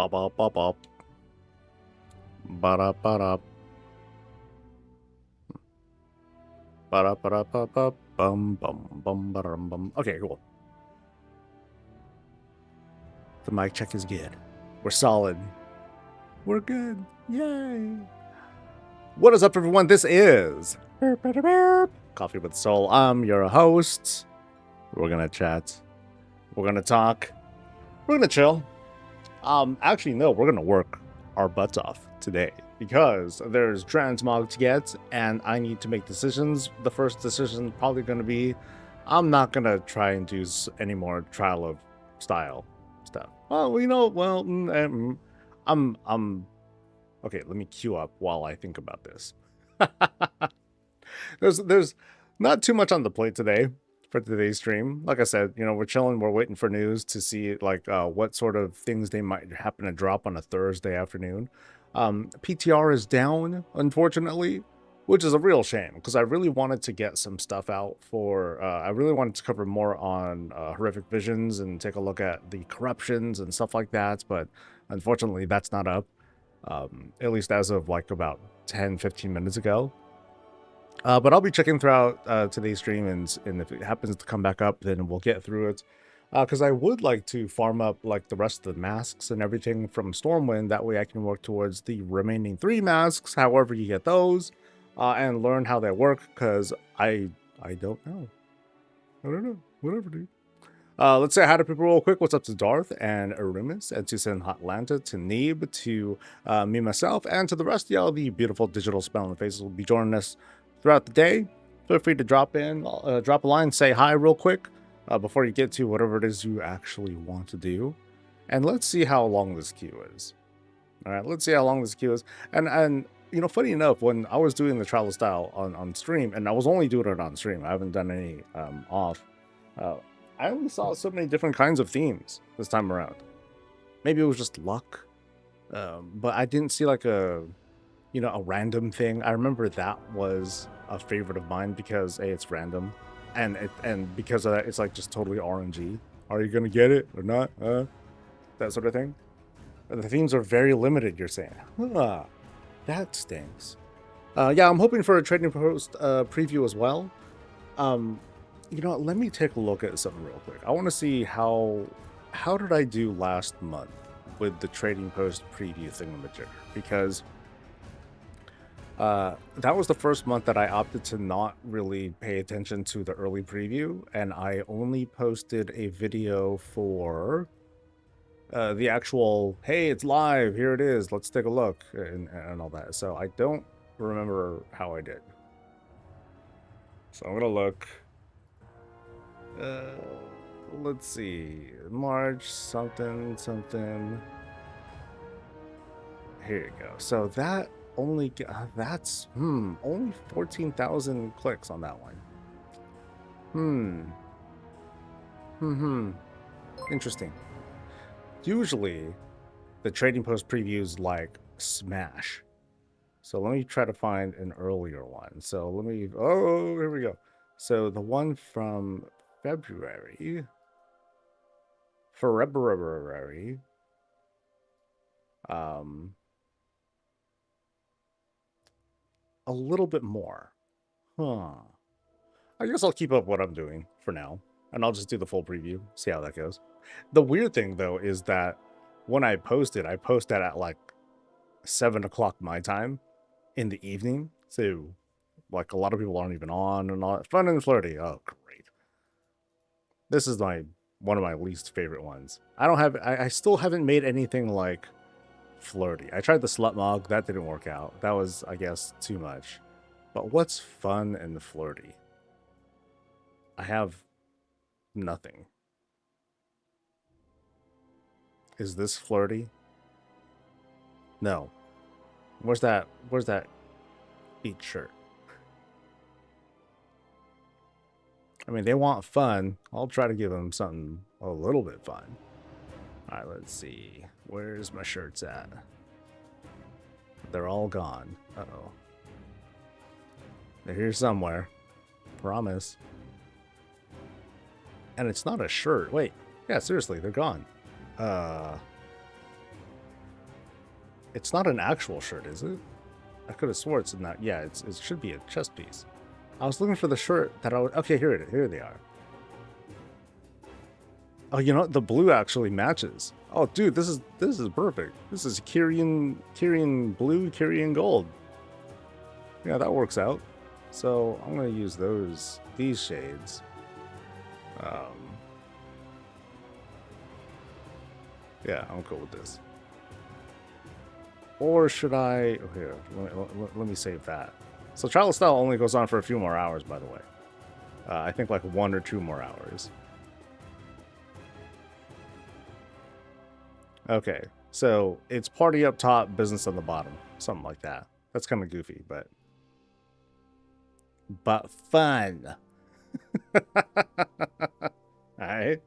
Bop bop bop bop. Ba-da ba-da. Ba-da ba-da ba-ba. Bum bum bum ba-dum bum. Okay, cool. The mic check is good. We're solid. We're good. Yay. What is up, everyone? This is Coffee with Soul. I'm your host. We're gonna chat. We're gonna talk. We're gonna chill. Actually, no, we're gonna work our butts off today because there's transmog to get, and I need to make decisions. The first decision probably gonna be, I'm not gonna try and do any more trial of style stuff. I'm okay. Let me queue up while I think about this. There's not too much on the plate today for today's stream. Like I said, we're chilling. We're waiting for news to see what sort of things they might happen to drop on a Thursday afternoon. PTR is down, unfortunately, which is a real shame because I really wanted to get some stuff out for. I really wanted to cover more on horrific visions and take a look at the corruptions and stuff like that. But unfortunately, that's not up. At least as of like about 10-15 minutes ago. But I'll be checking throughout today's stream, and if it happens to come back up, then we'll get through it. Because I would like to farm up like the rest of the masks and everything from Stormwind. That way I can work towards the remaining 3 masks, however you get those, and learn how they work, because I don't know. I don't know. Whatever, dude. Let's say hi to people real quick. What's up to Darth and Arumis, and to Hotlanta, to Neeb, to me, myself, and to the rest of y'all, the beautiful digital spelling faces will be joining us throughout the day. Feel free to drop a line, say hi real quick before you get to whatever it is you actually want to do. And let's see how long this queue is. All right, let's see how long this queue is. And funny enough, when I was doing the trial of style on stream, and I was only doing it on stream, I haven't done any off. I only saw so many different kinds of themes this time around. Maybe it was just luck, but I didn't see like a random thing. I remember that was a favorite of mine because A, it's random, and because of that, it's like just totally RNG. Are you gonna get it or not? That sort of thing. The themes are very limited, you're saying. That stinks. Yeah, I'm hoping for a trading post preview as well. Let me take a look at something real quick. I want to see how did I do last month with the trading post preview thingamajigger, because that was the first month that I opted to not really pay attention to the early preview, and I only posted a video for the actual, hey, it's live, here it is, let's take a look, and all that. So I don't remember how I did. So I'm gonna look. Let's see, March something. Here you go. So that only that's only 14,000 clicks on that one. Interesting. Usually the trading post previews like smash. So let me try to find an earlier one. So let me, oh, here we go. So the one from February, a little bit more. I guess I'll keep up what I'm doing for now, and I'll just do the full preview, see how that goes. The weird thing, though, is that when I post it at like 7 o'clock my time in the evening, so like a lot of people aren't even on and all that. Fun and flirty. Oh, great. This is one of my least favorite ones. I still haven't made anything like flirty. I tried the slut mog, that didn't work out. That was, I guess, too much. But what's fun and flirty? I have nothing. Is this flirty? No. Where's that beach shirt? I mean, they want fun. I'll try to give them something a little bit fun. All right, let's see. Where's my shirts at? They're all gone. Uh-oh. They're here somewhere. Promise. And it's not a shirt. Wait. Yeah, seriously, they're gone. It's not an actual shirt, is it? I could have swore it's not. Yeah, it should be a chest piece. I was looking for the shirt that I would. Okay, here they are. Oh, you know what? The blue actually matches. Oh, dude, this is perfect. This is Kyrian blue, Kyrian gold. Yeah, that works out. So I'm gonna use these shades. Yeah, I'm cool with this. Or should I? Oh, here, let me save that. So Child Style only goes on for a few more hours, by the way. I think like 1 or 2 more hours. Okay, so it's party up top, business on the bottom, something like that. That's kind of goofy, but fun. Alright.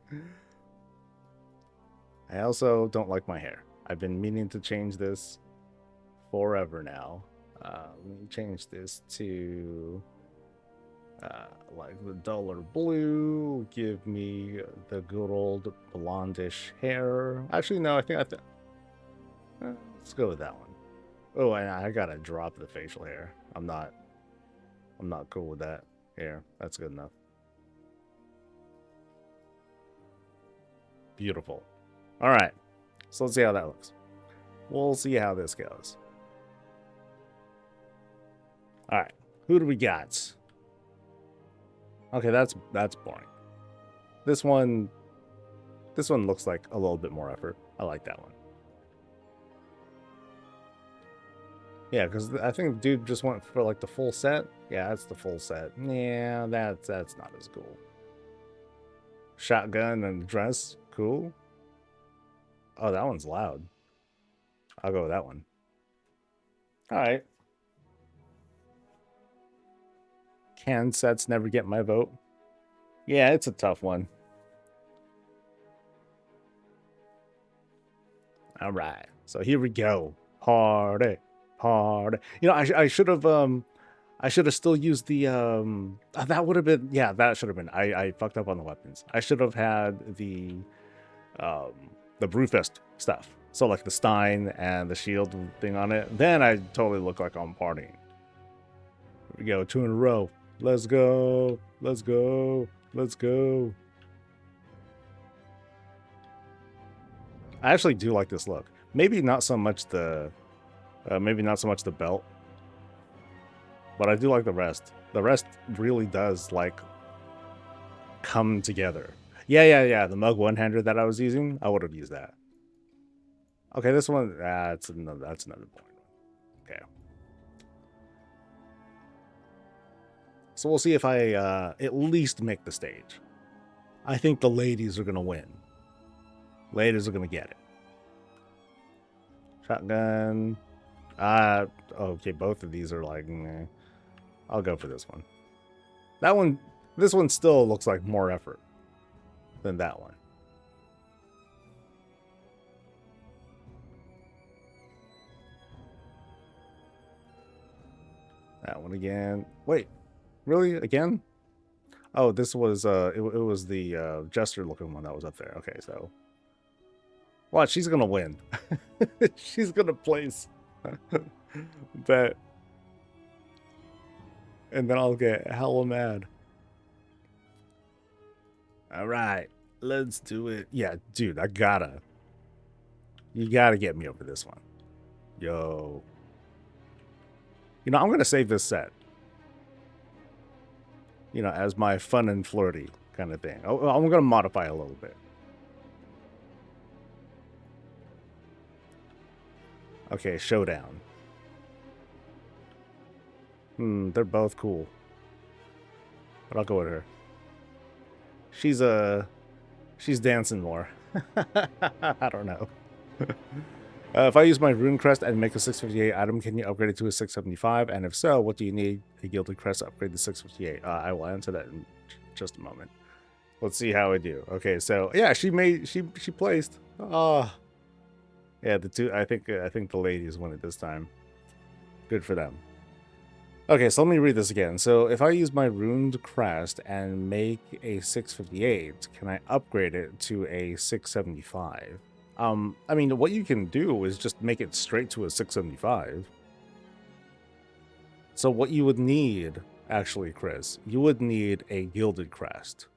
I also don't like my hair. I've been meaning to change this forever now. Let me change this to like the duller blue. Give me the good old blondish hair. Actually, no, I think let's go with that one. Oh, and I gotta drop the facial hair. I'm not cool with that hair. That's good enough. Beautiful. All right, so let's see how that looks. We'll see how this goes. All right, who do we got? Okay, that's boring. This one looks like a little bit more effort. I like that one. Yeah, because I think the dude just went for like the full set. Yeah, that's the full set. Yeah, that's not as cool. Shotgun and dress, cool. Oh, that one's loud. I'll go with that one. All right. Canned sets never get my vote. Yeah, it's a tough one. All right. So here we go. Party. You know, I should have still used the that would have been, yeah, that should have been. I fucked up on the weapons. I should have had the Brewfest stuff. So like the Stein and the shield thing on it. Then I totally look like I'm partying. Here we go, 2 in a row. Let's go. Let's go. Let's go. I actually do like this look. Maybe not so much the belt, but I do like the rest. The rest really does like come together. Yeah. The mug one-hander that I was using, I would have used that. Okay, this one, that's another point. Okay. So we'll see if I at least make the stage. I think the ladies are gonna win. Ladies are gonna get it. Shotgun. Okay, both of these are like, meh. I'll go for this one. This one still looks like more effort than that one. That one again. Wait, really? Again? Oh, this was it was the jester looking one that was up there. Okay, so watch, she's gonna win. She's gonna place. Bet. And then I'll get hella mad. All right, let's do it. Yeah, dude, you gotta get me over this one. Yo. You know, I'm gonna save this set. You know, as my fun and flirty kind of thing. I'm gonna modify a little bit. Okay, showdown. They're both cool. But I'll go with her. She's dancing more. I don't know. If I use my rune crest and make a 658 item, can you upgrade it to a 675? And if so, what do you need a gilded crest to upgrade the 658? I will answer that in just a moment. Let's see how I do. Okay, so yeah, she placed. Oh, yeah, the two. I think the ladies won it this time. Good for them. Okay, so let me read this again. So if I use my runed crest and make a 658, can I upgrade it to a 675? I mean, what you can do is just make it straight to a 675. So what you would need, actually, Chris, you would need a gilded crest.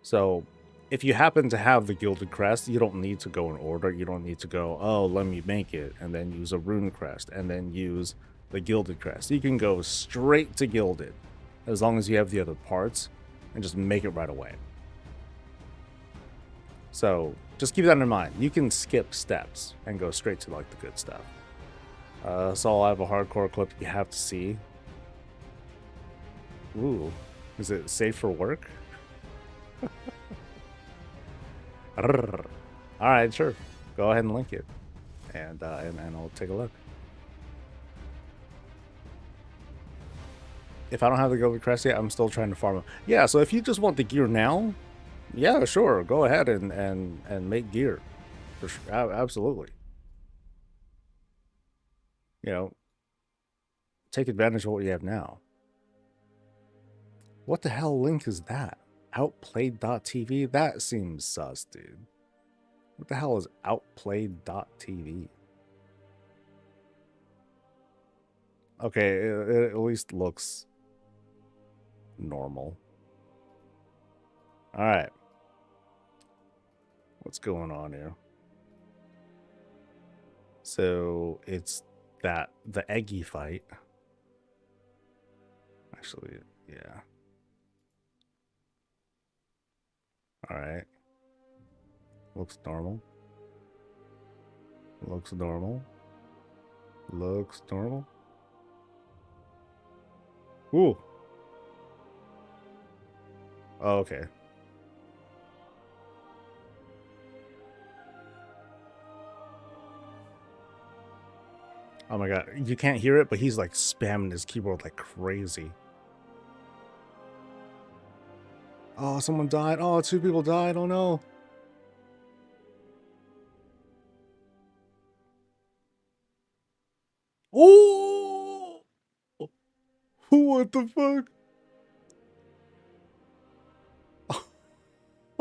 So if you happen to have the gilded crest, you don't need to go in order. You don't need to go, oh, let me make it, and then use a rune crest, and then use the gilded crest. You can go straight to gilded, as long as you have the other parts, and just make it right away. So just keep that in mind. You can skip steps and go straight to like the good stuff. So I have a hardcore clip you have to see. Ooh, is it safe for work? All right, sure. Go ahead and link it, and I'll take a look. If I don't have the Gilded Crest yet, I'm still trying to farm it. Yeah, so if you just want the gear now, yeah, sure, go ahead and make gear. For sure. Absolutely. You know, take advantage of what you have now. What the hell link is that? Outplayed.tv? That seems sus, dude. What the hell is outplayed.tv? Okay, it at least looks normal. Alright. What's going on here? So it's the eggy fight. Actually, yeah. Alright. Looks normal. Looks normal. Looks normal. Ooh. Oh, okay. Oh my god. You can't hear it, but he's like spamming his keyboard like crazy. Oh, someone died. Oh, 2 people died. Oh no. Oh! What the fuck?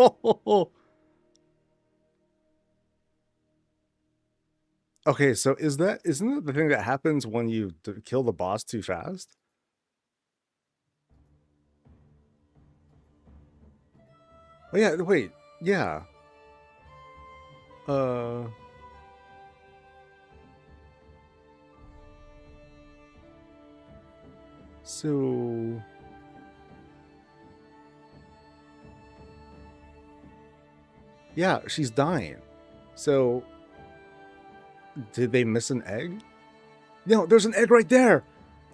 Oh. Okay, so isn't that the thing that happens when you kill the boss too fast? Oh yeah, wait. Yeah. Uh So yeah, she's dying. So did they miss an egg? No, there's an egg right there.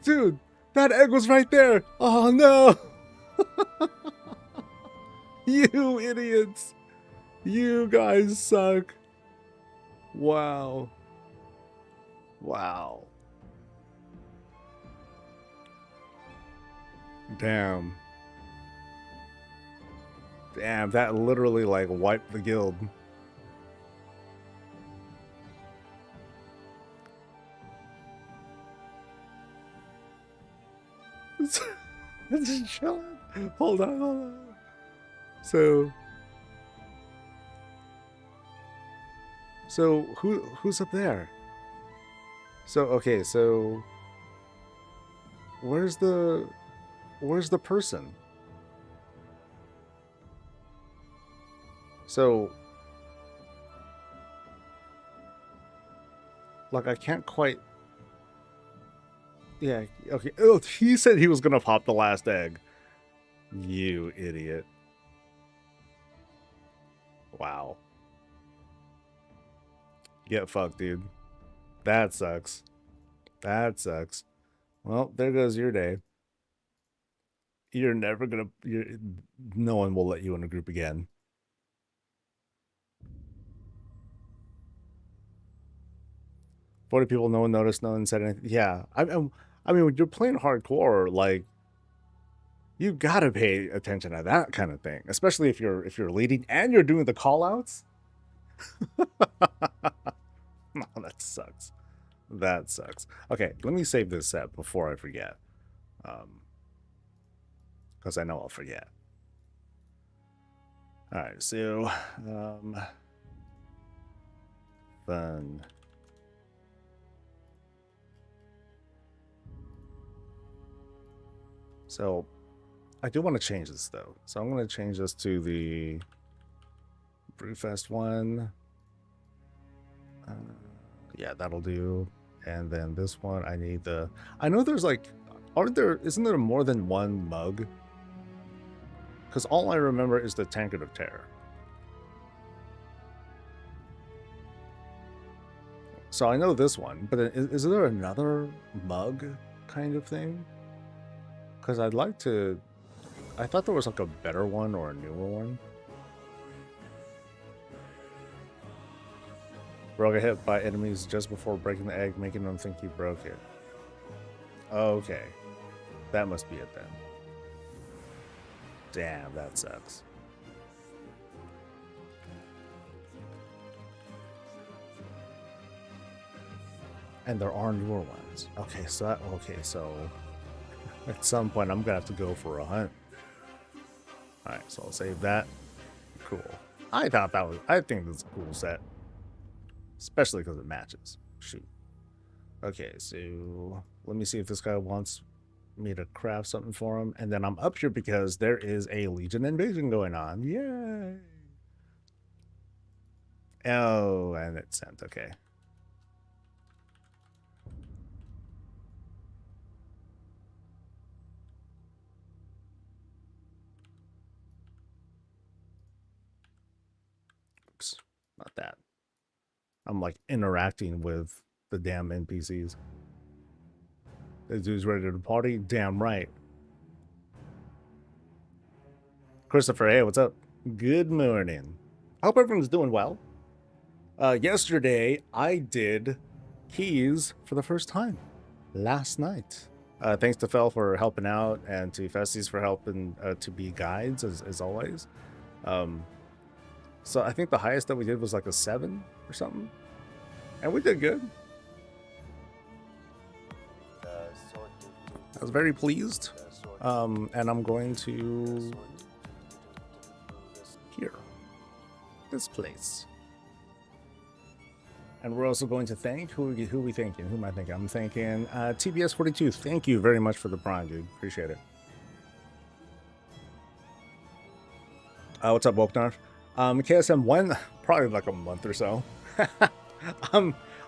Dude, that egg was right there. Oh no. You idiots. You guys suck. Wow. Wow. Damn. Damn, that literally like wiped the guild. Just chilling. Hold on. So who's up there? So okay, so where's the person? So like I can't quite. Yeah, okay. Oh, he said he was gonna pop the last egg. You idiot. Wow. Get fucked, dude. That sucks. That sucks. Well, there goes your day. You're never gonna. No one will let you in a group again. 40 people, no one noticed, no one said anything. Yeah, I mean, when you're playing hardcore, like you gotta pay attention to that kind of thing, especially if you're leading and you're doing the call outs. No, that sucks. That sucks. Okay, let me save this set before I forget. Because I know I'll forget. Alright, so Fun. So, I do want to change this though. So I'm going to change this to the Brewfest one. Yeah, that'll do. And then this one, I need the... I know there's like... Isn't there more than one mug? Because all I remember is the Tankard of Terror. So I know this one, but is there another mug kind of thing? Because I'd like to... I thought there was like a better one or a newer one. Bro got hit by enemies just before breaking the egg, making them think he broke it. Okay. That must be it then. Damn, that sucks. And there are newer ones. Okay, so at some point I'm gonna have to go for a hunt. Alright, so I'll save that. Cool. I think that's a cool set. Especially because it matches. Shoot. Okay, so let me see if this guy wants me to craft something for him. And then I'm up here because there is a Legion invasion going on. Yay! Oh, and it's sent. Okay. Oops, not that. I'm like interacting with the damn NPCs. This dude's ready to party? Damn right. Christopher, hey, what's up? Good morning. I hope everyone's doing well. Yesterday, I did keys for the first time. Last night. Thanks to Fel for helping out and to Festies for helping to be guides, as always. So I think the highest that we did was like a 7 or something. And we did good. I was very pleased. And I'm going to here. This place. And we're also going to thank who are we thanking? Who am I thinking? I'm thanking TBS42. Thank you very much for the prime, dude. Appreciate it. What's up, Wokenarf? KSM one, probably like a month or so.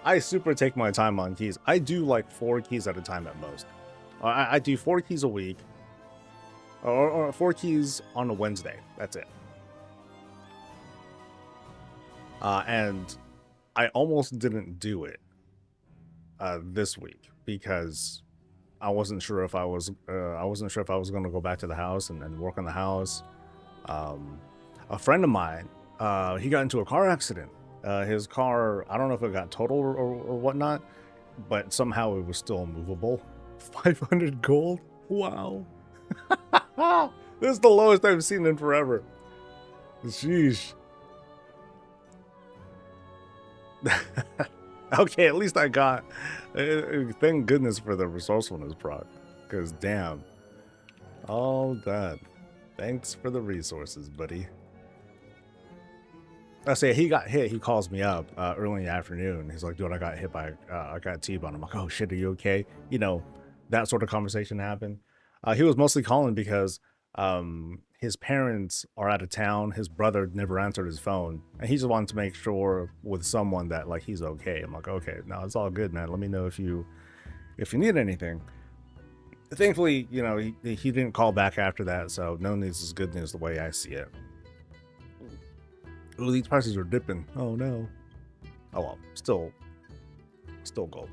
I super take my time on keys. I do like 4 keys at a time at most. I do 4 keys a week, or 4 keys on a Wednesday. That's it. And I almost didn't do it this week because I wasn't sure if I was going to go back to the house and work on the house. A friend of mine, he got into a car accident. His car, I don't know if it got totaled or whatnot, but somehow it was still movable. 500 gold? Wow. This is the lowest I've seen in forever. Sheesh. Okay, at least I got... thank goodness for the resourcefulness proc. Because damn. All done. Thanks for the resources, buddy. I say he got hit. He calls me up early in the afternoon. He's like, dude, I got hit by, I got T-boned. I'm like, oh shit, are you okay? You know, that sort of conversation happened. He was mostly calling because his parents are out of town. His brother never answered his phone. And he just wanted to make sure with someone that like he's okay. I'm like, okay, no, it's all good, man. Let me know if you need anything. Thankfully, you know, he didn't call back after that. So no news is good news the way I see it. Ooh, these prices are dipping. Oh no. Oh well, still gold.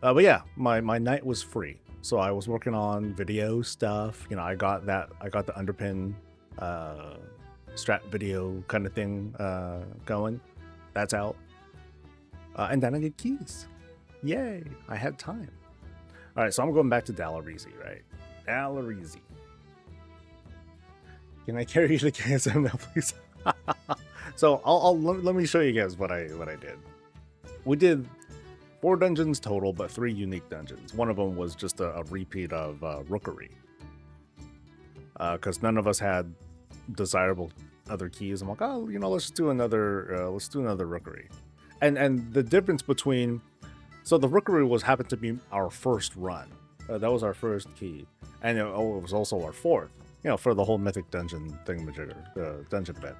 But yeah, my night was free, so I was working on video stuff. You know, I got the underpin strat video kind of thing going. That's out, and then I did keys. Yay! I had time. All right, so I'm going back to Dalarizi, right? Dalarizi. Can I carry you to KSM now, please? So let me show you guys what I did. We did 4 dungeons total, but 3 unique dungeons. One of them was just a repeat of Rookery, because none of us had desirable other keys. I'm like, oh, let's do another rookery. And the difference between, so the rookery happened to be our first run. That was our first key, and it was also our fourth. For the whole mythic dungeon thingamajigger, the dungeon bit.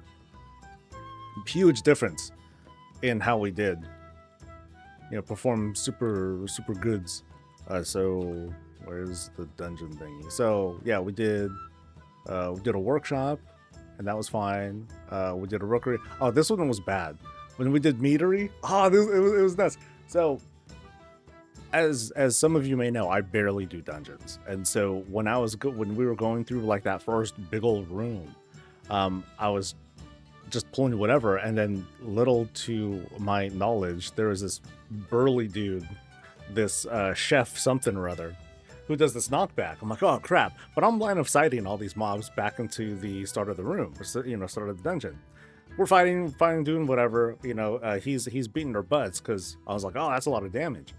Huge difference in how we did. Perform super goods. So where's the dungeon thingy? So yeah, we did a workshop, and that was fine. We did a rookery. Oh, this one was bad. When we did meadery, it was nuts. So as some of you may know, I barely do dungeons, and so when we were going through like that first big old room, I was just pulling whatever, and then little to my knowledge, there was this burly dude, this chef something or other, who does this knockback. I'm like, oh crap! But I'm line of sighting all these mobs back into the start of the room, start of the dungeon. We're fighting, doing whatever. He's beating our butts because I was like, oh, that's a lot of damage.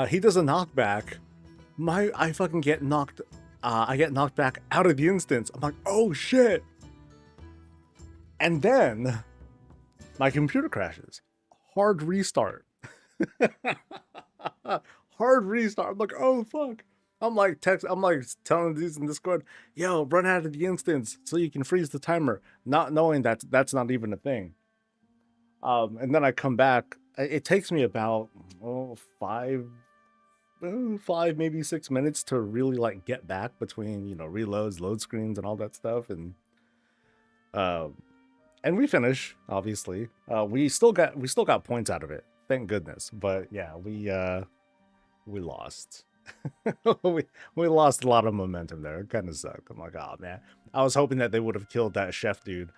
He does a knockback. I fucking get knocked. I get knocked back out of the instance. I'm like, oh shit! And then my computer crashes. Hard restart. Hard restart. I'm like, oh fuck. I'm like telling these in Discord, yo, run out of the instance so you can freeze the timer, not knowing that that's not even a thing. And then I come back. It takes me about 5 maybe 6 minutes to really like get back between reloads, load screens, and all that stuff. And we finish, obviously. We still got points out of it, thank goodness. But yeah, we lost. we lost a lot of momentum there. It kind of sucked. I'm like, oh man, I was hoping that they would have killed that chef dude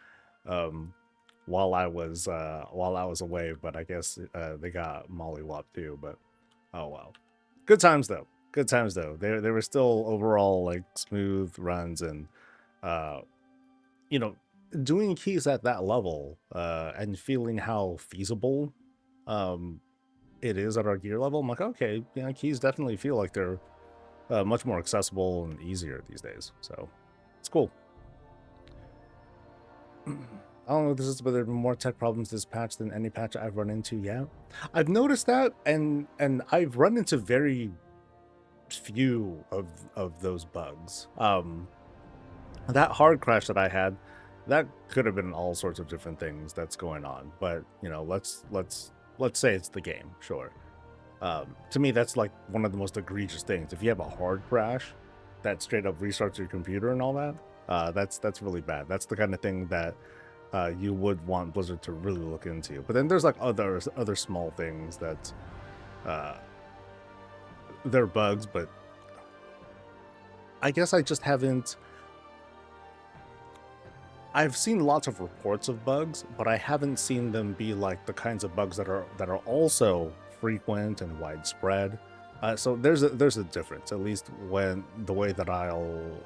while I was away, but I guess they got mollywopped too. But oh well, good times though. They were still overall like smooth runs, and doing keys at that level and feeling how feasible it is at our gear level. I'm like, okay, keys definitely feel like they're much more accessible and easier these days. So it's cool. I don't know if this is, but there have been more tech problems this patch than any patch I've run into. Yeah, I've noticed that, and I've run into very few of those bugs. That hard crash that I had, that could have been all sorts of different things that's going on. But let's say it's the game, sure. To me, that's like one of the most egregious things. If you have a hard crash that straight up restarts your computer and all that, that's really bad. That's the kind of thing that you would want Blizzard to really look into. But then there's like other small things that they're bugs, but I guess I just haven't. I've seen lots of reports of bugs, but I haven't seen them be like the kinds of bugs that are also frequent and widespread. So there's a difference, at least when the way that I'll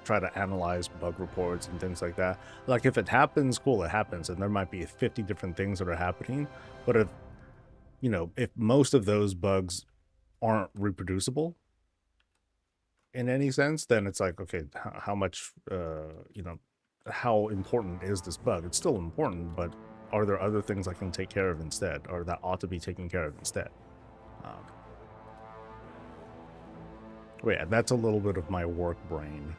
try to analyze bug reports and things like that. Like if it happens, cool, it happens, and there might be 50 different things that are happening. But if most of those bugs aren't reproducible in any sense, then it's like, okay, how much how important is this bug? It's still important, but are there other things I can take care of instead, or that ought to be taken care of instead? Yeah, that's a little bit of my work brain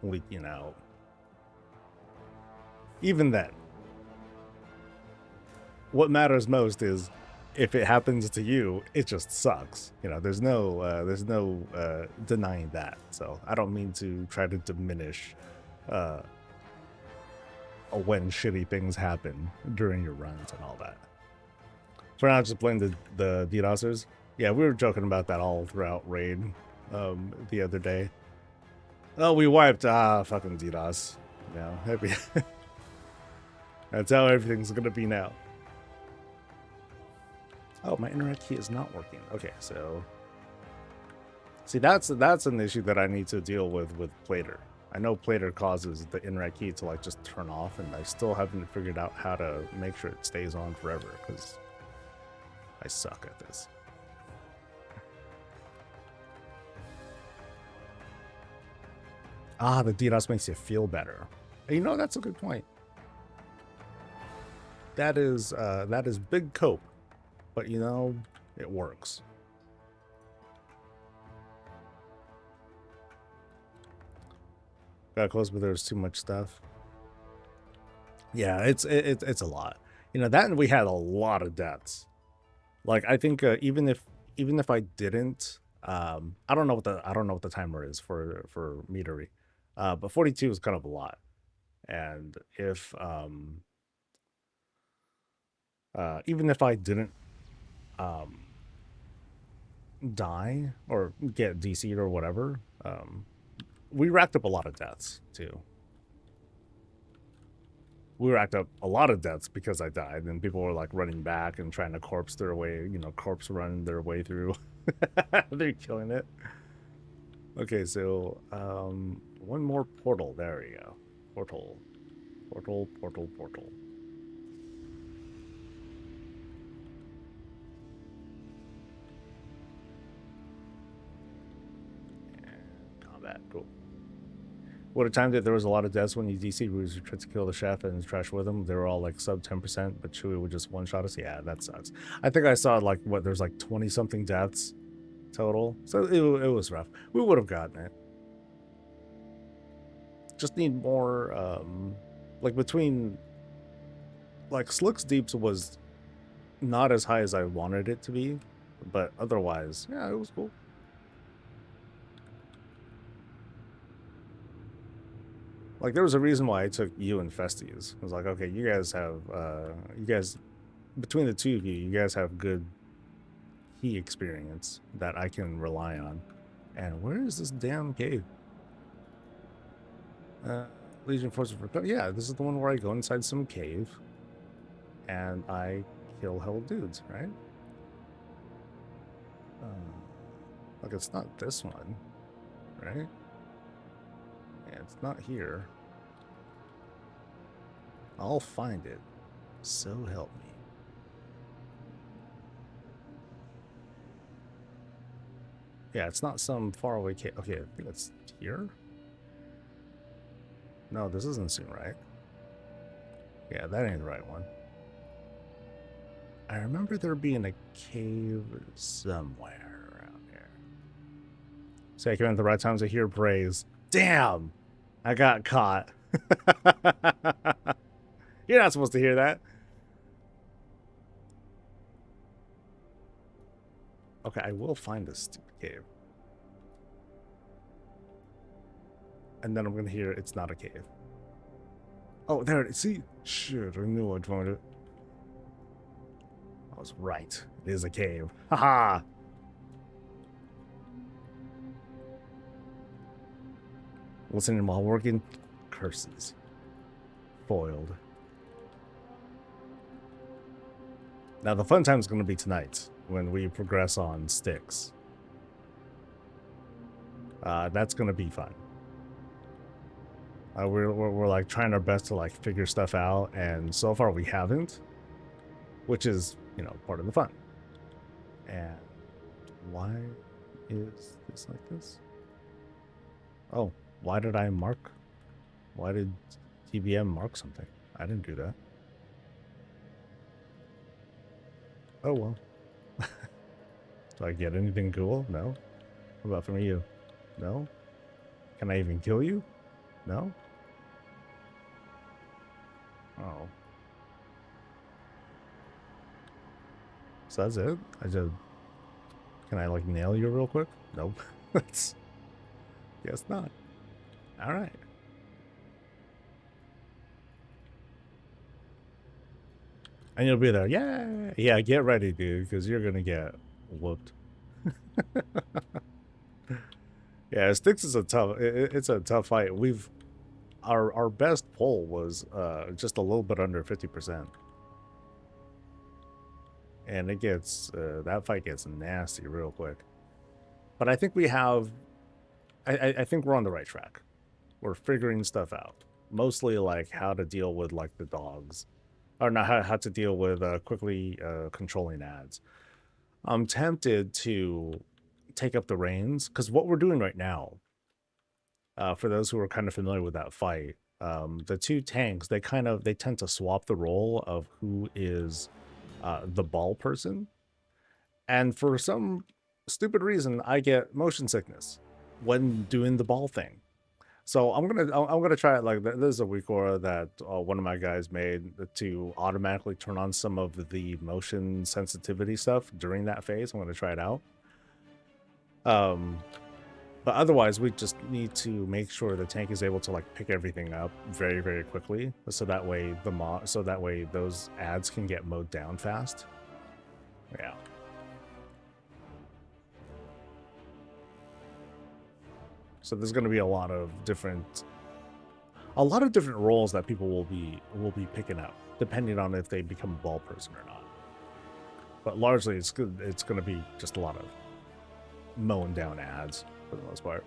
leaking out. Even then, what matters most is if it happens to you, it just sucks. There's no denying that. So I don't mean to try to diminish when shitty things happen during your runs and all that. For now, just playing the DDoSers. Yeah, we were joking about that all throughout Raid the other day. Oh, we wiped fucking DDoS. That's how everything's gonna be now. Oh, my internet key is not working. Okay, so see, that's an issue that I need to deal with Plater. I know Plater causes the internet key to like just turn off, and I still haven't figured out how to make sure it stays on forever because I suck at this. The DDoS makes you feel better. You know, that's a good point. That is big cope, but you know, it works. Got close, but there's too much stuff. Yeah, it's a lot. You know that, and we had a lot of deaths. Like I think even if I didn't, I don't know what the timer is for metery, but 42 is kind of a lot. And if even if I didn't um die or get DC'd or whatever, we racked up a lot of deaths too. We racked up a lot of deaths because I died, and people were like running back and trying to corpse their way, corpse run their way through. They're killing it. Okay, so one more portal. There we go. Portal. Portal, portal, portal. And combat. Cool. What a time that there was a lot of deaths when you DC Ruse tried to kill the chef and trash with him. They were all like sub 10%, but Chewie would just one shot us. Yeah, that sucks. I think I saw like there's like 20 something deaths total. So it was rough. We would have gotten it. Just need more like between like Slick's Deeps was not as high as I wanted it to be, but otherwise, yeah, it was cool. Like there was a reason why I took you and Festies. I was like, okay, you guys between the two of you, you guys have good key experience that I can rely on. And where is this damn cave? Legion Forces for yeah, this is the one where I go inside some cave and I kill hell dudes, right? Like it's not this one, right? Yeah, it's not here. I'll find it. So help me. Yeah, it's not some faraway cave. Okay, I think it's here. No, this doesn't seem right. Yeah, that ain't the right one. I remember there being a cave somewhere around here. So I came at the right times to hear praise. Damn! I got caught. You're not supposed to hear that. Okay, I will find this stupid cave. And then I'm gonna hear it's not a cave. Oh, there it is. See? Shit, I knew I'd find it. I was right. It is a cave. Haha! Listening while working. Curses. Foiled. Now the fun time is going to be tonight when we progress on sticks. That's going to be fun. We're like trying our best to like figure stuff out, and so far we haven't, which is, part of the fun. And why is this like this? Oh, why did I mark? Why did TBM mark something? I didn't do that. Oh well. Do I get anything cool? No. What about from you? No. Can I even kill you? No. Oh. So that's it? Can I like nail you real quick? Nope. Guess not. Alright. And you'll be there. Yeah. Yeah, get ready, dude, because you're gonna get whooped. Yeah, Styx is it's a tough fight. Our best pull was just a little bit under 50%. And it gets that fight gets nasty real quick. But I think we have I think we're on the right track. We're figuring stuff out. Mostly like how to deal with like the dogs. Or not how to deal with quickly controlling ads. I'm tempted to take up the reins, because what we're doing right now, for those who are kind of familiar with that fight, the two tanks, they tend to swap the role of who is the ball person. And for some stupid reason, I get motion sickness when doing the ball thing. So I'm gonna try it. Like there's a weak aura that one of my guys made to automatically turn on some of the motion sensitivity stuff during that phase. I'm gonna try it out. But otherwise, we just need to make sure the tank is able to like pick everything up very, very quickly, so that way those ads can get mowed down fast. Yeah. So there's going to be a lot of different roles that people will be picking up, depending on if they become a ball person or not. But largely, it's going to be just a lot of mowing down ads for the most part.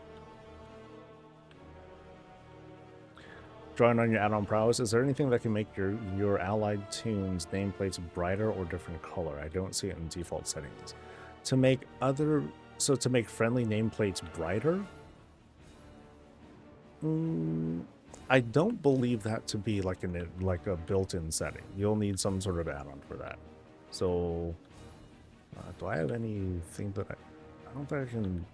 Drawing on your add-on prowess, is there anything that can make your allied tunes nameplates brighter or different color? I don't see it in default settings. To make friendly nameplates brighter. I don't believe that to be like a built-in setting. You'll need some sort of add-on for that. So, do I have anything that I don't think I can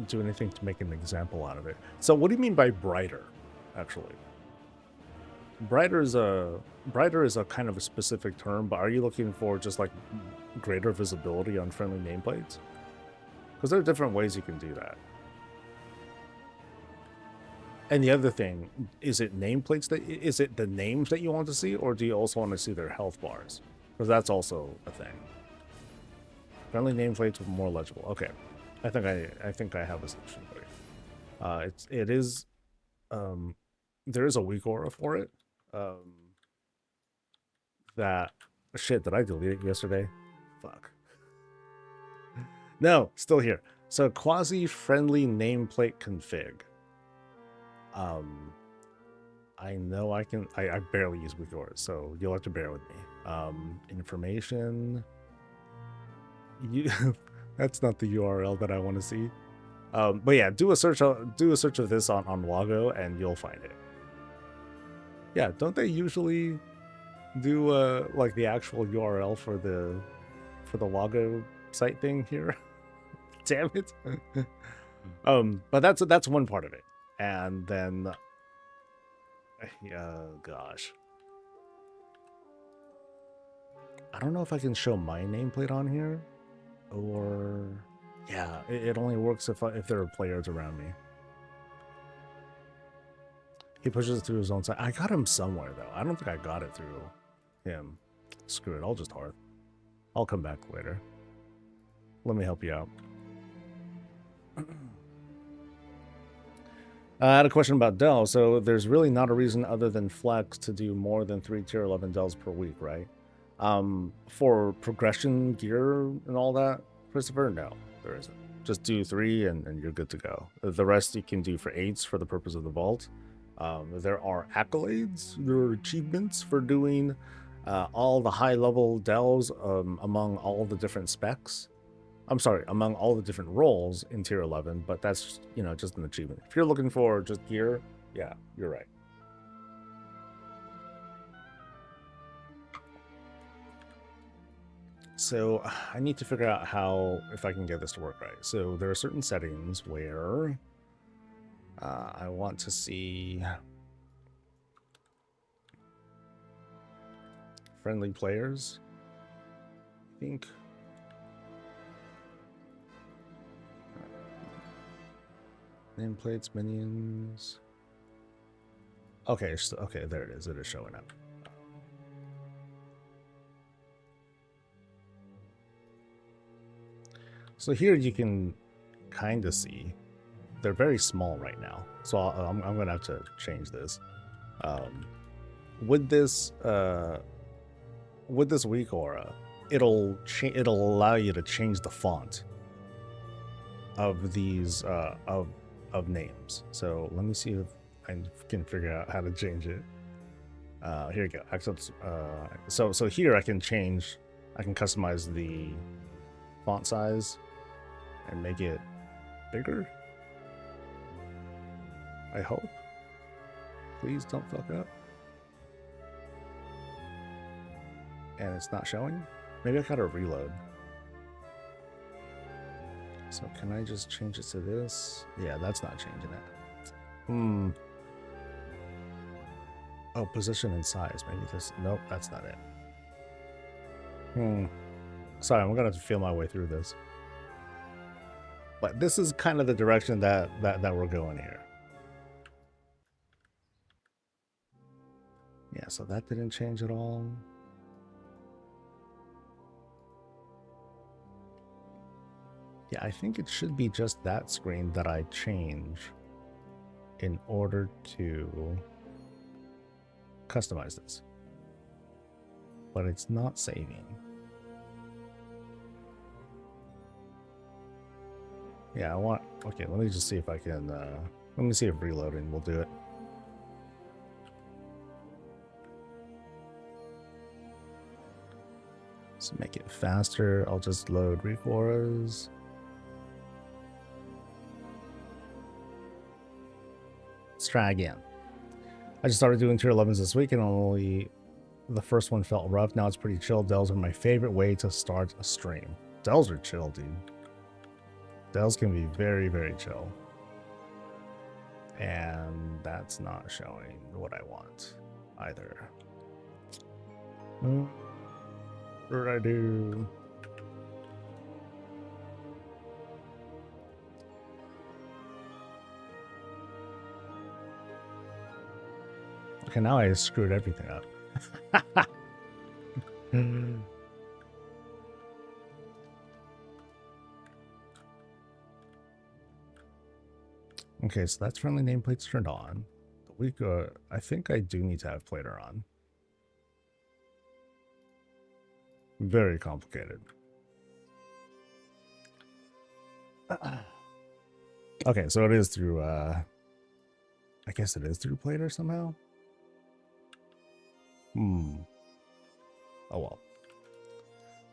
do anything to make an example out of it. So, what do you mean by brighter? Actually, brighter is a kind of a specific term, but are you looking for just like greater visibility on friendly nameplates? Because there are different ways you can do that. And the other thing, is it nameplates is it the names that you want to see, or do you also want to see their health bars? Because that's also a thing. Friendly nameplates with more legible. Okay, I think I have a solution for you. There is a weak aura for it. That shit, did I delete it yesterday? Fuck. No, still here. So quasi-friendly nameplate config. I know I barely use weak auras, so you'll have to bear with me. Information. That's not the URL that I want to see. But yeah, do a search of this on Wago and you'll find it. Yeah, don't they usually do like the actual URL for the Wago site thing here? Damn it. But that's one part of it. And then gosh. I don't know if I can show my nameplate on here, or yeah, it only works if there are players around me. He pushes it through his own side. I got him somewhere though. I don't think I got it through him. Screw it. I'll just hearth. I'll come back later. Let me help you out. I had a question about Dell. So there's really not a reason other than flex to do more than 3 tier 11 Dells per week, right? For progression gear and all that, Christopher, no, there isn't. Just do 3 and you're good to go. The rest you can do for 8s for the purpose of the vault. There are accolades, there are achievements for doing all the high level Dells among all the different specs. I'm sorry, among all the different roles in tier 11, but that's, just an achievement. If you're looking for just gear, yeah, you're right. So I need to figure out if I can get this to work right. So there are certain settings where I want to see friendly players, I think. Nameplates, minions. Okay, okay, there it is. It is showing up. So here you can kind of see they're very small right now. So I'm gonna have to change this. With this weak aura, it'll allow you to change the font of these of names. So let me see if I can figure out how to change it. Here we go. Accents. So here I can customize the font size and make it bigger, I hope. Please don't fuck up. And it's not showing? Maybe I gotta reload. So can I just change it to this? Yeah, that's not changing it. Oh, position and size. Maybe this. Nope, that's not it. Sorry, I'm gonna have to feel my way through this. But this is kind of the direction that we're going here. Yeah, so that didn't change at all. Yeah, I think it should be just that screen that I change in order to customize this. But it's not saving. Yeah, I want... Okay, let me just see if I can... let me see if reloading will do it. So make it faster. I'll just load Recoras. Let's try again. I just started doing tier 11s this week and only the first one felt rough. Now it's pretty chill. Dells are my favorite way to start a stream. Dells are chill, dude. Dells can be very, very chill. And that's not showing what I want either. What did I do? Okay, now I screwed everything up. Okay, so that's friendly nameplates turned on. The week, I think I do need to have plater on. Very complicated. Okay, so it is through, I guess it is through plater somehow. Oh well.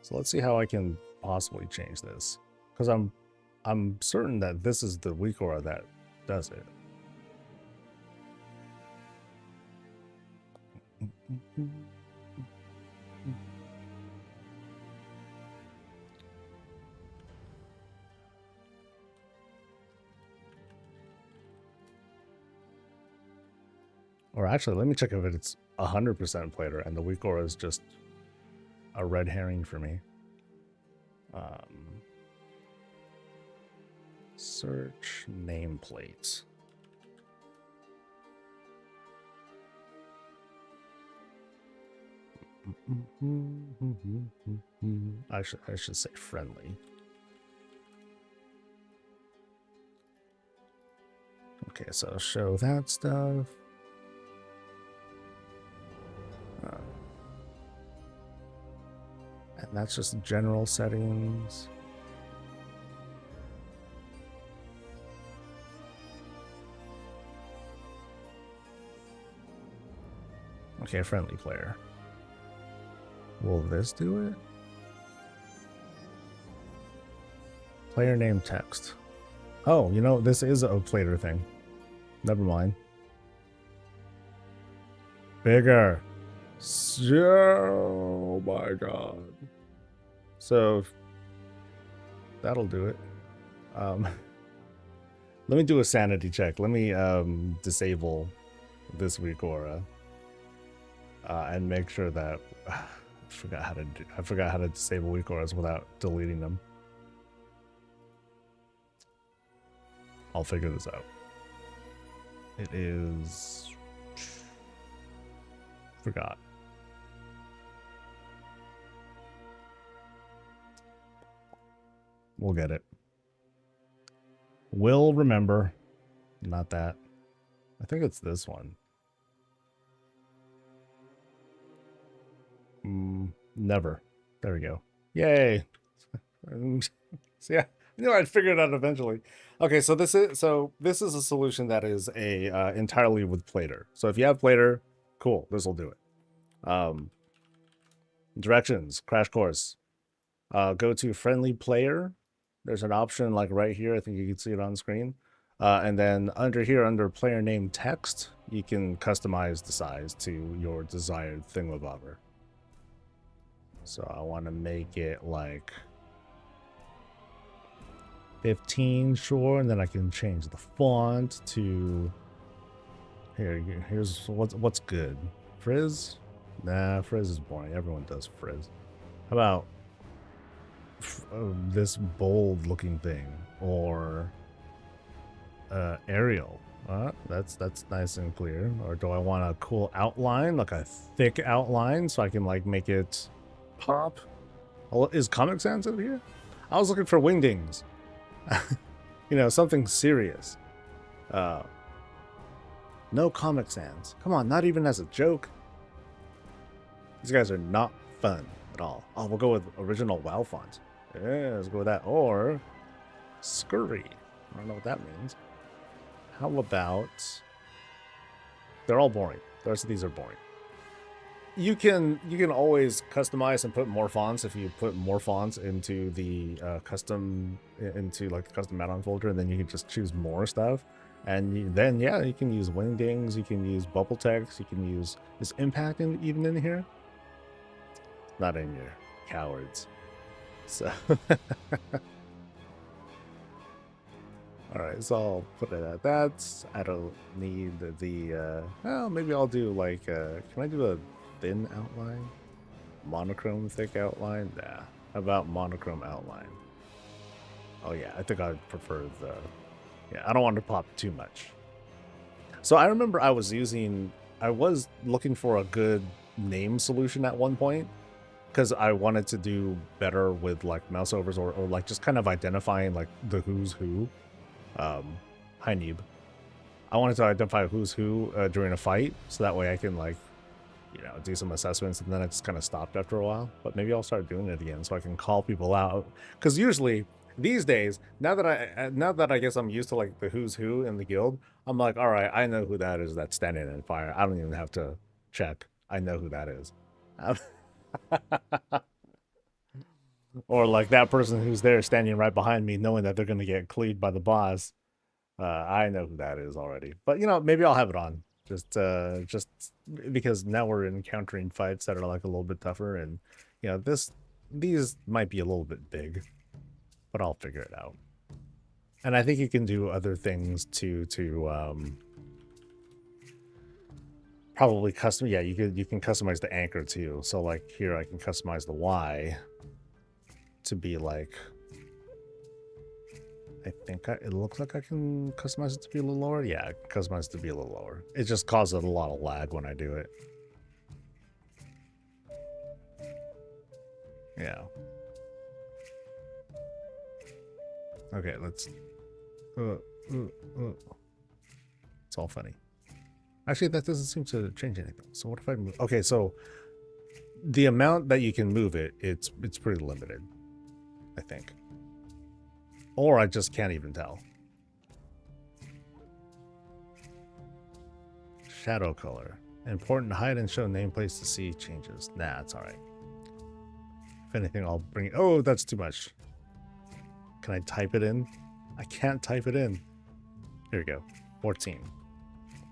So let's see how I can possibly change this. Because I'm certain that this is the weak aura that does it. Or actually, let me check if it's 100% plater and the weak aura is just a red herring for me. Search nameplate. I should say friendly. Okay, so show that stuff. And that's just general settings. Okay, friendly player. Will this do it? Player name text. Oh, you know, this is a plater thing. Never mind. Bigger. Oh my god. So that'll do it. Let me do a sanity check. Let me disable this weak aura. And make sure that I forgot how to disable weak auras without deleting them. I'll figure this out. It is forgot. We'll get it. Will remember. Not that. I think it's this one. Never. There we go. Yay. So yeah, I knew I'd figure it out eventually. Okay, so this is a solution that is a entirely with plater. So if you have plater, cool, this will do it. Directions, crash course. Go to friendly player. There's an option like right here. I think you can see it on screen. And then under here, under player name text, you can customize the size to your desired thingamabobber. So I want to make it like 15, sure, and then I can change the font to here's what's good. Frizz? Nah, Frizz is boring. Everyone does Frizz. How about this bold looking thing, or Arial? That's nice and clear. Or do I want a cool outline, like a thick outline, so I can like make it pop? Oh, is Comic Sans over here? I was looking for wingdings. You know, something serious. No Comic Sans. Come on, not even as a joke. These guys are not fun at all. Oh, we'll go with original WoW font. Yeah, let's go with that. Or Scurry. I don't know what that means. How about... They're all boring. The rest of these are boring. You can always customize and put more fonts if you put more fonts into the custom add-on folder, and then you can just choose more stuff. And then yeah, you can use wingdings, you can use bubble text, you can use is impact even in here? Not in here, cowards. So all right, so I'll put it at that. I don't need the well, maybe I'll do like can I do a thin outline? Monochrome thick outline? Nah. How about monochrome outline? Oh yeah, I think I'd prefer the... Yeah, I don't want to pop too much. So I remember I was looking for a good name solution at one point, because I wanted to do better with like mouse overs or like just kind of identifying like the who's who. Hi Neeb. I wanted to identify who's who during a fight, so that way I can like, you know, do some assessments, and then I just kind of stopped after a while. But maybe I'll start doing it again so I can call people out, because usually these days, now that I guess I'm used to like the who's who in the guild, I'm like, all right, I know who that is that's standing in fire. I don't even have to check. I know who that is. Or like that person who's there standing right behind me, knowing that they're going to get cleaved by the boss. I know who that is already. But you know, maybe I'll have it on just because now we're encountering fights that are like a little bit tougher, and you know, these might be a little bit big, but I'll figure it out. And I think you can do other things to probably custom. Yeah, you can customize the anchor too. So like here, I can customize the Y to be like, I think it looks like I can customize it to be a little lower. Yeah, I can customize it to be a little lower. It just causes a lot of lag when I do it. Yeah. Okay, let's... It's all funny. Actually, that doesn't seem to change anything. So what if I move... Okay, so the amount that you can move it, it's pretty limited, I think. Or I just can't even tell. Shadow color. Important to hide and show nameplates to see changes. Nah, it's alright. If anything, I'll bring it... Oh, that's too much. Can I type it in? I can't type it in. Here we go. 14.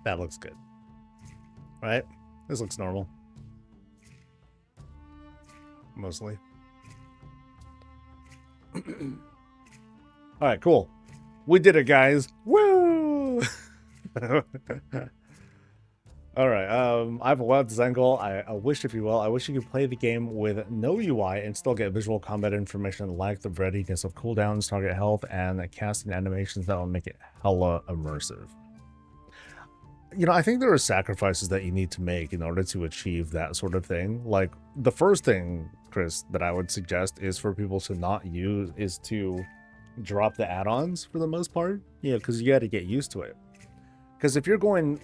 That looks good. Right? This looks normal. Mostly. Alright, cool. We did it, guys. Woo! Alright, I have a wild design goal. I wish, if you will, I wish you could play the game with no UI and still get visual combat information like the readiness of cooldowns, target health, and casting animations that will make it hella immersive. You know, I think there are sacrifices that you need to make in order to achieve that sort of thing. Like, the first thing, Chris, that I would suggest is for people to not use, is to drop the add-ons for the most part. Yeah, because you got to get used to it. Because if you're going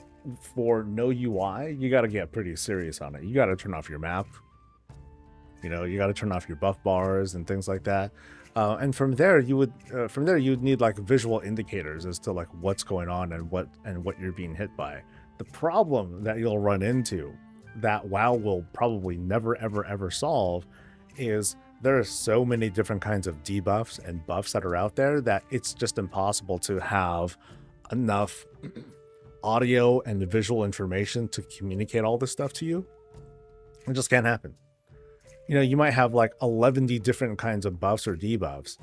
for no UI, you got to get pretty serious on it. You got to turn off your map. You know, you got to turn off your buff bars and things like that. And from there, you would need like visual indicators as to like what's going on and what you're being hit by. The problem that you'll run into that WoW will probably never ever solve is there are so many different kinds of debuffs and buffs that are out there that it's just impossible to have enough audio and visual information to communicate all this stuff to you. It just can't happen. You know, you might have like 11 different kinds of buffs or debuffs,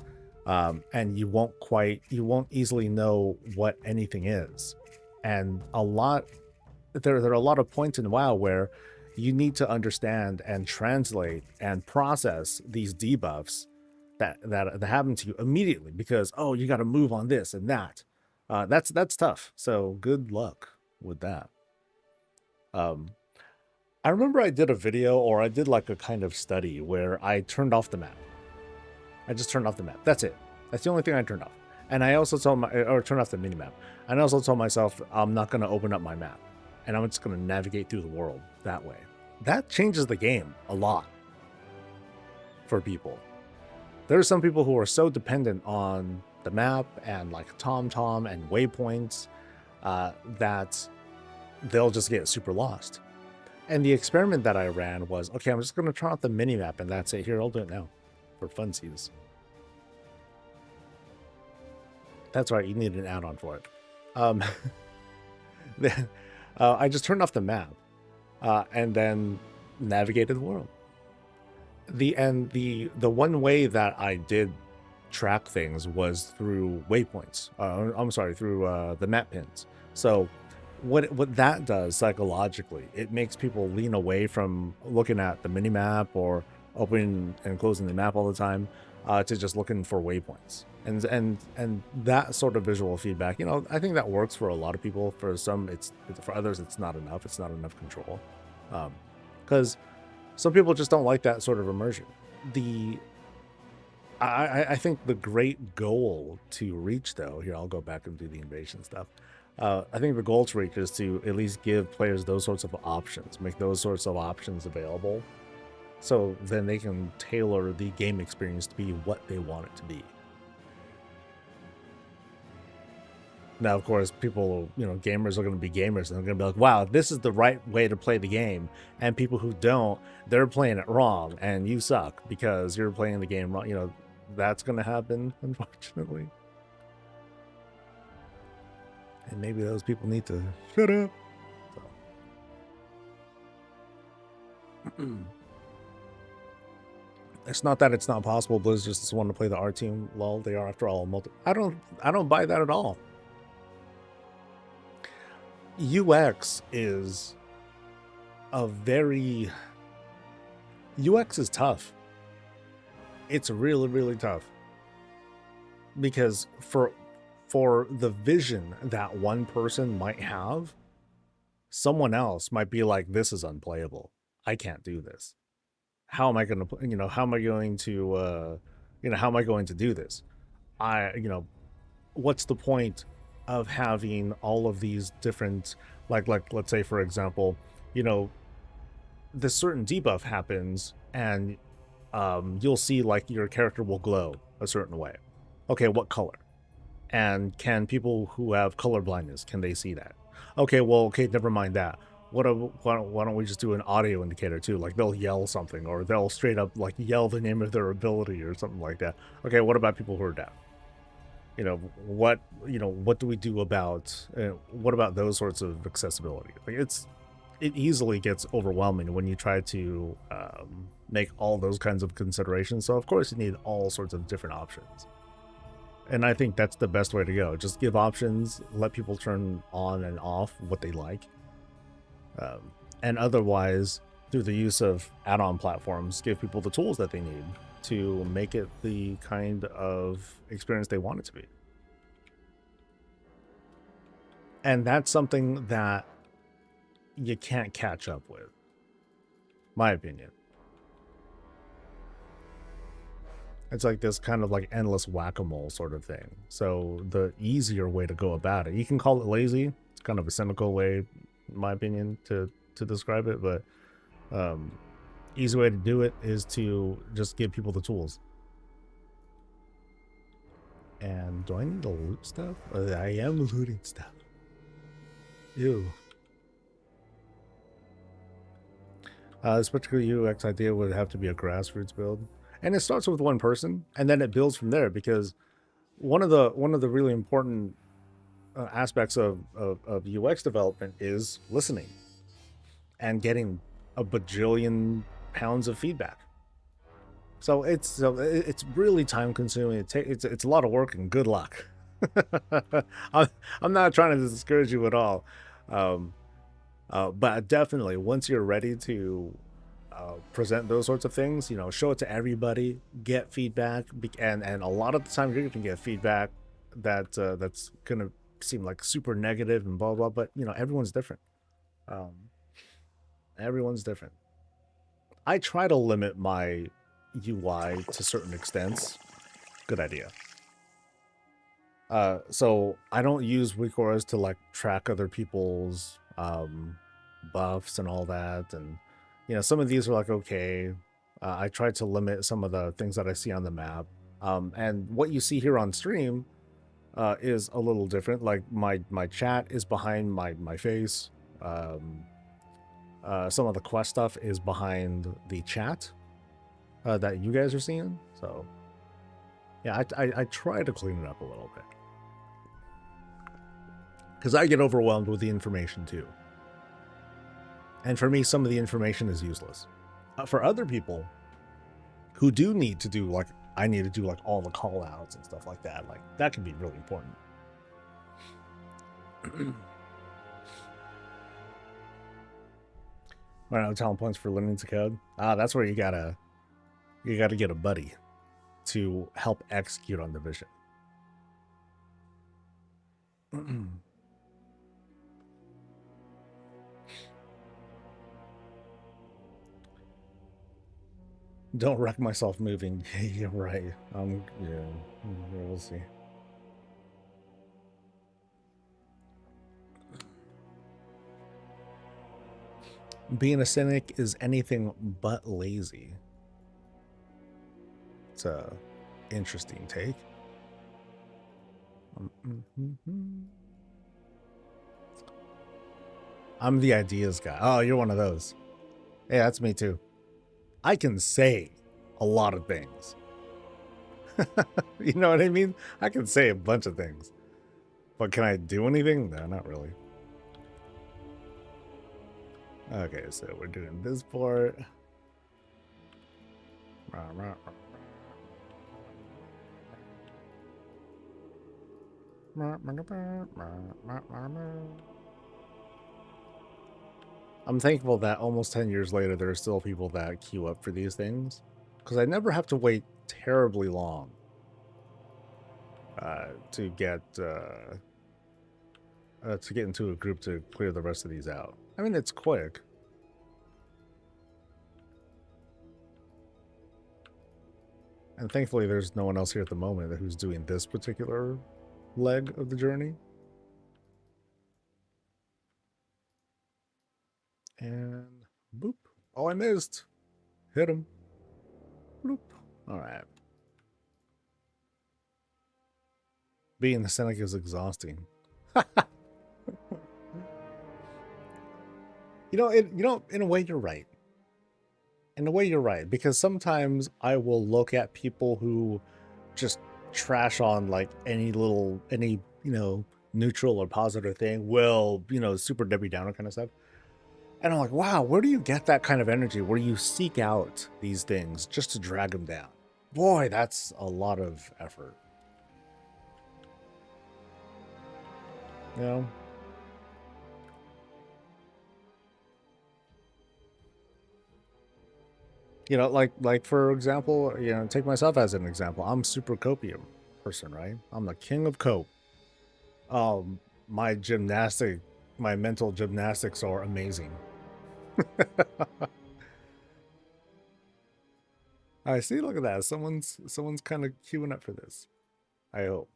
and you won't easily know what anything is. And there are a lot of points in WoW where you need to understand and translate and process these debuffs that happen to you immediately, because you got to move on this and that. That's tough. So good luck with that. I remember I did a video, or I did like a kind of study where I turned off the map. I just turned off the map. That's it. That's the only thing I turned off. And I also turned off the mini map. And I also told myself I'm not going to open up my map, and I'm just going to navigate through the world that way. That changes the game a lot for people. There are some people who are so dependent on the map and like TomTom and waypoints that they'll just get super lost. And the experiment that I ran was, okay, I'm just going to turn off the mini-map and that's it. Here, I'll do it now for funsies. That's right, you need an add-on for it. I just turned off the map and then navigated the world. The one way that I did track things was through waypoints. Through the map pins. So what that does psychologically, it makes people lean away from looking at the mini map or opening and closing the map all the time to just looking for waypoints. And that sort of visual feedback, I think that works for a lot of people. For some, for others, it's not enough. It's not enough control, because some people just don't like that sort of immersion. I think the great goal to reach, though, here I'll go back and do the invasion stuff. I think the goal to reach is to at least give players those sorts of options, make those sorts of options available, so then they can tailor the game experience to be what they want it to be. Now, of course, people, gamers are going to be gamers, and they're going to be like, wow, this is the right way to play the game. And people who don't, they're playing it wrong, and you suck because you're playing the game wrong. That's going to happen, unfortunately. And maybe those people need to shut up. So. It's not that it's not possible. Blizzard just want to play the R team. Lol, they are after all I don't buy that at all. UX is UX is tough. It's really, really tough. Because for the vision that one person might have, someone else might be like, this is unplayable. I can't do this. How am I going to, how am I going to do this? What's the point of having all of these different, like let's say, for example, this certain debuff happens and you'll see like your character will glow a certain way. Okay, what color? And can people who have color blindness, can they see that? Okay, never mind that. Why don't we just do an audio indicator too? Like they'll yell something, or they'll straight up like yell the name of their ability or something like that. Okay, what about people who are deaf? What do we do about what about those sorts of accessibility? Like it easily gets overwhelming when you try to make all those kinds of considerations. So of course you need all sorts of different options. And I think that's the best way to go. Just give options, let people turn on and off what they like. And otherwise, through the use of add-on platforms, give people the tools that they need to make it the kind of experience they want it to be. And that's something that you can't catch up with, my opinion. It's like this kind of like endless whack-a-mole sort of thing. So the easier way to go about it, you can call it lazy. It's kind of a cynical way, in my opinion, to describe it, but easy way to do it is to just give people the tools. And do I need to loot stuff? I am looting stuff. Ew. This particular UX idea would have to be a grassroots build, and it starts with one person, and then it builds from there. Because one of the really important aspects of UX development is listening and getting a bajillion pounds of feedback. So it's really time consuming. It's a lot of work, and good luck. I'm not trying to discourage you at all, um, but definitely once you're ready to present those sorts of things, show it to everybody, get feedback, and a lot of the time you're going to get feedback that's going to seem like super negative and blah blah. But everyone's different. Um, everyone's different. I try to limit my UI to certain extents. Good idea. So I don't use WeakAuras to like track other people's buffs and all that, and some of these are like okay. I try to limit some of the things that I see on the map, and what you see here on stream is a little different. Like my chat is behind my face. Some of the quest stuff is behind the chat that you guys are seeing. So yeah, I try to clean it up a little bit, because I get overwhelmed with the information too. And for me, some of the information is useless. For other people who do need to do, like, I need to do like all the call outs and stuff like that, like that can be really important. Right now, talent points for learning to code. That's where you gotta get a buddy to help execute on the vision. Don't wreck myself moving. You're right. Yeah, we'll see. Being a cynic is anything but lazy. It's a interesting take. I'm the ideas guy. Oh, you're one of those. Hey, that's me too. I can say a lot of things. You know what I mean? I can say a bunch of things. But can I do anything? No, not really. Okay, so we're doing this part. I'm thankful that almost 10 years later, there are still people that queue up for these things, because I never have to wait terribly long to get into a group to clear the rest of these out. I mean, it's quick. And thankfully, there's no one else here at the moment who's doing this particular leg of the journey. And boop. Oh, I missed. Hit him. Bloop. All right. Being the cynic is exhausting. In a way, you're right. In a way, you're right, because sometimes I will look at people who just trash on like any neutral or positive thing, super Debbie Downer kind of stuff. And I'm like, wow, where do you get that kind of energy where you seek out these things just to drag them down? Boy, that's a lot of effort. Like for example, take myself as an example. I'm super copium person, right? I'm the king of cope. My mental gymnastics are amazing. I see. Look at that. Someone's kind of queuing up for this. I hope.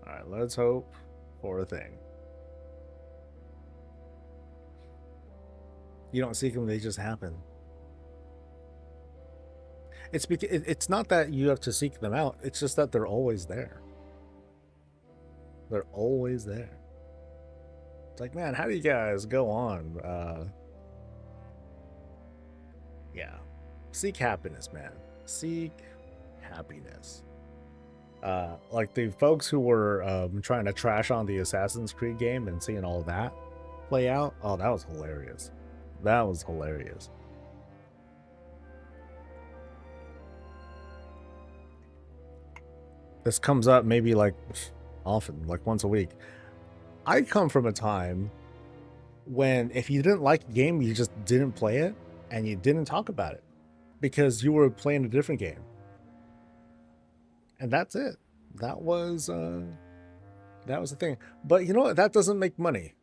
All right. Let's hope for a thing. You don't seek them; they just happen. It's not that you have to seek them out. It's just that they're always there. They're always there. It's like, man, how do you guys go on? Yeah. seek happiness, man. Seek happiness. Like the folks who were trying to trash on the Assassin's Creed game and seeing all that play out. Oh, that was hilarious. That was hilarious. This comes up maybe like often, like once a week. I come from a time when if you didn't like a game, you just didn't play it and you didn't talk about it because you were playing a different game. And that's it. That was the thing. But you know what? That doesn't make money.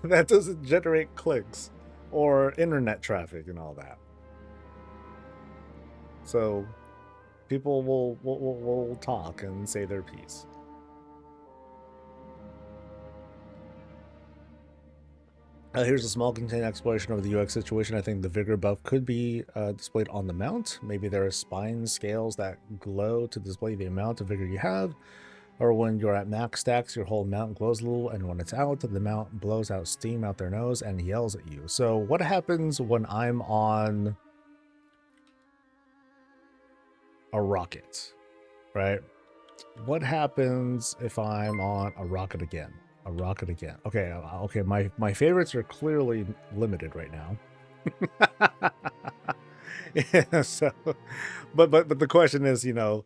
That doesn't generate clicks or internet traffic and all that. So people will talk and say their piece. Here's a small contained exploration of the UX situation. I think the vigor buff could be displayed on the mount. Maybe there are spine scales that glow to display the amount of vigor you have. Or when you're at max stacks, your whole mount glows a little, and when it's out, the mount blows out steam out their nose and yells at you. So what happens when I'm on a rocket, right? What happens if I'm on a rocket again? A rocket again. Okay, okay. My favorites are clearly limited right now. Yeah. So, but the question is, you know,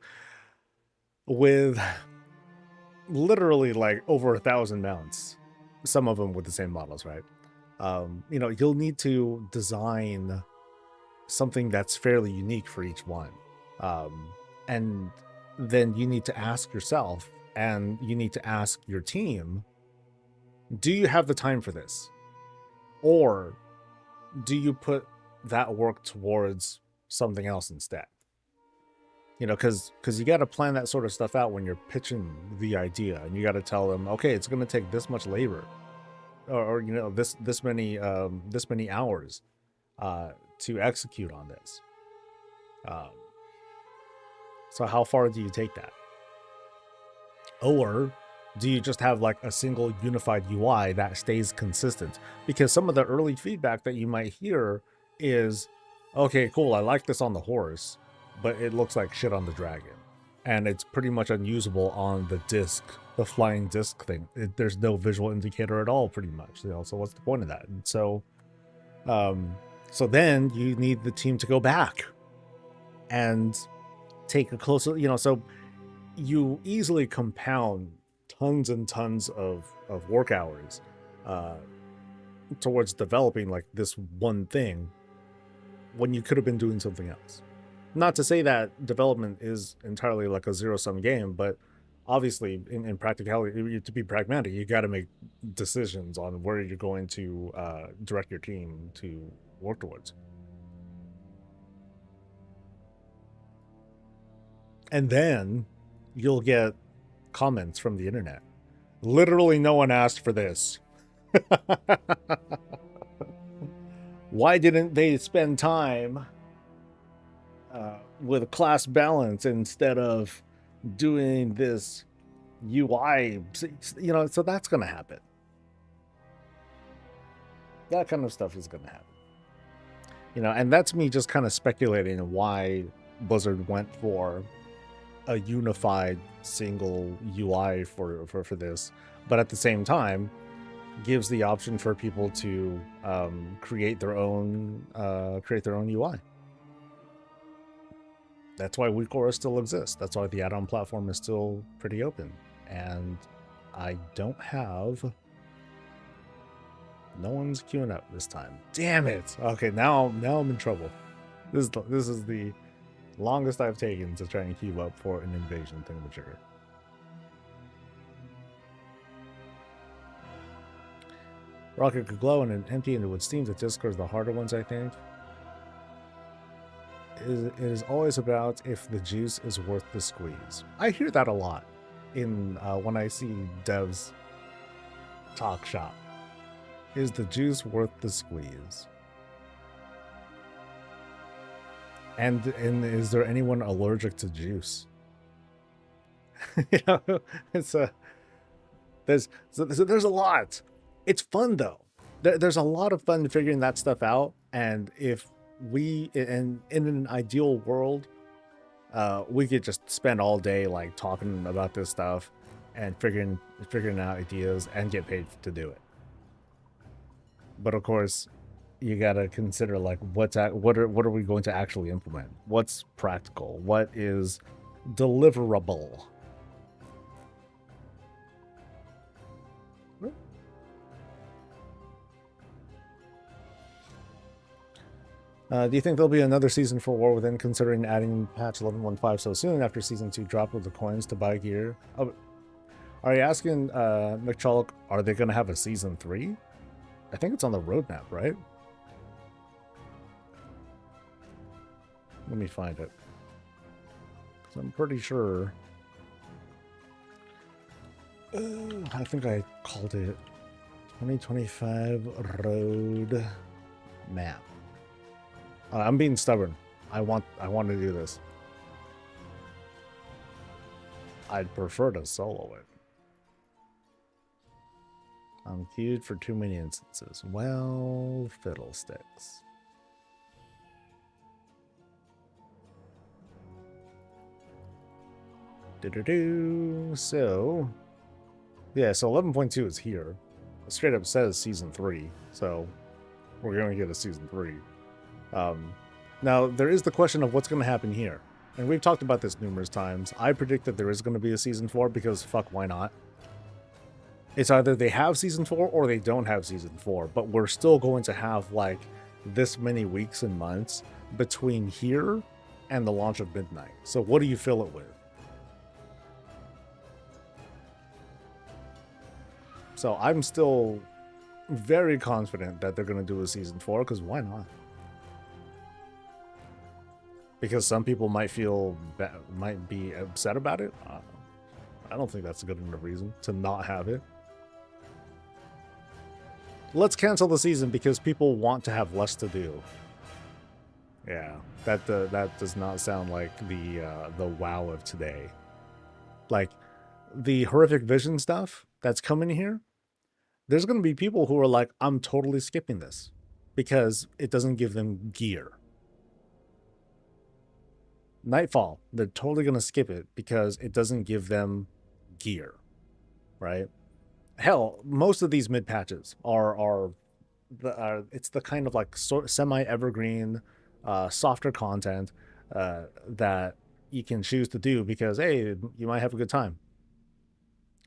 with literally like over 1,000 mounts, some of them with the same models, right? You know, you'll need to design something that's fairly unique for each one, and then you need to ask yourself, and you need to ask your team. Do you have the time for this? Or do you put that work towards something else instead? You know, because you got to plan that sort of stuff out when you're pitching the idea, and you got to tell them, okay, it's going to take this much labor, or you know, this many hours to execute on this. So how far do you take that? Or do you just have like a single unified UI that stays consistent? Because some of the early feedback that you might hear is, okay, cool, I like this on the horse, but it looks like shit on the dragon. And it's pretty much unusable on the disc, the flying disc thing. There's no visual indicator at all, pretty much. You know, so what's the point of that? And so, so then you need the team to go back and take a closer, you know, so you easily compound tons and tons of work hours towards developing like this one thing when you could have been doing something else. Not to say that development is entirely like a zero-sum game, but obviously in practicality, to be pragmatic, you got to make decisions on where you're going to direct your team to work towards. And then you'll get comments from the internet. Literally no one asked for this. Why didn't they spend time with class balance instead of doing this UI? You know, so that's going to happen. That kind of stuff is going to happen. You know, and that's me just kind of speculating why Blizzard went for a unified single UI for this, but at the same time gives the option for people to create their own UI. That's why WeCora still exists. That's why the add-on platform is still pretty open. And I don't have. No one's queuing up this time. Damn it! Okay, now I'm in trouble. This is the longest I've taken to try and queue up for an invasion thingamajigger. Rocket could glow and empty into what seems that Discord is the harder ones, I think. It is always about if the juice is worth the squeeze. I hear that a lot in when I see devs talk shop. Is the juice worth the squeeze? And is there anyone allergic to juice? You know, it's there's a lot. It's fun though. There's a lot of fun figuring that stuff out, and if in an ideal world, we could just spend all day like talking about this stuff and figuring out ideas and get paid to do it. But of course, you gotta consider like what are we going to actually implement? What's practical? What is deliverable? Do you think there'll be another season for War Within, considering adding patch 11.15 so soon after season 2 drop with the coins to buy gear? Oh, are you asking, McCholk, are they going to have a season 3? I think it's on the roadmap, right? Let me find it. 'Cause I'm pretty sure. I think I called it 2025 road map. I'm being stubborn. I want to do this. I'd prefer to solo it. I'm queued for too many instances. Well, fiddlesticks. So, yeah, so 11.2 is here. It straight up says season 3, so we're going to get a season 3. Now, there is the question of what's going to happen here. And we've talked about this numerous times. I predict that there is going to be a season 4 because fuck, why not? It's either they have season 4 or they don't have season 4, but we're still going to have like this many weeks and months between here and the launch of Midnight. So what do you fill it with? So I'm still very confident that they're going to do a season 4, because why not? Because some people might be upset about it. I don't think that's a good enough reason to not have it. Let's cancel the season because people want to have less to do. Yeah, that does not sound like the WoW of today. Like the horrific vision stuff that's coming here. There's going to be people who are like, I'm totally skipping this because it doesn't give them gear. Nightfall, they're totally going to skip it because it doesn't give them gear, right? Hell, most of these mid patches are it's the kind of like semi-evergreen, softer content that you can choose to do because, hey, you might have a good time.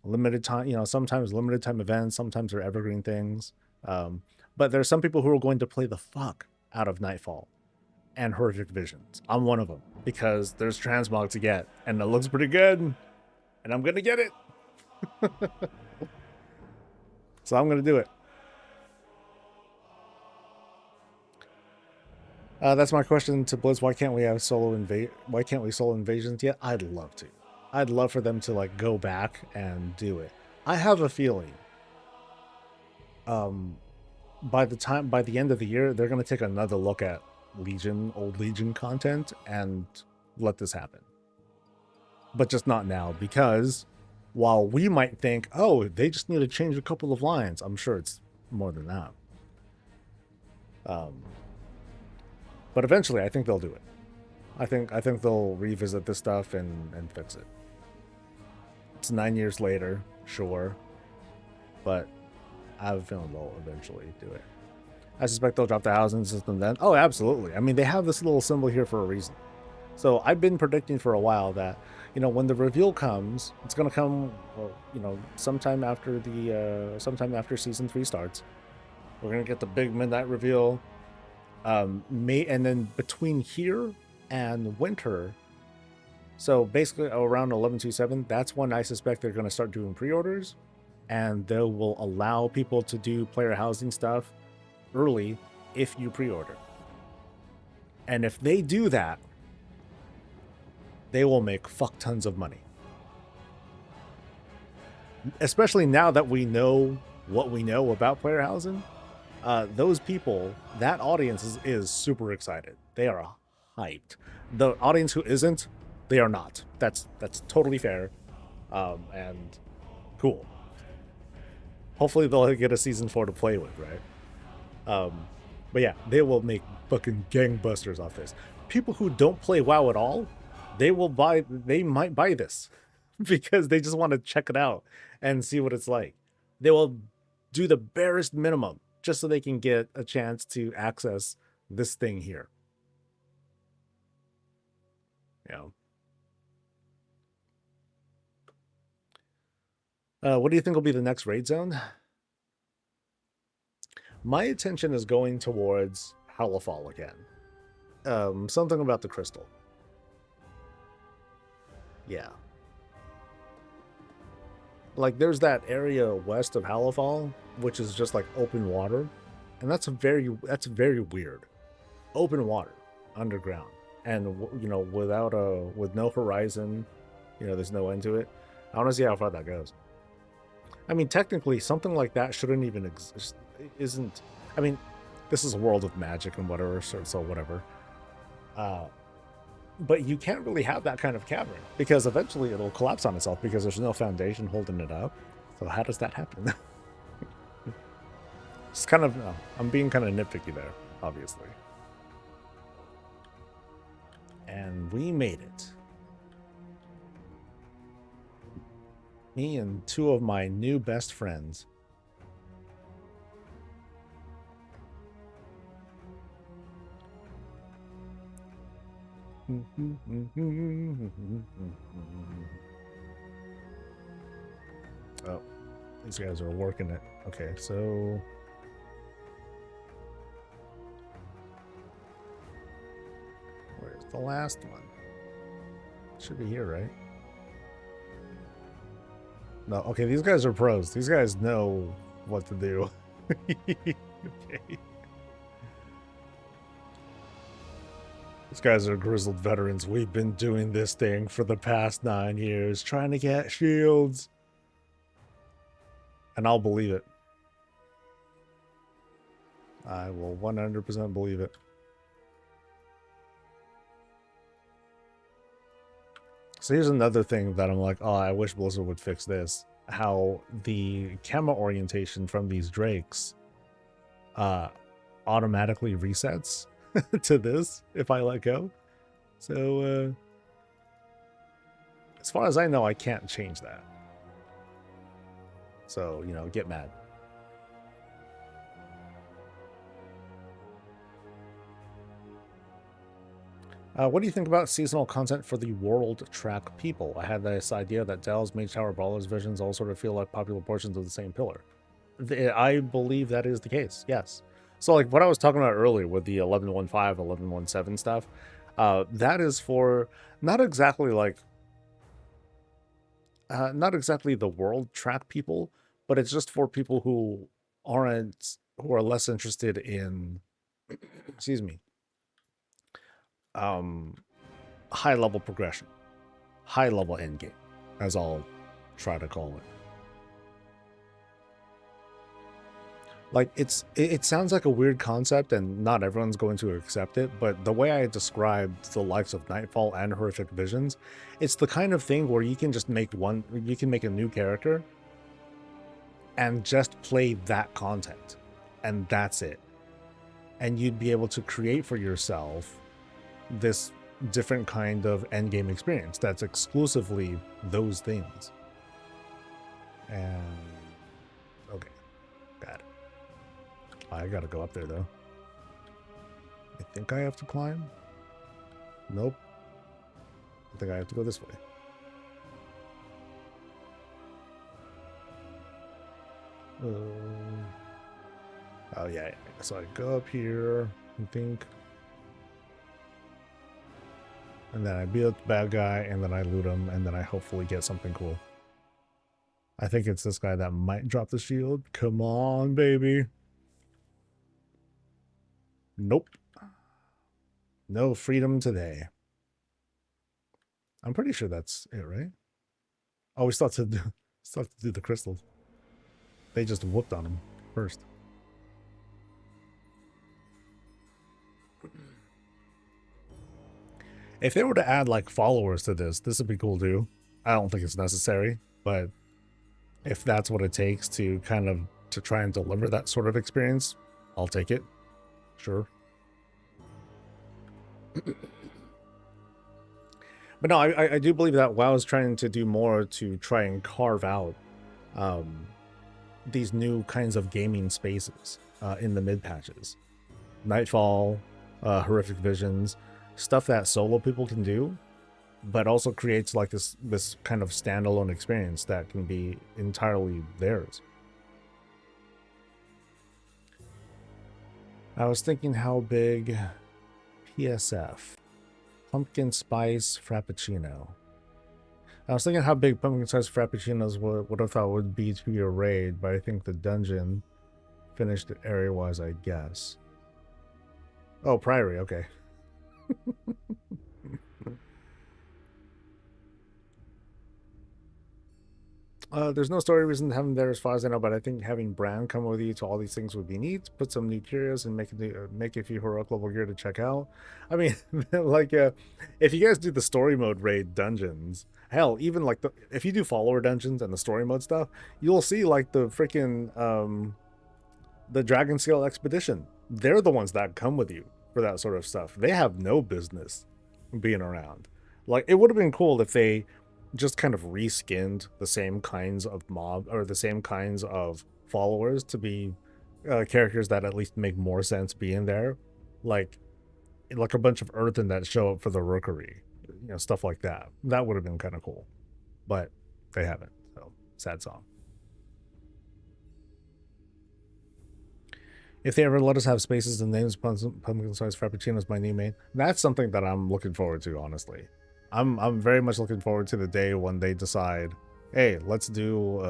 Limited time, you know, sometimes limited time events, sometimes they're evergreen things. But there's some people who are going to play the fuck out of Nightfall and Horrific Visions. I'm one of them because there's transmog to get and it looks pretty good and I'm going to get it. So I'm going to do it. That's my question to Blizz. Why can't we have why can't we solo invasions yet? I'd love to. I'd love for them to like go back and do it. I have a feeling by the end of the year, they're going to take another look at old Legion content and let this happen. But just not now, because while we might think, oh, they just need to change a couple of lines, I'm sure it's more than that. But eventually I think they'll do it. I think they'll revisit this stuff and fix it. It's 9 years later, sure, but I have a feeling they'll eventually do it. I suspect they'll drop the housing system then. Oh, absolutely. I mean, they have this little symbol here for a reason. So I've been predicting for a while that, you know, when the reveal comes, it's going to come, you know, sometime after season 3 starts. We're going to get the big midnight reveal. And then between here and winter, so basically around 11.27, that's when I suspect they're going to start doing pre-orders, and they will allow people to do player housing stuff early if you pre-order. And if they do that, they will make fuck tons of money. Especially now that we know what we know about player housing. Those people, that audience is super excited. They are hyped. The audience who isn't, they are not. That's totally fair, and cool. Hopefully they'll get a season 4 to play with, right? But yeah, they will make fucking gangbusters off this. People who don't play WoW at all, they might buy this because they just want to check it out and see what it's like. They will do the barest minimum just so they can get a chance to access this thing here. Yeah. What do you think will be the next raid zone? My attention is going towards Halifal again. Something about the crystal. Yeah. Like there's that area west of Halifal, which is just like open water, and that's very weird. Open water, underground, and with no horizon, there's no end to it. I want to see how far that goes. I mean, technically, something like that shouldn't even exist. Isn't? I mean, this is a world of magic and whatever, so whatever. But you can't really have that kind of cavern because eventually it'll collapse on itself because there's no foundation holding it up. So how does that happen? It's kind of, I'm being kind of nitpicky there, obviously. And we made it. Me and two of my new best friends. Oh, these guys are working it. Okay, so where's the last one? Should be here, right? No, okay, these guys are pros. These guys know what to do. Okay. These guys are grizzled veterans. We've been doing this thing for the past 9 years, trying to get shields. And I'll believe it. I will 100% believe it. So here's another thing that I'm like, oh, I wish Blizzard would fix this. How the camera orientation from these drakes automatically resets to this if I let go. So as far as I know, I can't change that. So, get mad. What do you think about seasonal content for the World Track people? I had this idea that Del's, Mage Tower, Brawlers, Visions all sort of feel like popular portions of the same pillar. I believe that is the case, yes. So like what I was talking about earlier with the 11.15, 11.17 stuff, that is for not exactly the World Track people, but it's just for people who are less interested in, excuse me, high level progression, high level end game, as I'll try to call it. Like it sounds like a weird concept and not everyone's going to accept it, but the way I described the likes of Nightfall and Horrific Visions, it's the kind of thing where you can just make a new character and just play that content, and that's it. And you'd be able to create for yourself this different kind of endgame experience that's exclusively those things. And okay, got it. I gotta go up there though. I think I have to climb. Nope. I think I have to go this way. Oh yeah, so I go up here, I think. And then I beat up the bad guy, and then I loot him, and then I hopefully get something cool. I think it's this guy that might drop the shield. Come on, baby. Nope. No freedom today. I'm pretty sure that's it, right? Oh, we still have to do the crystals. They just whooped on him first. If they were to add like followers to this would be cool too. I don't think it's necessary, but if that's what it takes to try and deliver that sort of experience, I'll take it. Sure. But no, I do believe that WoW is trying to do more to try and carve out these new kinds of gaming spaces in the mid patches. Nightfall, Horrific Visions, stuff that solo people can do, but also creates like this kind of standalone experience that can be entirely theirs. I was thinking how big PSF, Pumpkin Spice Frappuccino. I was thinking how big Pumpkin Spice Frappuccinos would have thought would be to your raid, but I think the dungeon finished it area-wise, I guess. Oh, Priory, okay. There's no story reason to have him there as far as I know, but I think having Bran come with you to all these things would be neat. Put some new curios and make a few heroic level gear to check out. I mean, like, if you guys do the story mode raid dungeons, hell, even like if you do follower dungeons and the story mode stuff, you'll see like the freaking the Dragon Scale Expedition. They're the ones that come with you for that sort of stuff. They have no business being around. Like, it would have been cool if they just kind of reskinned the same kinds of mob or the same kinds of followers to be characters that at least make more sense being there, like a bunch of earthen that show up for the rookery, stuff like that. That would have been kind of cool, but they haven't. So sad song. If they ever let us have spaces and names, Pumpkin Spice Frappuccino's my new main. That's something that I'm looking forward to, honestly. I'm very much looking forward to the day when they decide, hey, let's do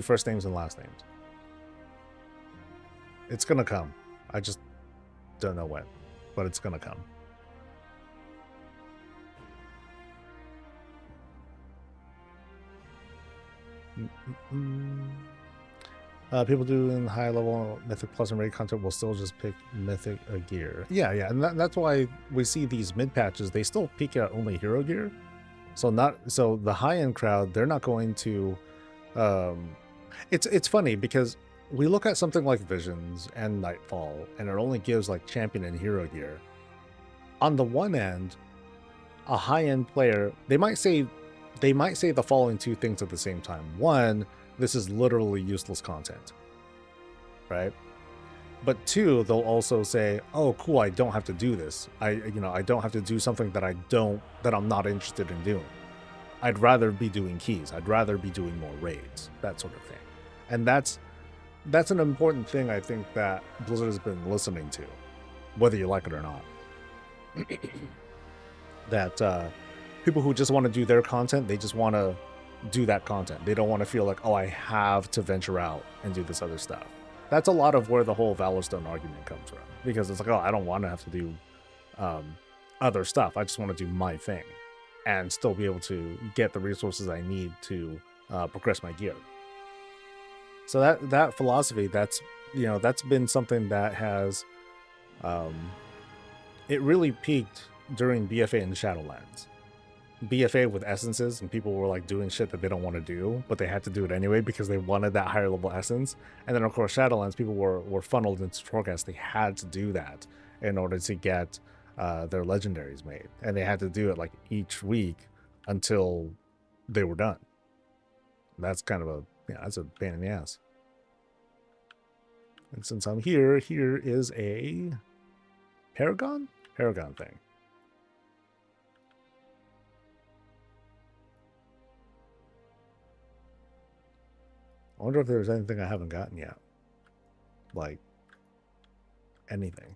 first names and last names. It's gonna come. I just don't know when, but it's gonna come. People doing high level Mythic Plus and raid content will still just pick Mythic gear. Yeah, and that's why we see these mid patches. They still peak at only hero gear. So the high end crowd, they're not going to. It's funny because we look at something like Visions and Nightfall, and it only gives like champion and hero gear. On the one end, a high end player, they might say the following two things at the same time. One, this is literally useless content, right? But two, they'll also say, oh, cool, I don't have to do this. I don't have to do something that I'm not interested in doing. I'd rather be doing keys. I'd rather be doing more raids, that sort of thing. And that's an important thing, I think, that Blizzard has been listening to, whether you like it or not. That people who just want to do their content, they just want to do that content. They don't want to feel like, oh, I have to venture out and do this other stuff. That's a lot of where the whole Valorstone argument comes from, because it's like, oh, I don't want to have to do other stuff. I just want to do my thing and still be able to get the resources I need to progress my gear. So that philosophy, that's been something that has it really peaked during BFA and Shadowlands. BFA with essences, and people were like doing shit that they don't want to do, but they had to do it anyway because they wanted that higher level essence. And then of course Shadowlands, people were funneled into forecast. They had to do that in order to get their legendaries made, and they had to do it like each week until they were done. That's kind of that's a pain in the ass. And since I'm here is a Paragon thing. I wonder if there's anything I haven't gotten yet. Like, anything.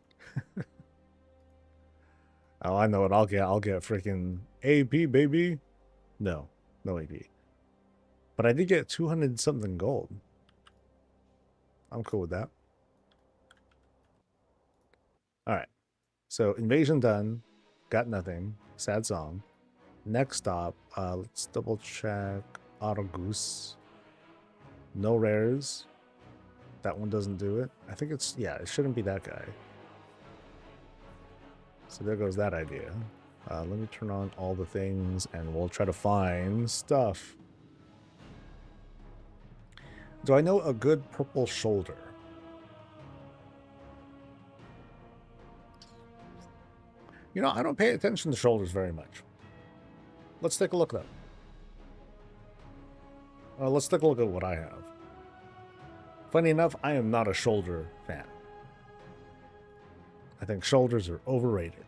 Oh, I know what I'll get. I'll get freaking AP, baby. No AP. But I did get 200 something gold. I'm cool with that. Alright. So, invasion done. Got nothing. Sad song. Next stop, let's double check Auto Goose. No rares. That one doesn't do it. I think it shouldn't be that guy. So there goes that idea. Let me turn on all the things and we'll try to find stuff. Do I know a good purple shoulder? You know, I don't pay attention to shoulders very much. Let's take a look, though. Let's take a look at what I have. Funny enough, I am not a shoulder fan. I think shoulders are overrated.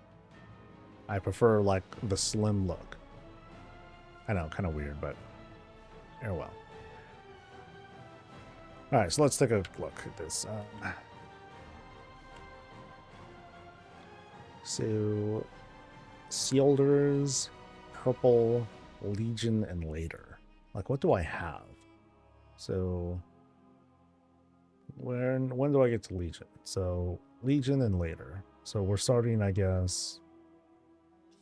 I prefer, like, the slim look. I know, kind of weird, but oh well. Alright, so let's take a look at this. So, Sealders, Purple, Legion, and later. Like, what do I have? So, when do I get to Legion? So, Legion and later. So we're starting, I guess,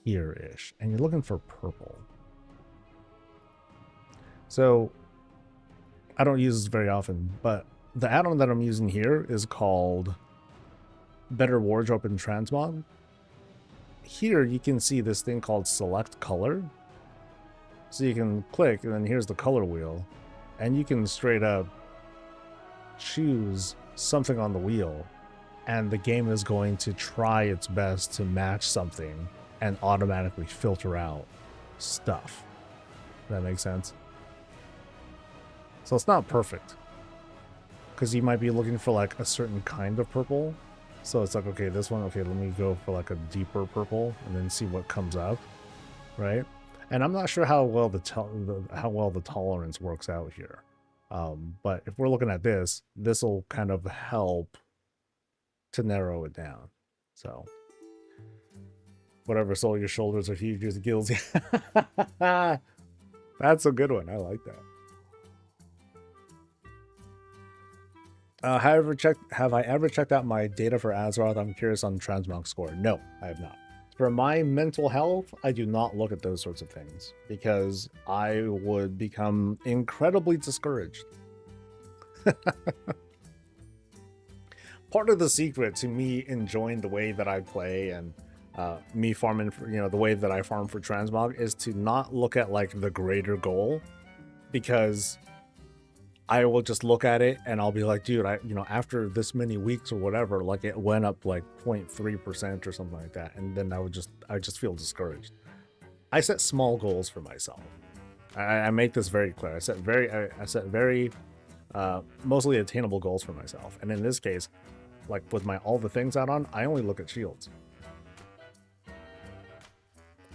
here-ish. And you're looking for purple. So, I don't use this very often, but the add-on that I'm using here is called Better Wardrobe and Transmog. Here you can see this thing called Select Color. So you can click, and then here's the color wheel. And you can straight up choose something on the wheel. And the game is going to try its best to match something and automatically filter out stuff. Does that make sense? So it's not perfect, because you might be looking for like a certain kind of purple. So it's like, okay, this one, okay, let me go for like a deeper purple and then see what comes up, right? And I'm not sure how well the tolerance works out here. But if we're looking at this will kind of help to narrow it down. So whatever, so your shoulders are huge as gills. That's a good one. I like that. Have I ever checked out my data for Azeroth? I'm curious on Transmog score. No, I have not. For my mental health, I do not look at those sorts of things because I would become incredibly discouraged. Part of the secret to me enjoying the way that I play and me farming, for, the way that I farm for Transmog is to not look at like the greater goal, because I will just look at it and I'll be like, dude, after this many weeks or whatever, like it went up like 0.3% or something like that. And then I just feel discouraged. I set small goals for myself. I make this very clear. I set very mostly attainable goals for myself. And in this case, like with my all the things add-on, I only look at shields.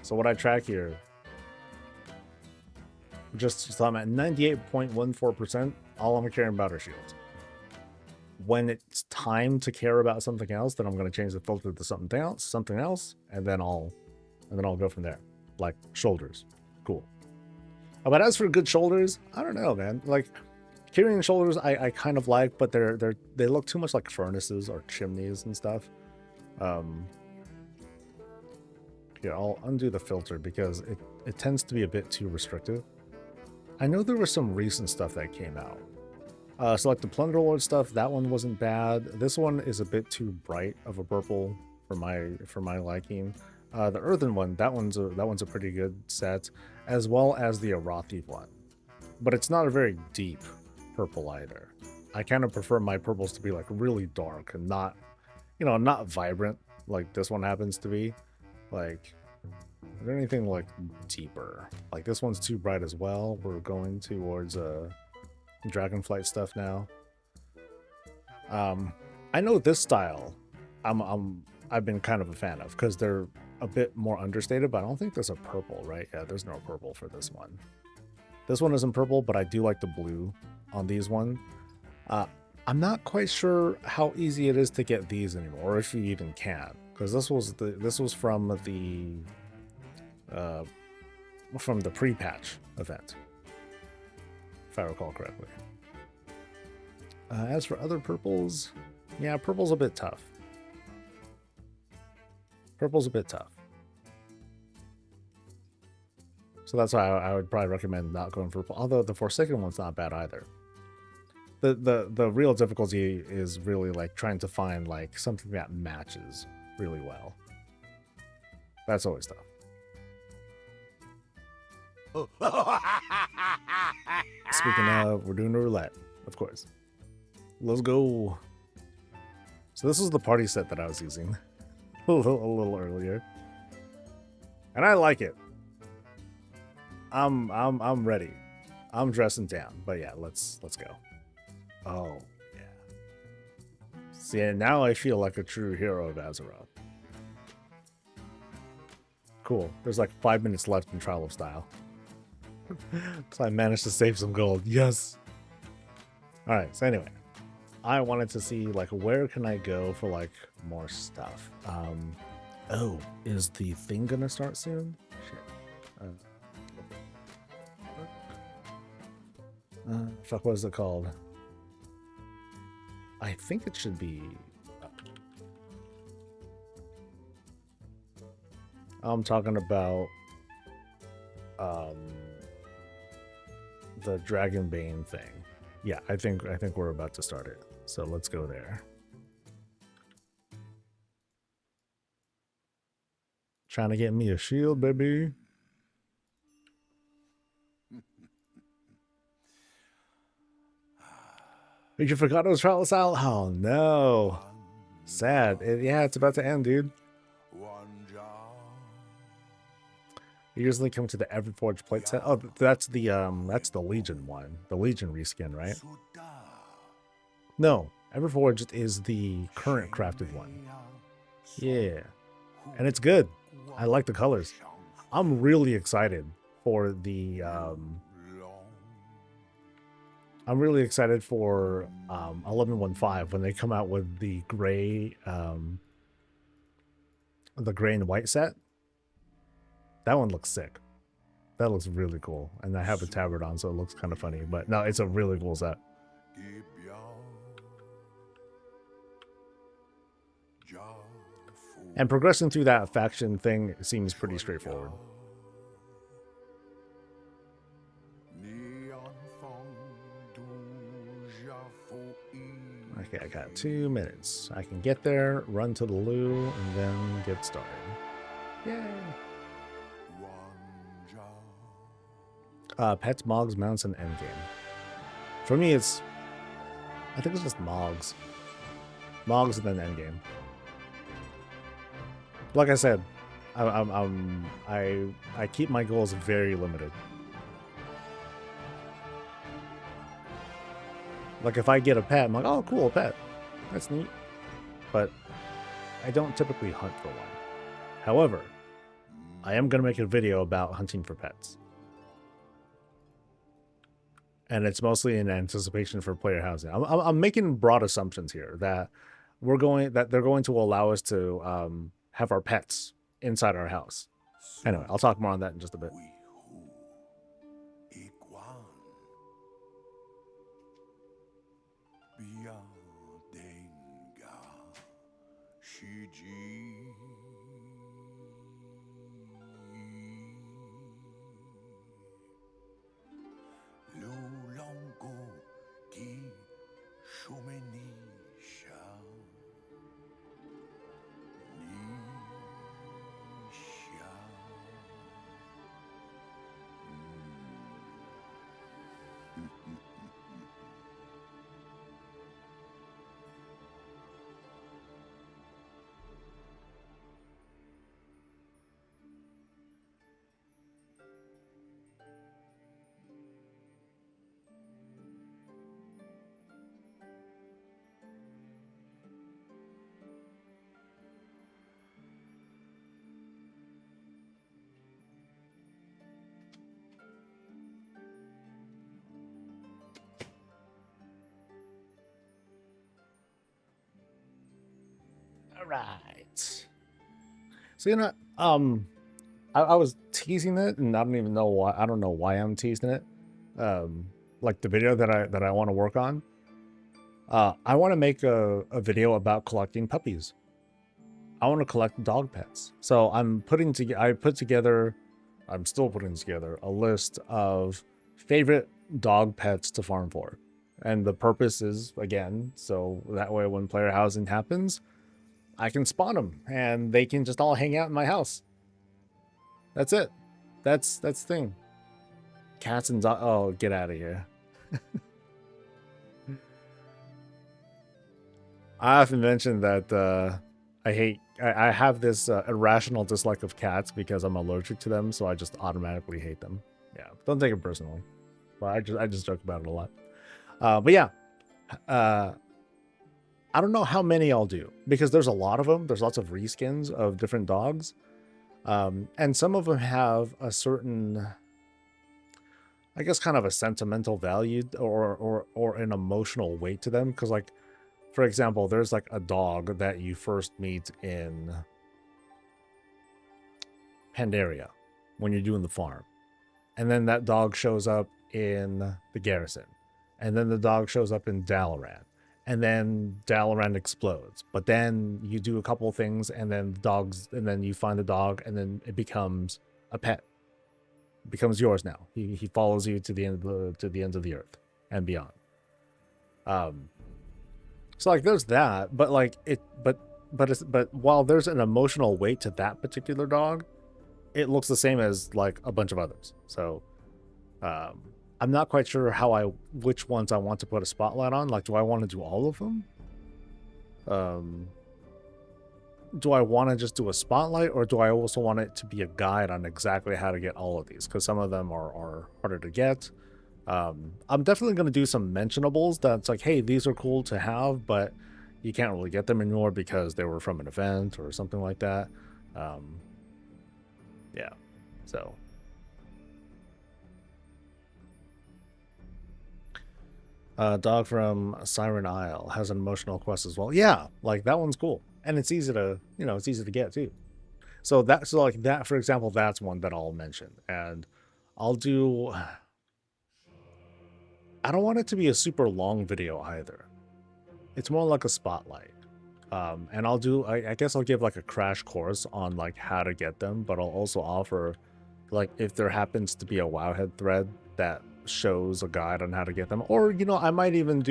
So what I track here, so I'm at 98.14%. All I'm caring about are shields. When it's time to care about something else, then I'm going to change the filter to something else, and then I'll go from there. Like shoulders, cool. But as for good shoulders, I don't know, man. Like carrying shoulders, I kind of like, but they look too much like furnaces or chimneys and stuff. Here, I'll undo the filter because it tends to be a bit too restrictive. I know there was some recent stuff that came out. So like the Plunderlord stuff, that one wasn't bad. This one is a bit too bright of a purple for my liking. The Earthen one, that one's a pretty good set, as well as the Arathi one. But it's not a very deep purple either. I kind of prefer my purples to be like really dark and not vibrant like this one happens to be. Like, is there anything like deeper? Like this one's too bright as well. We're going towards Dragonflight stuff now. I know this style I've been kind of a fan of because they're a bit more understated, but I don't think there's a purple, right? Yeah, there's no purple for this one. This one isn't purple, but I do like the blue on these one. I'm not quite sure how easy it is to get these anymore, or if you even can, because this was from the pre-patch event, if I recall correctly. As for other purples, yeah, purple's a bit tough. Purple's a bit tough. So that's why I would probably recommend not going for purple, although the Forsaken one's not bad either. The real difficulty is really like trying to find like something that matches really well. That's always tough. Speaking of, we're doing a roulette, of course. Let's go. So this is the party set that I was using a little earlier. And I like it. I'm ready. I'm dressing down. But yeah, let's go. Oh, yeah. See, and now I feel like a true hero of Azeroth. Cool. There's like 5 minutes left in Trial of Style. So I managed to save some gold. Yes. All right. So anyway, I wanted to see like where can I go for like more stuff. Oh, is the thing gonna start soon? Shit. Fuck. What is it called? I think it should be. I'm talking about the Dragonbane thing. Yeah, I think we're about to start it. So let's go there. Trying to get me a shield, baby. You forgot it was Trial of Style? Oh no. Sad. Yeah, it's about to end, dude. You usually come to the Everforged plate set. Oh, that's the Legion one. The Legion reskin, right? No, Everforged is the current crafted one. Yeah. And it's good. I like the colors. I'm really excited for the 1115 when they come out with the gray and white set. That one looks sick. That looks really cool. And I have a tabard on, so it looks kind of funny. But no, it's a really cool set. And progressing through that faction thing seems pretty straightforward. Okay, I got 2 minutes. I can get there, run to the loo, and then get started. Yay! Pets, Mogs, Mounts, and Endgame. For me, I think it's just Mogs. Mogs and then Endgame. Like I said, I keep my goals very limited. Like if I get a pet, I'm like, oh cool, a pet. That's neat. But I don't typically hunt for one. However, I am gonna make a video about hunting for pets. And it's mostly in anticipation for player housing. I'm making broad assumptions here that they're going to allow us to have our pets inside our house. Anyway, I'll talk more on that in just a bit. All right. So I was teasing it, and I don't even know why. I don't know why I'm teasing it. Like the video that I want to work on. I want to make a video about collecting puppies. I want to collect dog pets. So I'm still putting together a list of favorite dog pets to farm for. And the purpose is, again, so that way when player housing happens, I can spawn them and they can just all hang out in my house. That's it. That's the thing. Cats and dogs. Oh, get out of here. I often mention that I hate I have this irrational dislike of cats because I'm allergic to them, so I just automatically hate them. Yeah, don't take it personally. But I just joke about it a lot. But yeah, I don't know how many I'll do because there's a lot of them. There's lots of reskins of different dogs, and some of them have a certain, I guess, kind of a sentimental value or an emotional weight to them. Because, like, for example, there's like a dog that you first meet in Pandaria when you're doing the farm, and then that dog shows up in the garrison, and then the dog shows up in Dalaran, and then Dalaran explodes. But then you do a couple of things, and then and then you find the dog, and then it becomes a pet. It becomes yours now. He follows you to the end of the earth and beyond. So like there's that, but like but while there's an emotional weight to that particular dog, it looks the same as like a bunch of others. So I'm not quite sure which ones I want to put a spotlight on. Like, do I want to do all of them? Do I want to just do a spotlight, or do I also want it to be a guide on exactly how to get all of these? Because some of them are harder to get. I'm definitely going to do some mentionables that's like, hey, these are cool to have, but you can't really get them anymore because they were from an event or something like that. Yeah, so. Dog from Siren Isle has an emotional quest as well. Yeah, like that one's cool. And it's easy to, it's easy to get too. So like that, for example, that's one that I'll mention. And I'll do, I don't want it to be a super long video either. It's more like a spotlight. And I'll do, I guess I'll give like a crash course on like how to get them, but I'll also offer like if there happens to be a Wowhead thread that shows a guide on how to get them, or I might even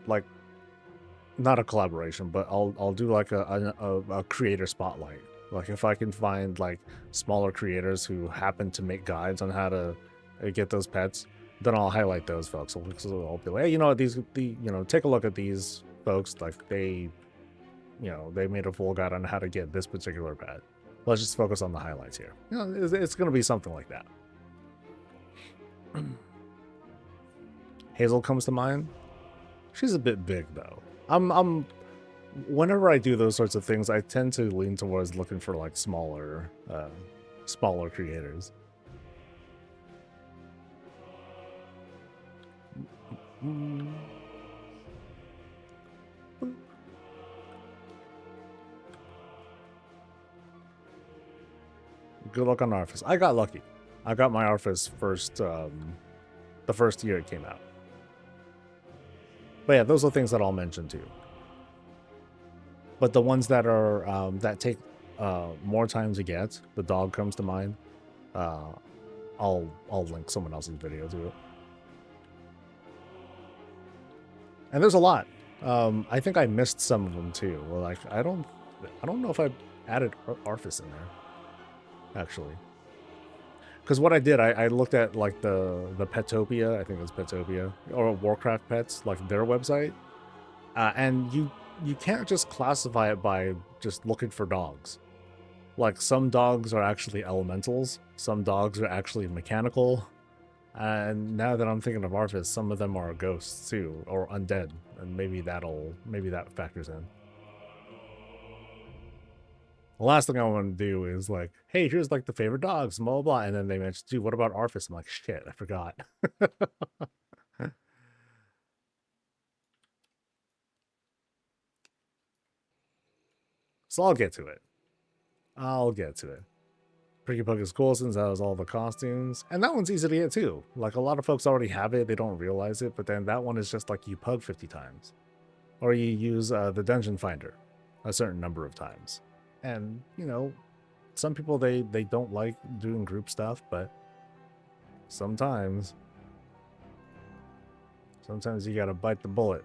like, not a collaboration, but I'll do like a creator spotlight. Like if I can find like smaller creators who happen to make guides on how to get those pets, then I'll highlight those folks. So I'll be like, hey, take a look at these folks. Like they made a full guide on how to get this particular pet. Let's just focus on the highlights here. It's going to be something like that. Hazel comes to mind. She's a bit big though. Whenever I do those sorts of things, I tend to lean towards looking for like smaller creators. Good luck on Arthas. I got lucky. I got my Arthas first, the first year it came out. But yeah, those are things that I'll mention too. But the ones that are that take more time to get, the dog comes to mind. I'll link someone else's video to it. And there's a lot. I think I missed some of them too. Well, like I don't know if I added Arthas in there, actually. Because what I did, I looked at like the Petopia, I think it was Petopia, or Warcraft Pets, like their website, and you can't just classify it by just looking for dogs. Like some dogs are actually elementals, some dogs are actually mechanical, and now that I'm thinking of Arthas, some of them are ghosts too, or undead, and maybe that factors in. The last thing I want to do is like, hey, here's like the favorite dogs, blah, blah, blah. And then they mentioned, dude, what about Arthas? I'm like, shit, I forgot. So I'll get to it. Pretty Pug is cool since that has all the costumes. And that one's easy to get too. Like a lot of folks already have it, they don't realize it, but then that one is just like you pug 50 times. Or you use the Dungeon Finder a certain number of times. And, some people, they don't like doing group stuff, but sometimes you gotta bite the bullet.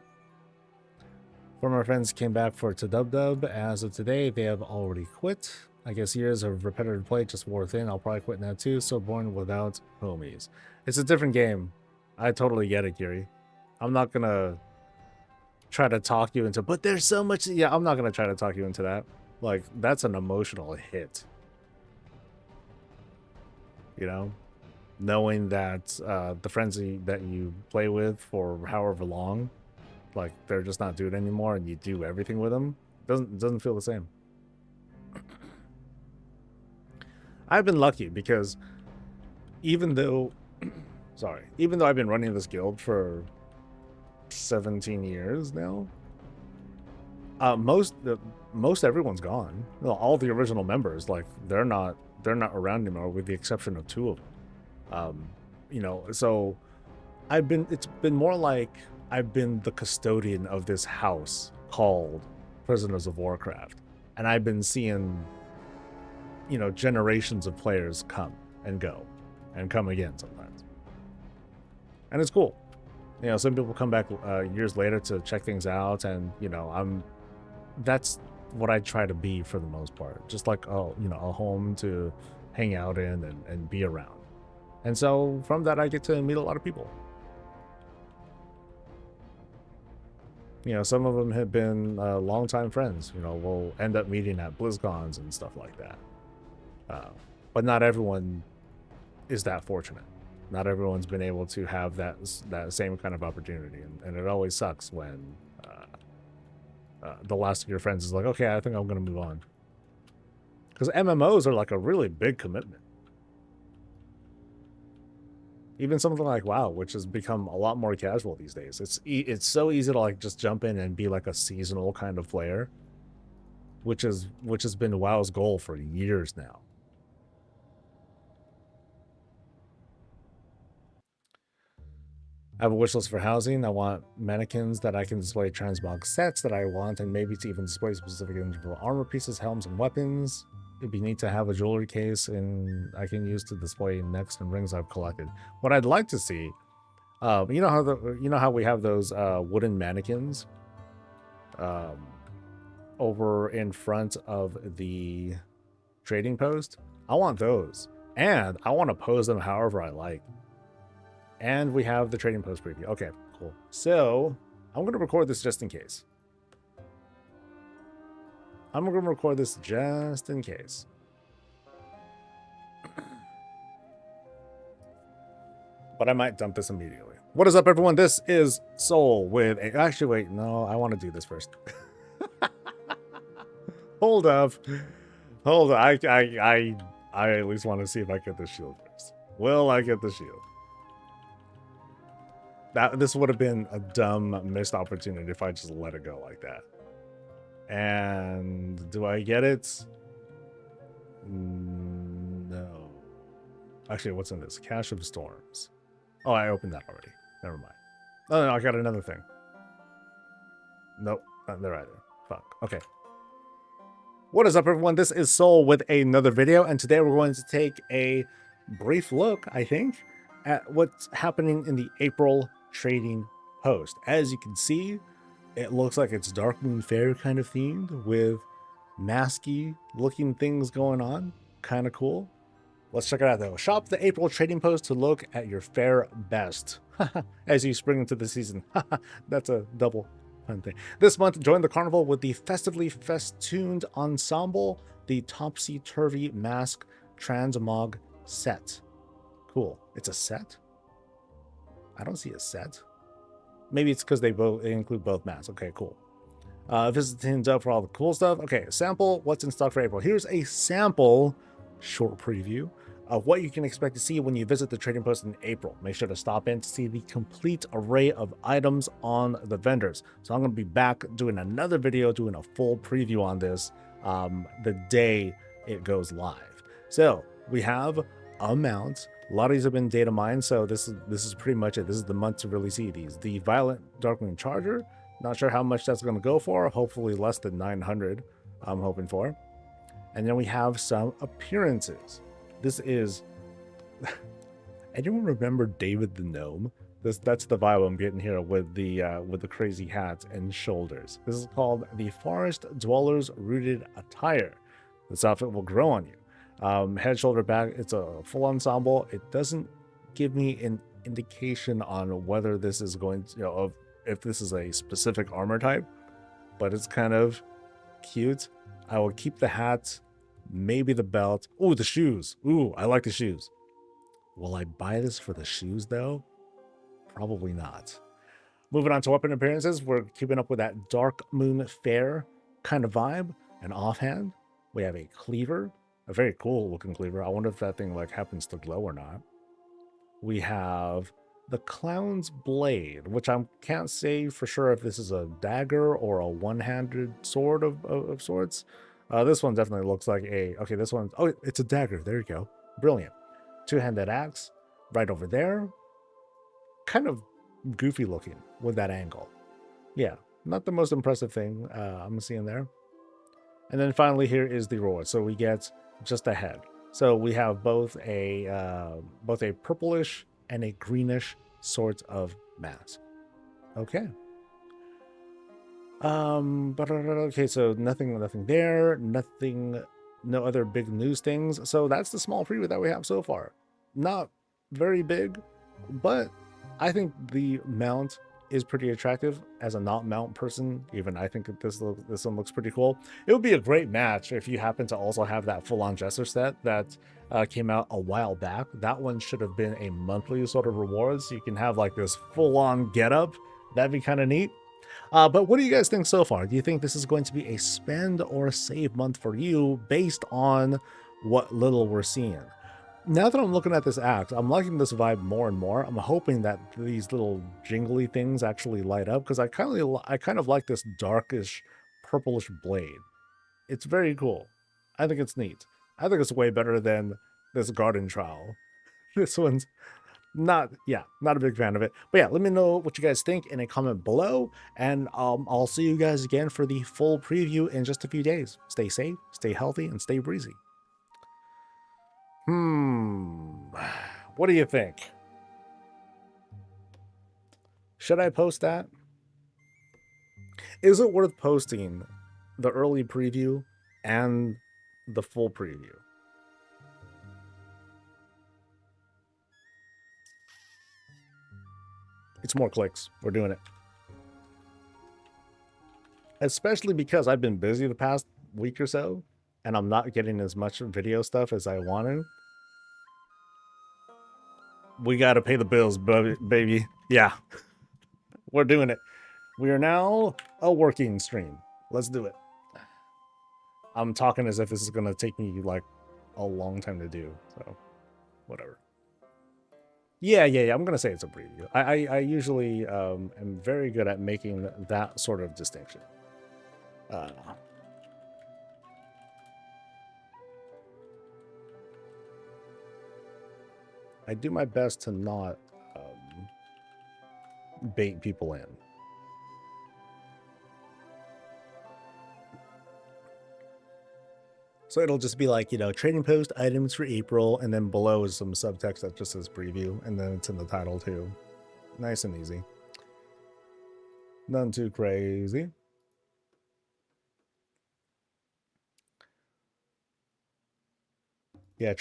Former friends came back for Dub. As of today, they have already quit. I guess years of repetitive play just wore thin. I'll probably quit now too. So born without homies. It's a different game. I totally get it, Kiri. I'm not gonna try to talk you into, but there's so much. Yeah, I'm not gonna try to talk you into that. Like, that's an emotional hit, you know, knowing that the friends that you play with for however long, like, they're just not doing it anymore, and you do everything with them. Doesn't feel the same. I've been lucky because even though even though I've been running this guild for 17 years now, most everyone's gone. Well, all the original members, like, they're not around anymore, with the exception of 2 of them. You know, so it's been more like I've been the custodian of this house called Prisoners of Warcraft, and I've been seeing, you know, generations of players come and go and come again sometimes, and it's cool. You know, some people come back years later to check things out, and, you know, that's what I try to be for the most part, just like, you know, a home to hang out in and be around. And so from that, I get to meet a lot of people. You know, some of them have been longtime friends. You know, we'll end up meeting at BlizzCons and stuff like that. But not everyone is that fortunate. Not everyone's been able to have that same kind of opportunity, and it always sucks when the last of your friends is like, okay, I think I'm going to move on. Because MMOs are like a really big commitment. Even something like WoW, which has become a lot more casual these days. It's so easy to, like, just jump in and be like a seasonal kind of player, which has been WoW's goal for years now. I have a wish list for housing. I want mannequins that I can display transmog sets that I want, and maybe to even display specific individual armor pieces, helms, and weapons. It'd be neat to have a jewelry case and I can use to display necks and rings I've collected. What I'd like to see, you know how we have those wooden mannequins over in front of the trading post? I want those, and I want to pose them however I like. And we have the trading post preview. Okay, cool. So I'm going to record this just in case. I'm going to record this just in case. But I might dump this immediately. What is up, everyone? This is Soul with a... Actually, wait. No, I want to do this first. Hold up. Hold on. I at least want to see if I get the shield first. Will I get the shield? This would have been a dumb missed opportunity if I just let it go like that. And do I get it? No. Actually, what's in this? Cache of Storms. Oh, I opened that already. Never mind. Oh, no, I got another thing. Nope, not there either. Fuck. Okay. What is up, everyone? This is Soul with another video, and today we're going to take a brief look, I think, at what's happening in the April trading post. As you can see, it looks like it's Darkmoon Fair kind of themed with masky looking things going on. Kind of cool. Let's check it out though. Shop the April trading post to look at your fair best as you spring into the season. That's a double fun thing. This month, join the carnival with the festively festooned ensemble, the Topsy-Turvy Mask Transmog set. Cool. It's a set? I don't see a set. Maybe it's because they include both masks. Okay, cool. Visit the Tin's up for all the cool stuff. Okay, sample what's in stock for April. Here's a sample short preview of what you can expect to see when you visit the trading post in April. Make sure to stop in to see the complete array of items on the vendors. So I'm going to be back doing another video, doing a full preview on this the day it goes live. So we have a mount. A lot of these have been data mined, so this is pretty much it. This is the month to really see these. The Violent Darkmoon Charger, not sure how much that's going to go for. Hopefully less than 900, I'm hoping for. And then we have some appearances. This is... Anyone remember David the Gnome? That's the vibe I'm getting here with the crazy hat and shoulders. This is called the Forest Dweller's Rooted Attire. This outfit will grow on you. Head, shoulder, back, it's a full ensemble. It doesn't give me an indication on whether this is going to, if this is a specific armor type, but it's kind of cute. I will keep the hat, maybe the belt. Oh, the shoes. Ooh, I like the shoes. Will I buy this for the shoes though? Probably not. Moving on to weapon appearances, we're keeping up with that Dark Moon Fair kind of vibe. And offhand, we have a cleaver, a very cool looking cleaver. I wonder if that thing like happens to glow or not. We have the Clown's Blade, which I can't say for sure if this is a dagger or a one-handed sword of sorts. This one definitely looks like okay, this one, oh, it's a dagger. There you go. Brilliant. Two-handed axe right over there. Kind of goofy looking with that angle. Yeah, not the most impressive thing I'm seeing there. And then finally here is the reward. So we get just a head. So we have both a purplish and a greenish sort of mask. Okay. But okay, so nothing there, no other big news things. So that's the small preview that we have so far. Not very big, but I think the mount is pretty attractive as a not mount person. Even I think this one looks pretty cool. It would be a great match if you happen to also have that full-on Jester set that came out a while back. That one should have been a monthly sort of reward, so you can have like this full-on getup. That'd be kind of neat. But what do you guys think so far? Do you think this is going to be a spend or a save month for you based on what little we're seeing? Now that I'm looking at this axe, I'm liking this vibe more and more. I'm hoping that these little jingly things actually light up, because I kind of like this darkish purplish blade. It's very cool. I think it's neat. I think it's way better than this garden trowel. This one's not a big fan of it. But yeah, let me know what you guys think in a comment below, and I'll see you guys again for the full preview in just a few days. Stay safe, stay healthy, and stay breezy. What do you think? Should I post that? Is it worth posting the early preview and the full preview? It's more clicks. We're doing it. Especially because I've been busy the past week or so, and I'm not getting as much video stuff as I wanted. We got to pay the bills, baby. Yeah, we're doing it. We are now a working stream. Let's do it. I'm talking as if this is going to take me like a long time to do, so whatever. Yeah. I'm going to say it's a preview. I usually am very good at making that sort of distinction. I do my best to not bait people in. So it'll just be like, trading post items for April, and then below is some subtext that just says preview, and then it's in the title too. Nice and easy. None too crazy. Yeah,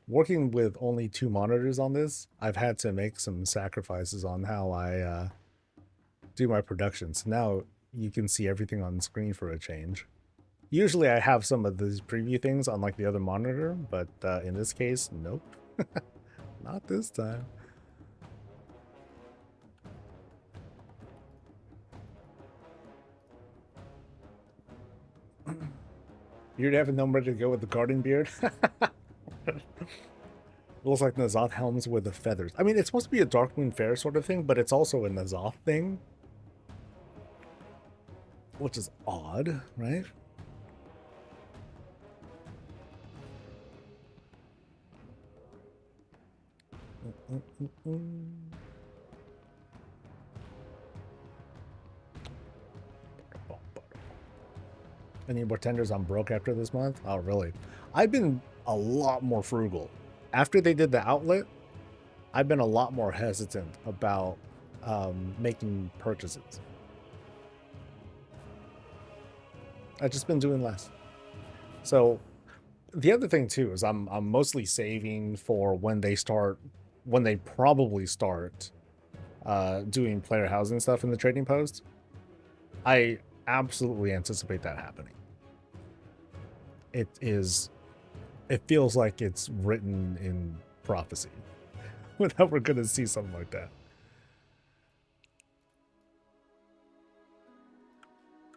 working with only 2 monitors on this, I've had to make some sacrifices on how I do my productions. Now you can see everything on screen for a change. Usually I have some of these preview things on like the other monitor, but in this case, nope. Not this time. You'd have a number to go with the garden beard. Looks like Nazoth helms with the feathers. I mean, it's supposed to be a Darkmoon Fair sort of thing, but it's also a Nazoth thing. Which is odd, right? Any more tenders? I'm broke after this month? Oh, really? I've been a lot more frugal. After they did the outlet, I've been a lot more hesitant about making purchases. I've just been doing less. So the other thing too is I'm mostly saving for when they probably start doing player housing stuff in the trading post. I absolutely anticipate that happening. It feels like it's written in prophecy that we're gonna see something like that.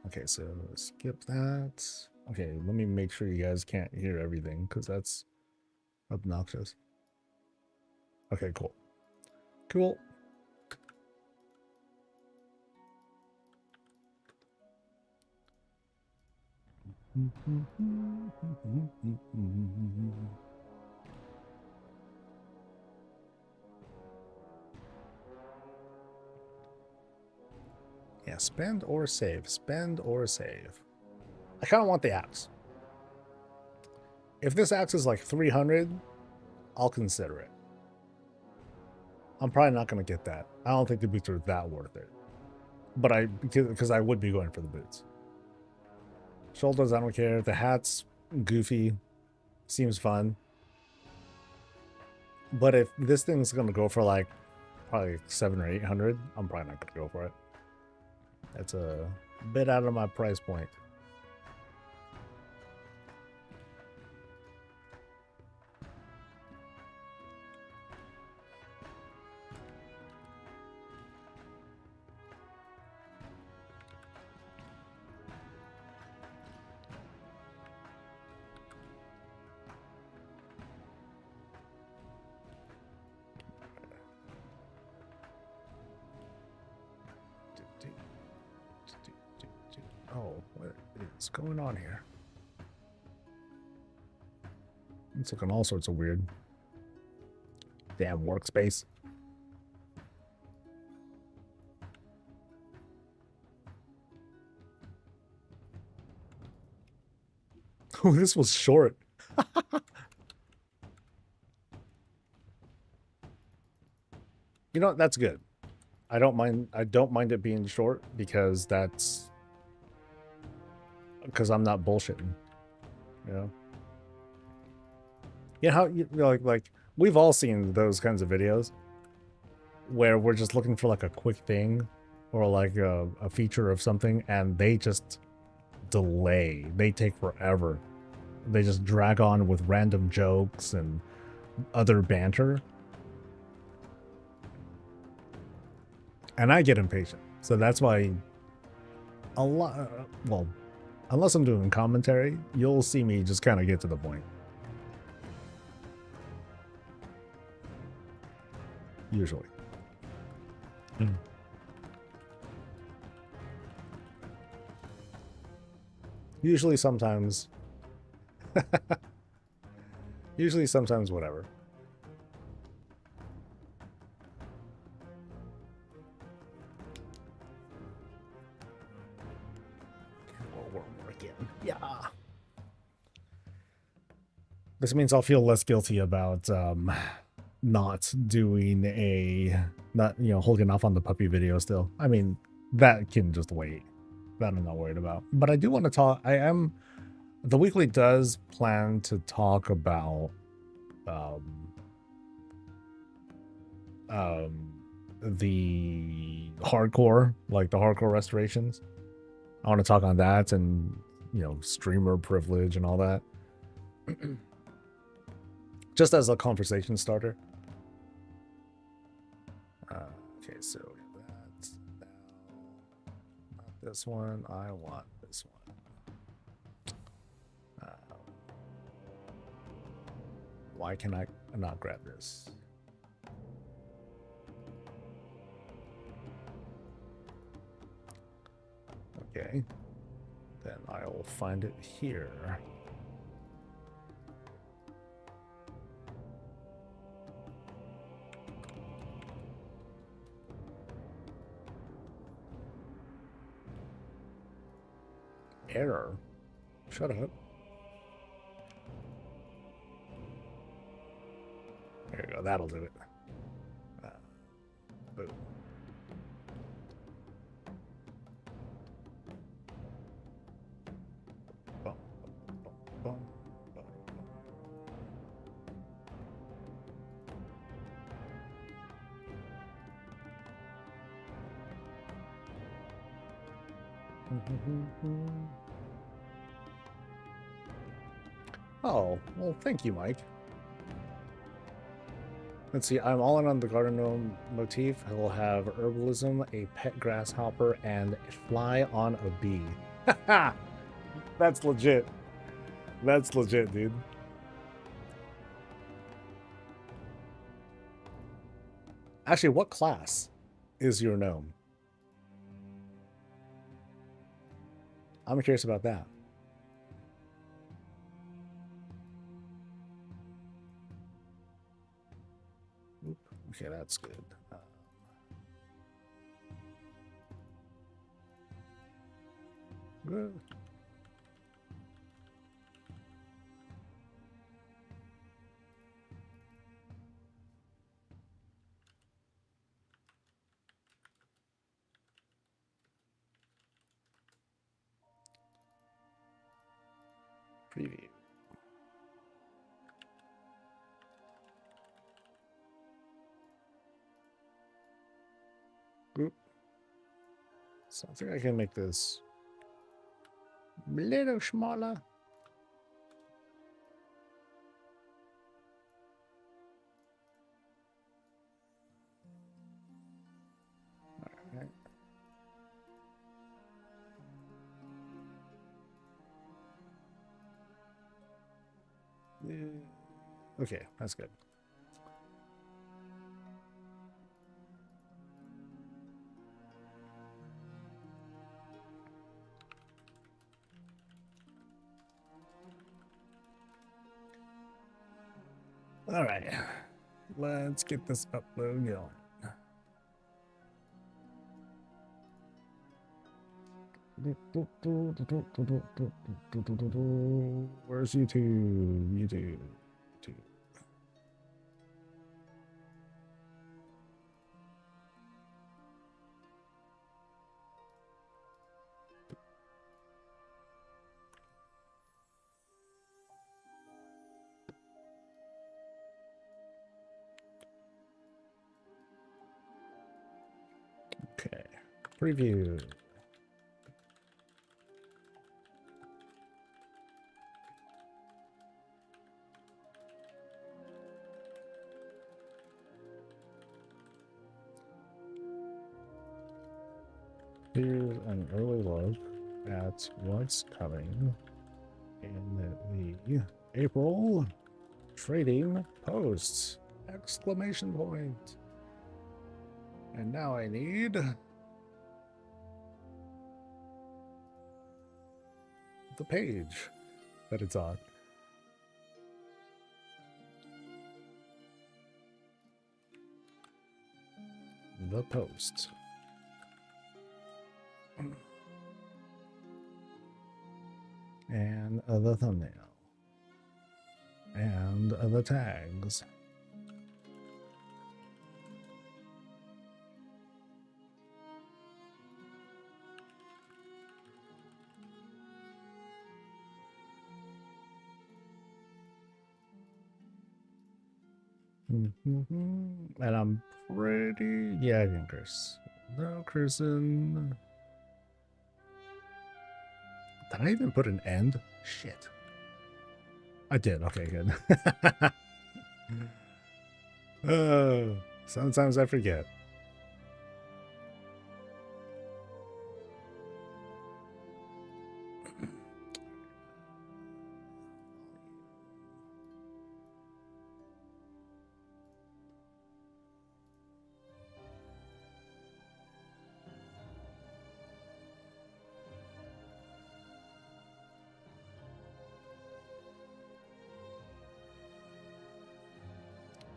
Okay, so skip that. Okay, let me make sure you guys can't hear everything because that's obnoxious. Okay, cool. Cool. Yeah, spend or save. Spend or save. I kind of want the axe. If this axe is like 300, I'll consider it. I'm probably not going to get that. I don't think the boots are that worth it. But because I would be going for the boots. Shoulders, I don't care. The hat's goofy. Seems fun. But if this thing's going to go for like probably 700 or 800, I'm probably not going to go for it. That's a bit out of my price point. Oh, what is going on here? It's looking all sorts of weird. Damn workspace. Oh, this was short. You know, that's good. I don't mind it being short because I'm not bullshitting. You know? You know how like we've all seen those kinds of videos where we're just looking for like a quick thing or like a feature of something and they just delay. They take forever. They just drag on with random jokes and other banter. And I get impatient. So that's why a lot, well, unless I'm doing commentary, you'll see me just kind of get to the point. Usually. Usually, sometimes. Usually, sometimes, whatever. We're working. Yeah. This means I'll feel less guilty about not holding off on the puppy video still. I mean, that can just wait. That I'm not worried about. But I do want to talk. The weekly does plan to talk about the hardcore, like the hardcore restorations. I want to talk on that and, streamer privilege and all that. Just as a conversation starter. Okay, so that's now not this one. I want this one. Why can I not grab this? Okay, then I will find it here. Error. Shut up. There you go. That'll do it. Boom. Boom. Boom. Boom. Oh, well, thank you, Mike. Let's see, I'm all in on the garden gnome motif. He'll have herbalism, a pet grasshopper, and fly on a bee. That's legit. That's legit, dude. Actually, what class is your gnome? I'm curious about that. Oop, okay, that's good. Good. Preview. Oop. So I think I can make this a little smaller. All right. Yeah. Okay, that's good. All right, let's get this upload going. Where's YouTube? YouTube. Okay, preview. Here's an early look at what's coming in the April trading posts! Exclamation point! And now I need the page that it's on. The post. And the thumbnail. And the tags. And I'm pretty... Yeah, I can curse. No cursing. Did I even put an end? Shit. I did. Okay, good. Sometimes I forget.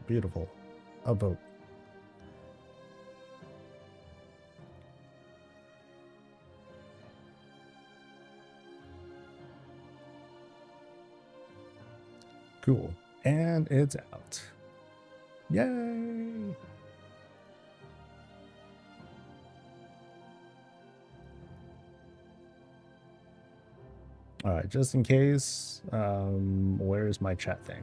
Beautiful. A boat. Cool. And it's out. Yay! All right, just in case, where's my chat thing?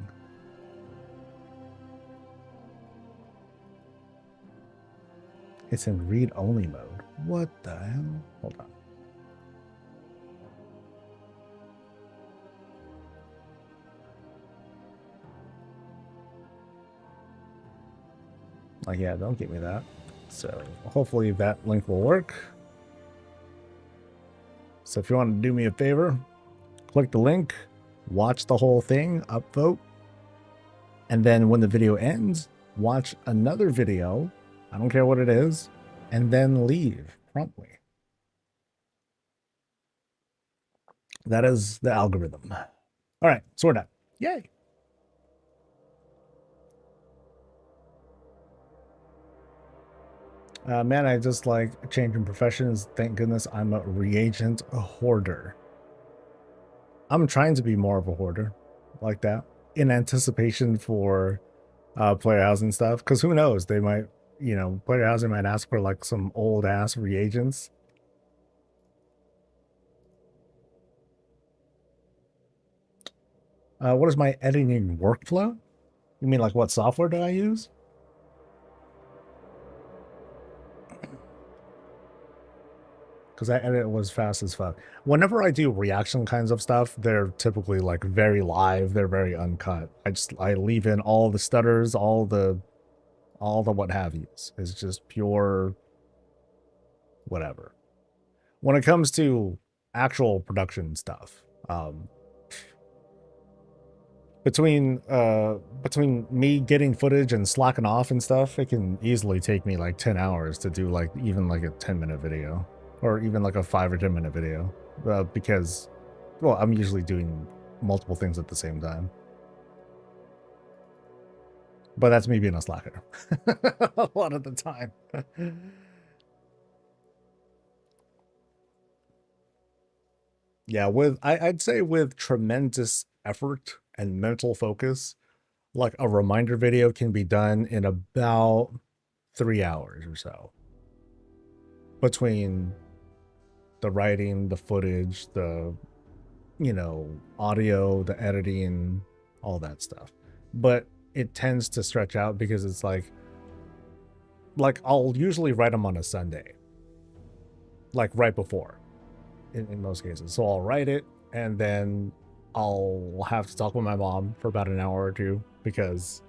It's in read-only mode. What the hell? Hold on. Like, yeah, don't get me that. So hopefully that link will work. So if you want to do me a favor, click the link, watch the whole thing, upvote, and then when the video ends, watch another video, I don't care what it is, and then leave promptly. That is the algorithm. All right, so we're done. Yay. Man, I just like changing professions. Thank goodness I'm a reagent hoarder. I'm trying to be more of a hoarder like that in anticipation for player housing stuff. Because who knows? They might, you know, player housing might ask for like some old ass reagents. What is my editing workflow? You mean like what software do I use? Because I edit was fast as fuck. Whenever I do reaction kinds of stuff, they're typically like very live. They're very uncut. I leave in all the stutters, all the what have yous. It's just pure whatever. When it comes to actual production stuff, between me getting footage and slacking off and stuff, it can easily take me like 10 hours to do like even like a 10-minute video, or even like a 5 or 10-minute video, because, well, I'm usually doing multiple things at the same time. But that's me being a slacker a lot of the time. Yeah, I'd say with tremendous effort and mental focus, like a reminder video can be done in about 3 hours or so, between the writing, the footage, the, you know, audio, the editing, all that stuff. But it tends to stretch out because it's like I'll usually write them on a Sunday, like right before, in most cases. So I'll write it, and then I'll have to talk with my mom for about an hour or two, because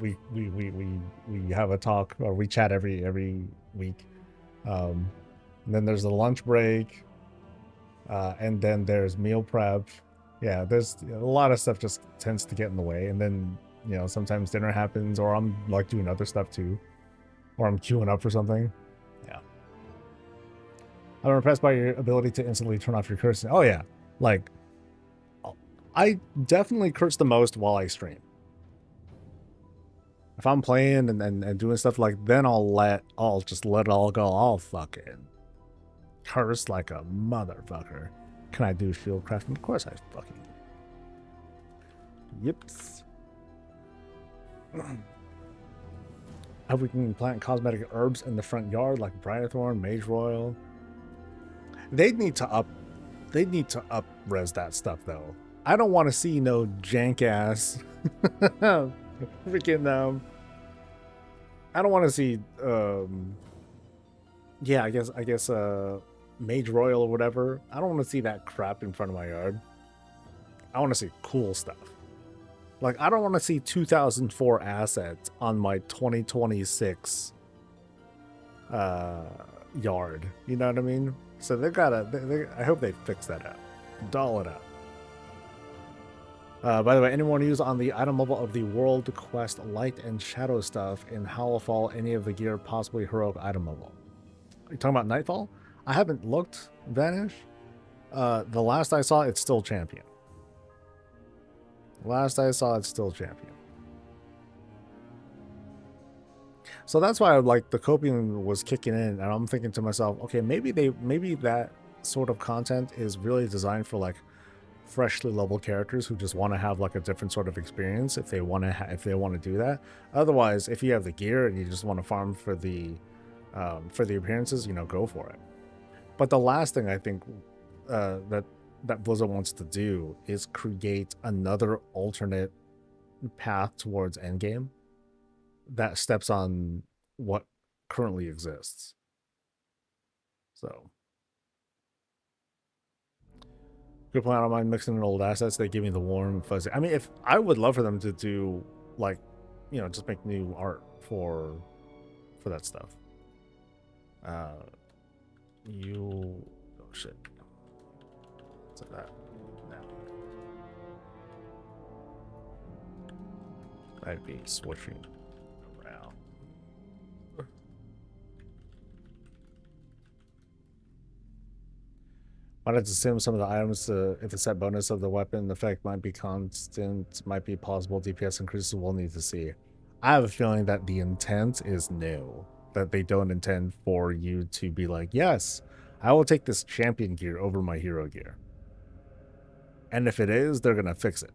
we have a talk, or we chat every week. And then there's a lunch break, and then there's meal prep. Yeah, there's a lot of stuff just tends to get in the way, and then, you know, sometimes dinner happens, or I'm like doing other stuff too, or I'm queuing up for something. Yeah, I'm impressed by your ability to instantly turn off your cursing. Oh yeah, like I definitely curse the most while I stream. If I'm playing and doing stuff, like, then I'll just let it all go. I'll fucking curse like a motherfucker. Can I do shield crafting? Of course I fucking. Yips. Have we can plant cosmetic herbs in the front yard like Briarthorn, Mage Royal? They'd need to up res that stuff though. I don't want to see no jank ass freaking I don't want to see yeah, I guess Mage Royal or whatever. I don't want to see that crap in front of my yard. I want to see cool stuff. Like, I don't want to see 2004 assets on my 2026 yard. You know what I mean? So they gotta, I hope they fix that out. Doll it out. By the way, anyone who's on the item level of the World Quest Light and Shadow stuff in Howlfall, any of the gear possibly heroic item level? Are you talking about Nightfall? I haven't looked, Vanish. The last I saw, it's still champion. Last I saw, it's still champion. So that's why like the copium was kicking in, and I'm thinking to myself, okay, maybe that sort of content is really designed for like freshly leveled characters who just want to have like a different sort of experience if they want to do that. Otherwise, if you have the gear and you just want to farm for the appearances, you know, go for it. But the last thing I think that Blizzard wants to do is create another alternate path towards endgame that steps on what currently exists. So good plan. I don't mind mixing in old assets. They give me the warm fuzzy. I mean, if I would love for them to do like, you know, just make new art for for that stuff. You, oh shit. What's that? No. I'd be switching around. Why not assume some of the items, if the set bonus of the weapon effect might be constant, might be possible DPS increases, we'll need to see. I have a feeling that the intent is new, that they don't intend for you to be like, yes, I will take this champion gear over my hero gear. And if it is, they're going to fix it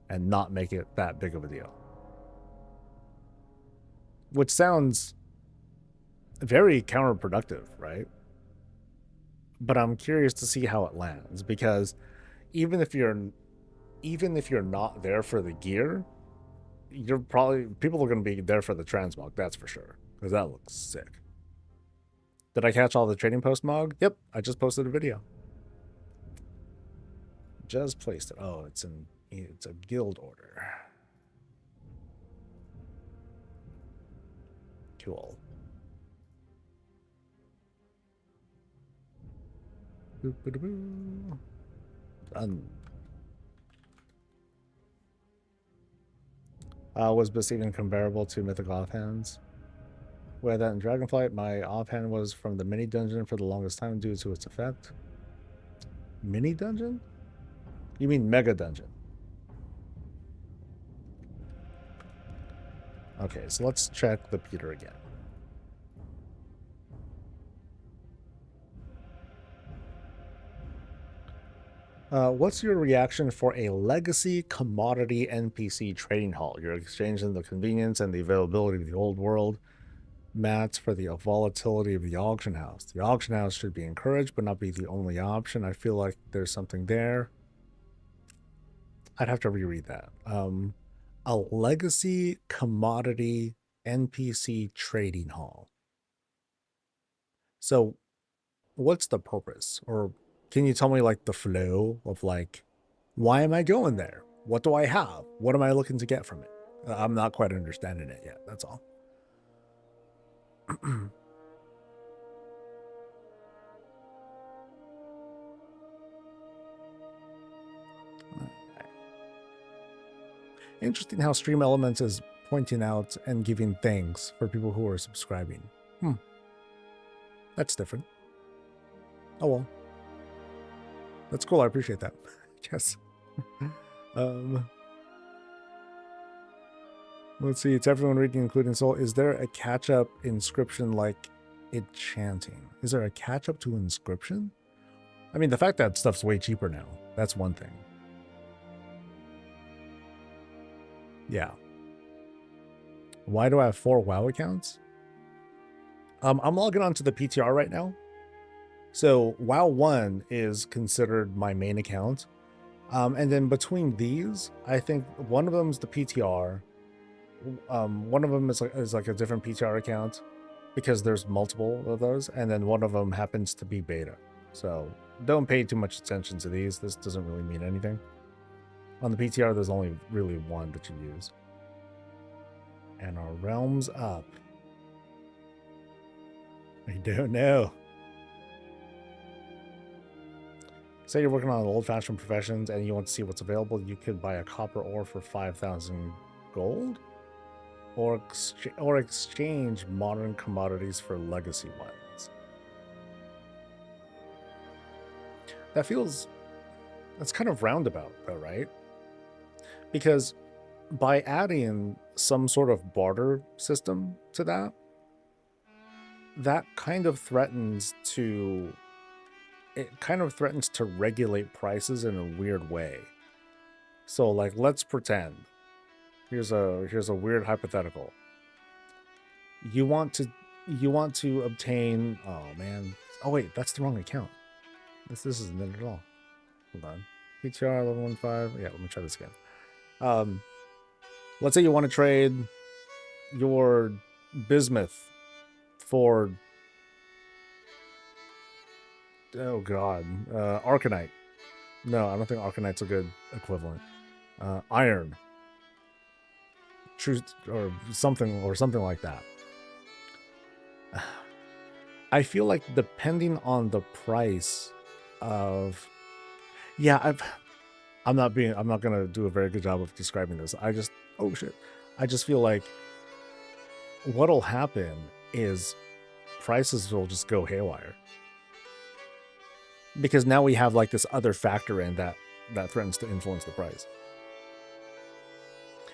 and not make it that big of a deal. Which sounds very counterproductive, right? But I'm curious to see how it lands, because even if you're not there for the gear, you're probably, people are going to be there for the transmog, that's for sure, because that looks sick. Did I catch all the trading post mog? Yep, I just posted a video. Just placed it. Oh, it's a guild order. Cool. Done. Was this even comparable to Mythic Offhands? Where that in Dragonflight, my offhand was from the mini dungeon for the longest time due to its effect. Mini dungeon? You mean mega dungeon? Okay, so let's check the Peter again. What's your reaction for a legacy commodity NPC trading hall? You're exchanging the convenience and the availability of the old world mats for the volatility of the auction house. The auction house should be encouraged, but not be the only option. I feel like there's something there. I'd have to reread that. A legacy commodity NPC trading hall. So what's the purpose? Or can you tell me like the flow of like, why am I going there? What do I have? What am I looking to get from it? I'm not quite understanding it yet. That's all. Interesting how Stream Elements is pointing out and giving thanks for people who are subscribing. That's different. Oh well. That's cool. I appreciate that. Yes. Let's see. It's everyone reading, including Soul. Is there a catch-up inscription like enchanting? Is there a catch-up to inscription? I mean, the fact that stuff's way cheaper now. That's one thing. Yeah. Why do I have 4 WoW accounts? I'm logging onto the PTR right now. So WoW 1 is considered my main account. And then between these, I think one of them is the PTR. One of them is like a different PTR account because there's multiple of those. And then one of them happens to be beta. So don't pay too much attention to these. This doesn't really mean anything. On the PTR, there's only really one that you use. And our realm's up. I don't know. Say you're working on old-fashioned professions and you want to see what's available, you could buy a copper ore for 5,000 gold, or exchange modern commodities for legacy ones. That's kind of roundabout though, right? Because by adding some sort of barter system to that kind of threatens to regulate prices in a weird way. So like, let's pretend here's a weird hypothetical. You want to obtain, oh man, oh wait, that's the wrong account. This isn't it at all. Hold on. PTR 1115. Yeah, let me try this again. Let's say you want to trade your bismuth for, oh god, Arcanite. No, I don't think Arcanite's a good equivalent. Iron. Truth or something like that. I feel like depending on the price of, yeah, I'm not gonna do a very good job of describing this. Oh shit. I just feel like what'll happen is prices will just go haywire. Because now we have like this other factor in that threatens to influence the price.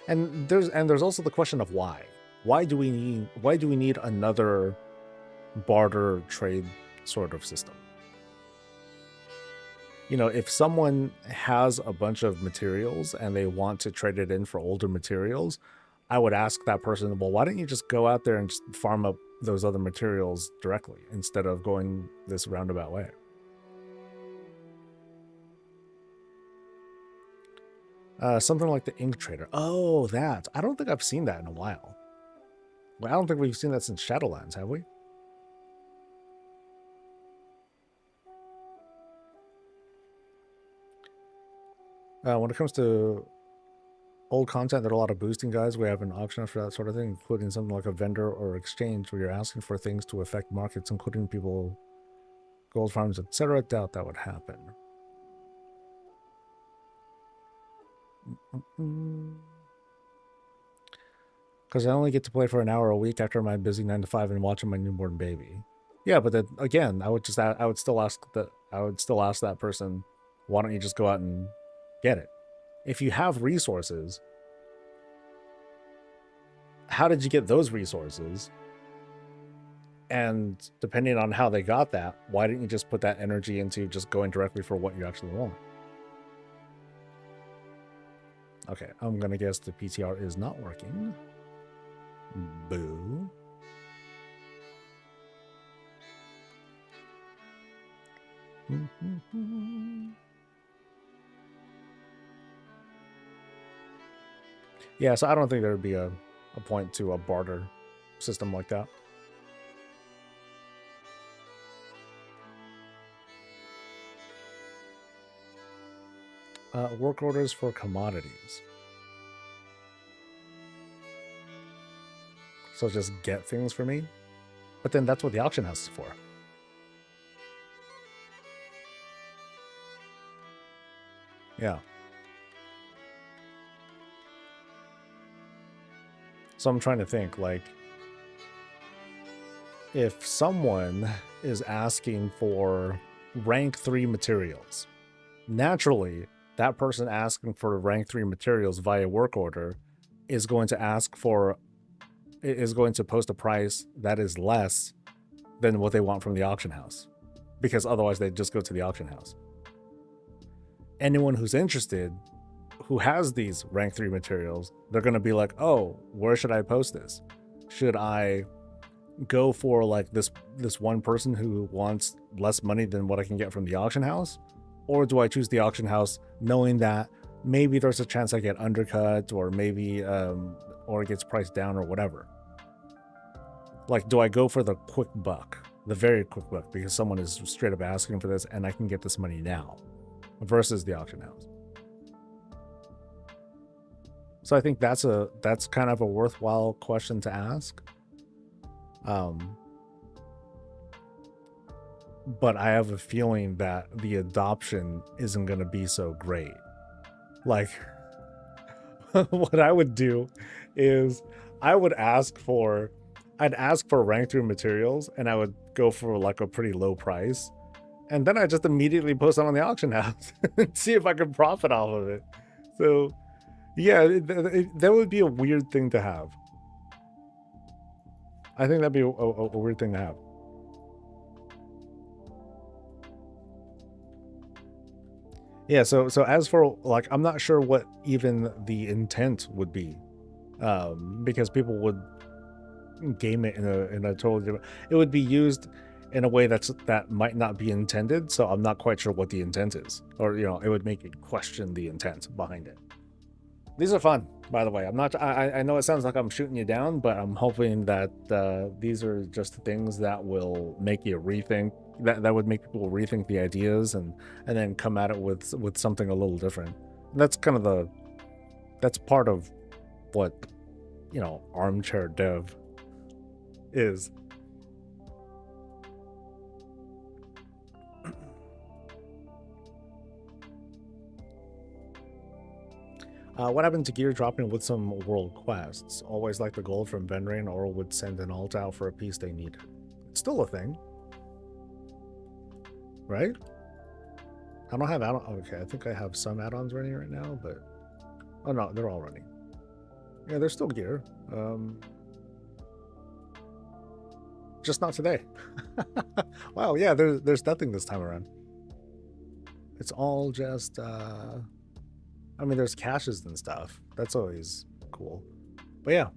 And there's also the question of why. Why do we need another barter trade sort of system? You know, if someone has a bunch of materials and they want to trade it in for older materials, I would ask that person, well, why don't you just go out there and just farm up those other materials directly instead of going this roundabout way? Something like the ink trader. Oh, that. I don't think I've seen that in a while. Well, I don't think we've seen that since Shadowlands, have we? When it comes to old content, there are a lot of boosting guides. We have an auction for that sort of thing, including something like a vendor or exchange where you're asking for things to affect markets, including people, gold farms, etc. Doubt that would happen. Because I only get to play for an hour a week after my busy 9 to 5 and watching my newborn baby. Yeah, but then again, I would still ask that person, why don't you just go out and get it? If you have resources, how did you get those resources? And depending on how they got that, why didn't you just put that energy into just going directly for what you actually want? Okay, I'm gonna guess the PTR is not working. Boo. Yeah, so I don't think there would be a point to a barter system like that. Work orders for commodities. So just get things for me? But then that's what the auction house is for. Yeah. So I'm trying to think, like, if someone is asking for rank 3 materials, naturally, that person asking for rank 3 materials via work order is going to post a price that is less than what they want from the auction house, because otherwise they'd just go to the auction house. Anyone who's interested, who has these rank 3 materials, they're going to be like, oh, where should I post this? Should I go for like this one person who wants less money than what I can get from the auction house? Or do I choose the auction house knowing that maybe there's a chance I get undercut, or maybe or it gets priced down or whatever? Like, do I go for the quick buck, the very quick buck, because someone is straight up asking for this and I can get this money now, versus the auction house? So I think that's kind of a worthwhile question to ask. But I have a feeling that the adoption isn't going to be so great. Like, what I would do is I'd ask for rank 3 materials, and I would go for like a pretty low price, and then I just immediately post it on the auction house and see if I can profit off of it. So yeah, that would be a weird thing to have. I think that'd be a weird thing to have. Yeah, so as for, like, I'm not sure what even the intent would be, because people would game it in a totally different. It would be used in a way that might not be intended. So I'm not quite sure what the intent is, or it would make it question the intent behind it. These are fun, by the way. I know it sounds like I'm shooting you down, but I'm hoping that these are just things that will make you rethink. That would make people rethink the ideas and then come at it with something a little different. That's kind of that's part of what armchair dev is. What happened to gear dropping with some world quests? Always like the gold from Vendrain, or would send an alt out for a piece they needed. It's still a thing, right? I don't have add-on. Okay, I think I have some add-ons running right now, but oh no, they're all running. Yeah, there's still gear. Just not today. Wow, yeah, there's nothing this time around. It's all just I mean, there's caches and stuff. That's always cool. But yeah,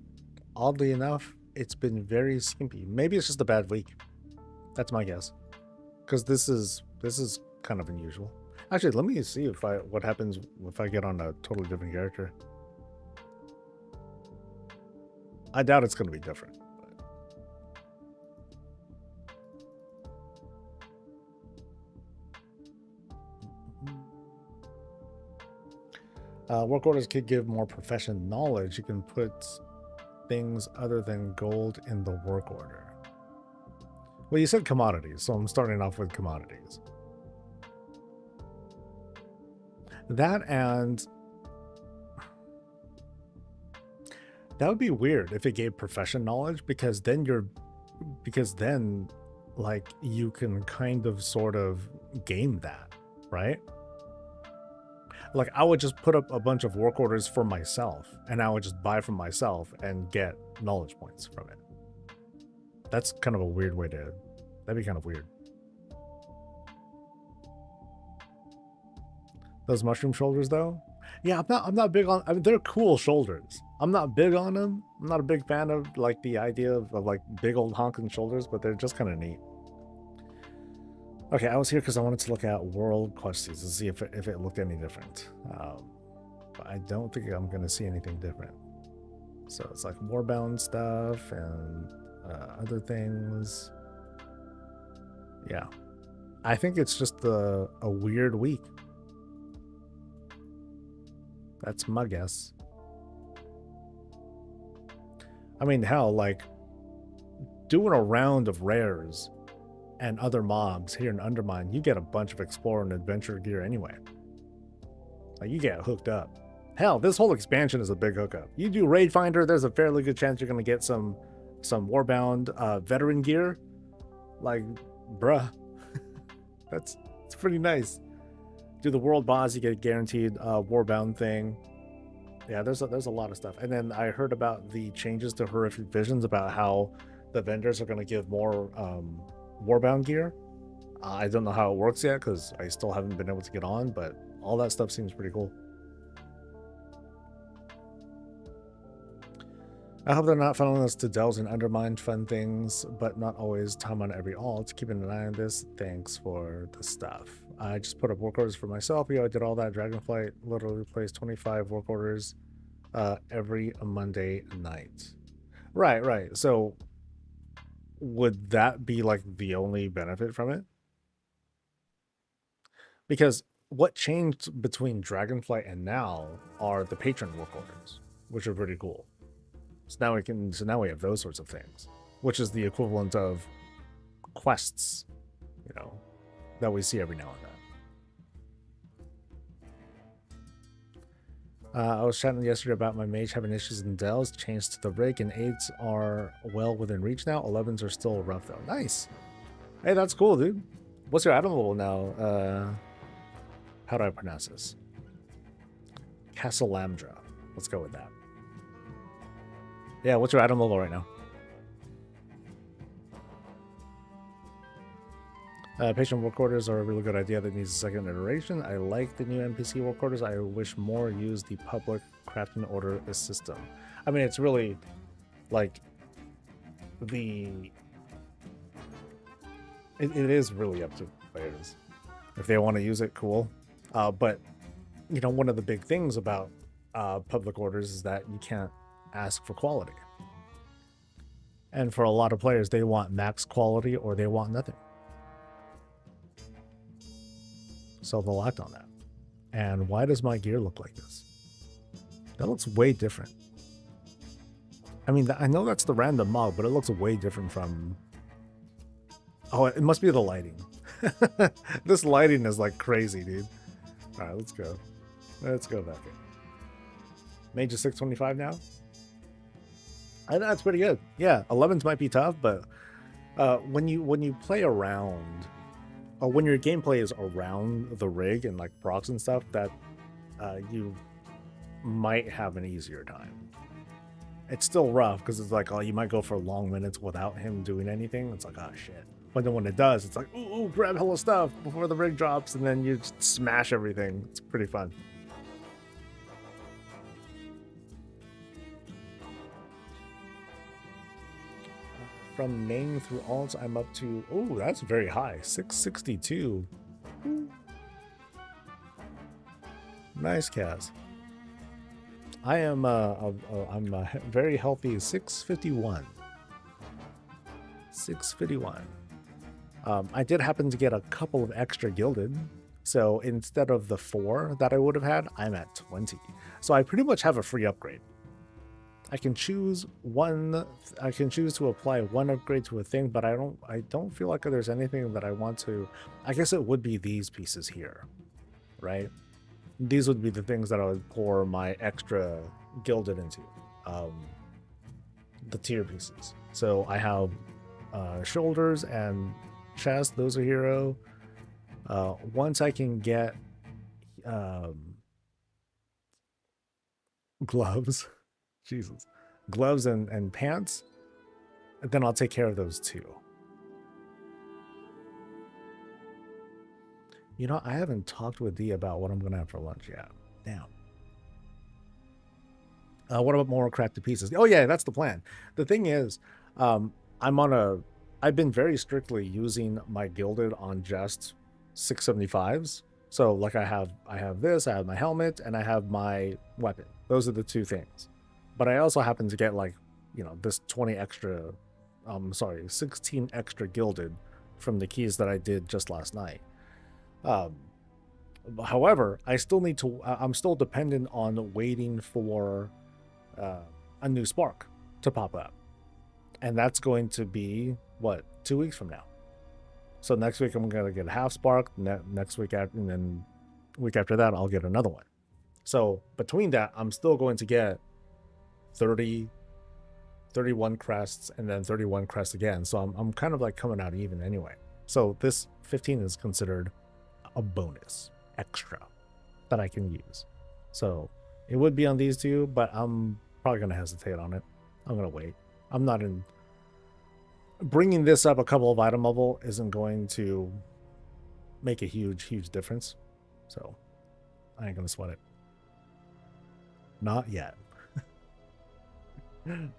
oddly enough, it's been very skimpy. Maybe it's just a bad week. That's my guess. Because this is kind of unusual. Actually, let me see what happens if I get on a totally different character. I doubt it's going to be different. Work orders could give more profession knowledge. You can put things other than gold in the work order. Well, you said commodities, so I'm starting off with commodities. That and that would be weird if it gave profession knowledge, because then like you can kind of sort of game that, right? Like I would just put up a bunch of work orders for myself and I would just buy from myself and get knowledge points from it. That's kind of a weird way to, that'd be kind of weird. Those mushroom shoulders though? Yeah, I'm not big on, I mean, they're cool shoulders. I'm not big on them. I'm not a big fan of like the idea of like big old honking shoulders, but they're just kind of neat. Okay, I was here because I wanted to look at world quests to see if it looked any different. But I don't think I'm going to see anything different. So it's like warbound stuff and other things. Yeah. I think it's just a weird week. That's my guess. I mean, hell, like doing a round of rares and other mobs here in Undermine, you get a bunch of Explorer and Adventure gear anyway. Like, you get hooked up. Hell, this whole expansion is a big hookup. You do Raid Finder, there's a fairly good chance you're going to get some Warbound veteran gear. Like, bruh. It's pretty nice. Do the World Boss, you get a guaranteed Warbound thing. Yeah, there's a lot of stuff. And then I heard about the changes to Horrific Visions, about how the vendors are going to give more Warbound gear. I don't know how it works yet because I still haven't been able to get on, but all that stuff seems pretty cool. I hope they're not funneling us to delves and undermine fun things, but not always time on every alt. Keeping an eye on this. Thanks for the stuff. I just put up work orders for myself. I did all that. Dragonflight literally plays 25 work orders every Monday night. Right. So would that be like the only benefit from it? Because what changed between Dragonflight and now are the patron work orders, which are pretty cool. So now we have those sorts of things, which is the equivalent of quests, you know, that we see every now and then. I was chatting yesterday about my mage having issues in delves, changed to the rig, and 8s are well within reach now. 11s are still rough though. Nice. Hey, that's cool, dude. What's your item level now? How do I pronounce this? Casalamdra. Let's go with that. Yeah, what's your item level right now? Patient work orders are a really good idea that needs a second iteration. I like the new NPC work orders. I wish more use the public crafting order system. I mean, it's really like it is really up to players. If they want to use it, cool. But, you know, one of the big things about public orders is that you can't ask for quality. And for a lot of players, they want max quality or they want nothing. So they'll act on that. And why does my gear look like this? That looks way different. I mean, I know that's the random mob, but it looks way different from... Oh, it must be the lighting. This lighting is like crazy, dude. All right, let's go. Let's go back in. Mage is 625 now. I think that's pretty good. Yeah, 11s might be tough, but when you play around, or when your gameplay is around the rig and like procs and stuff, that you might have an easier time. It's still rough because it's like, oh, you might go for long minutes without him doing anything. It's like, oh shit. But then when it does, it's like, ooh, grab hella stuff before the rig drops, and then you just smash everything. It's pretty fun. From main through alts, I'm up to, oh, that's very high, 662. Ooh. Nice, Kaz. I am I'm a very healthy 651. 651. I did happen to get a couple of extra gilded, so instead of the 4 that I would have had, I'm at 20. So I pretty much have a free upgrade. I can choose one. I can choose to apply one upgrade to a thing, but I don't feel like there's anything that I want to. I guess it would be these pieces here, right? These would be the things that I would pour my extra gilded into, the tier pieces. So I have shoulders and chest. Those are hero. Once I can get gloves, Jesus, gloves and pants, then I'll take care of those too. You know, I haven't talked with Dee about what I'm gonna have for lunch yet. Damn. What about more crafted pieces? Oh yeah, that's the plan. The thing is, I've been very strictly using my gilded on just 675s. So like I have this, I have my helmet, and I have my weapon. Those are the two things. But I also happen to get like, you know, this 20 extra, 16 extra gilded from the keys that I did just last night. However, I still need to, I'm still dependent on waiting for a new spark to pop up. And that's going to be, what, 2 weeks from now. So next week I'm going to get a half spark, next week after, and then week after that I'll get another one. So between that, I'm still going to get 30, 31 crests, and then 31 crests again. So I'm kind of like coming out even anyway. So this 15 is considered a bonus extra that I can use. So it would be on these two, but I'm probably going to hesitate on it. I'm going to wait. I'm not in... Bringing this up a couple of item level isn't going to make a huge difference. So I ain't going to sweat it. Not yet.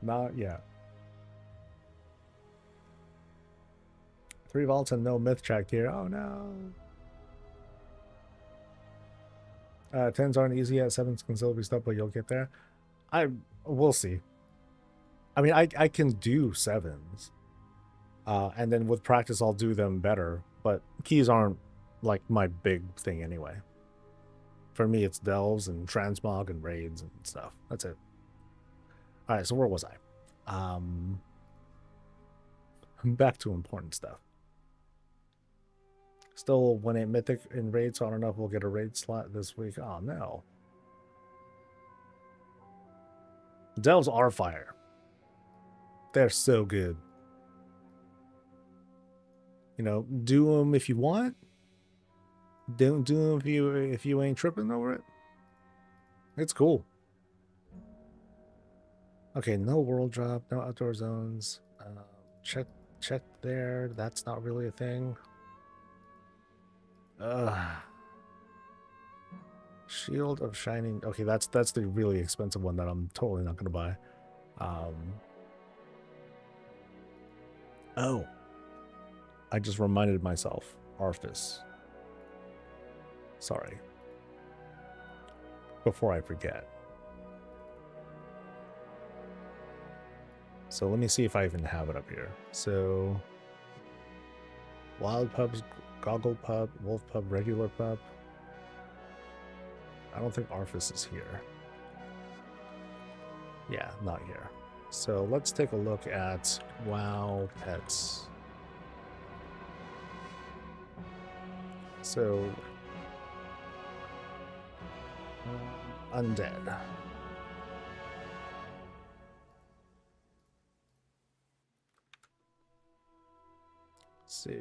Not yet. 3 vaults and no myth track here. Oh no. 10s aren't easy yet. 7s can still be stuff, but you'll get there. We'll see. I mean, I can do 7s. And then with practice, I'll do them better. But keys aren't like my big thing anyway. For me, it's delves and transmog and raids and stuff. That's it. All right, so where was I? Back to important stuff. Still 1-8 mythic in raid, so I don't know if we'll get a raid slot this week. Oh no. Delves are fire. They're so good. You know, do them if you want. Don't do them if you ain't tripping over it. It's cool. Okay, no world drop, no outdoor zones. Check there. That's not really a thing. Shield of Shining. Okay, that's the really expensive one that I'm totally not gonna buy. Oh, I just reminded myself. Arthas. Sorry. Before I forget. So let me see if I even have it up here. So Wild Pubs, Goggle Pub, Wolf Pub, Regular Pub. I don't think Arthas is here. Yeah, not here. So let's take a look at WoW Pets. So Undead. So,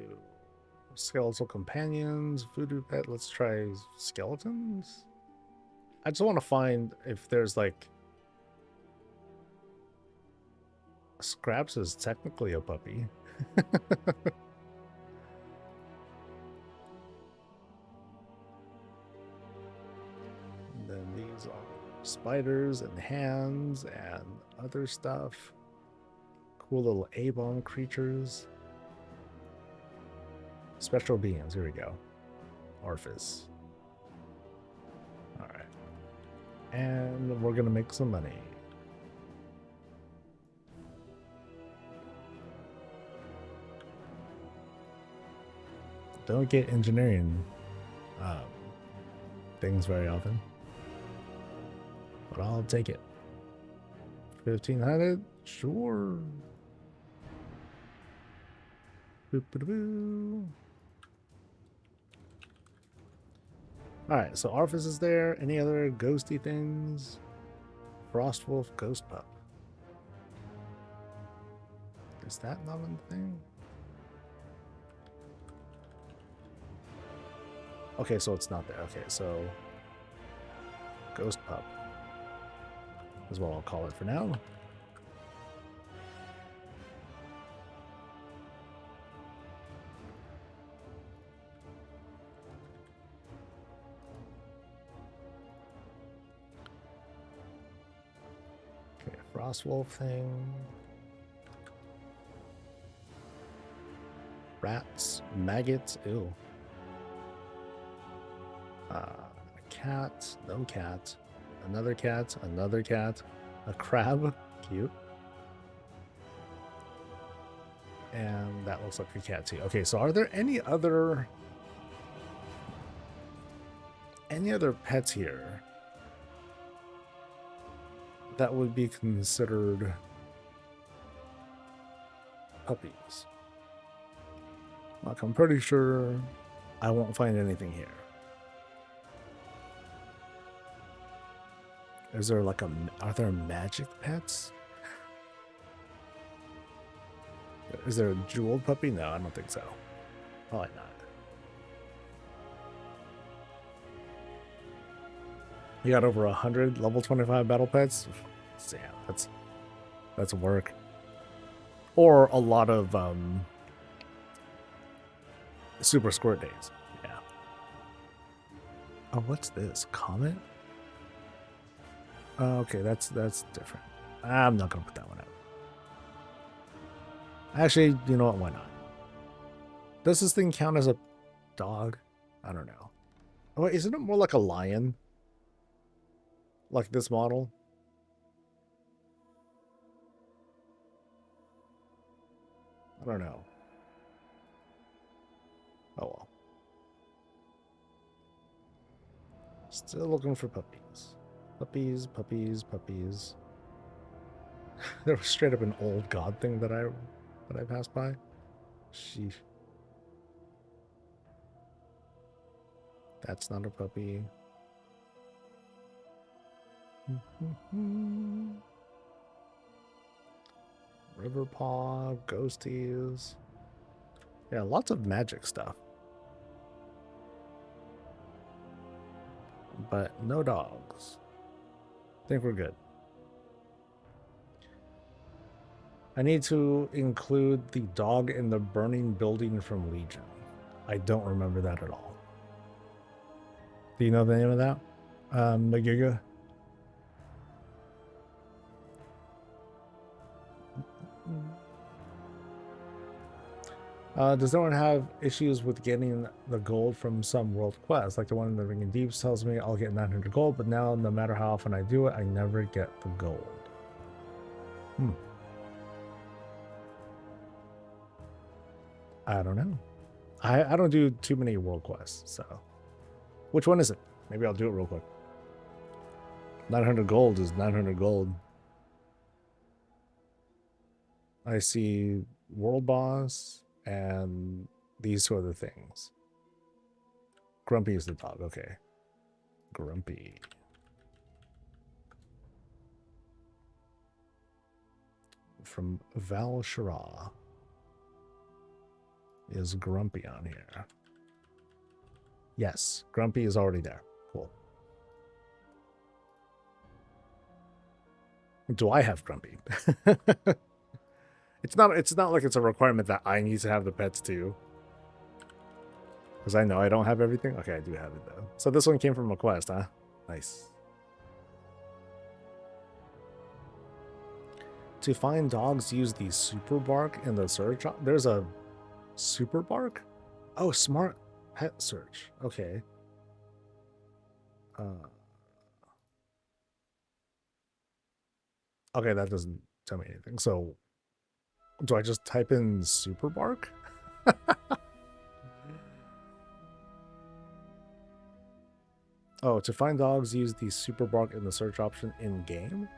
skeletal companions, voodoo pet. Let's try skeletons. I just want to find if there's like Scraps is technically a puppy. And then these are spiders and hands and other stuff. Cool little A-bomb creatures. Spectral beings. Here we go. Orphis. All right. And we're going to make some money. Don't get engineering things very often. But I'll take it. 1,500? Sure. Boop-a-doo-boo. Alright, so Arthas is there. Any other ghosty things? Frostwolf, Ghost Pup. Is that not a thing? Okay, so it's not there. Okay, so Ghost Pup is what I'll call it for now. Okay, Frostwolf thing. Rats, maggots, ew. A cat, no cat. Another cat, another cat. A crab, cute. And that looks like a cat too. Okay, so are there any other pets here that would be considered puppies? Like, I'm pretty sure I won't find anything here. Is there like are there magic pets? Is there a jeweled puppy? No, I don't think so. Probably not. You got over 100 level 25 battle pets? Damn, that's work. Or a lot of super squirt days. Yeah. Oh, what's this? Comet? Oh, okay, that's different. I'm not gonna put that one out. Actually, you know what? Why not? Does this thing count as a dog? I don't know. Oh, wait, isn't it more like a lion? Like this model? I don't know. Oh well. Still looking for puppies. Puppies, puppies, puppies. There was straight up an old god thing that I passed by. Sheesh. That's not a puppy. Riverpaw, ghosties. Yeah, lots of magic stuff. But no dogs. I think we're good. I need to include the dog in the burning building from Legion. I don't remember that at all. Do you know the name of that? Magiga? Does anyone have issues with getting the gold from some world quest? Like the one in the Ring of Deeps tells me I'll get 900 gold, but now no matter how often I do it, I never get the gold. I don't know. I don't do too many world quests, so. Which one is it? Maybe I'll do it real quick. 900 gold is 900 gold. I see world boss and these two other things. Grumpy is the dog, okay. Grumpy. From Val Shara. Is Grumpy on here? Yes, Grumpy is already there. Cool. Do I have Grumpy? It's not like it's a requirement that I need to have the pets too. Because I know I don't have everything. Okay, I do have it though. So this one came from a quest, huh? Nice. To find dogs, use the super bark in the search. There's a super bark? Oh, smart pet search. Okay. Okay, that doesn't tell me anything. So, do I just type in super bark? Oh, to find dogs, use the super bark in the search option in game.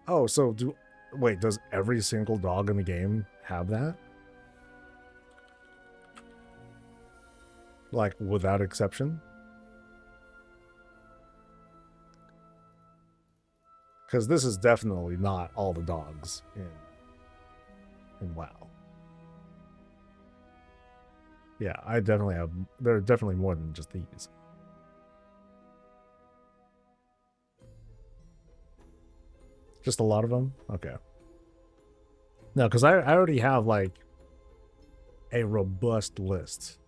Oh, so wait, does every single dog in the game have that? Like, without exception? Because this is definitely not all the dogs in WoW. Yeah, I definitely have. There are definitely more than just these. Just a lot of them? Okay. No, because I already have, like, a robust list.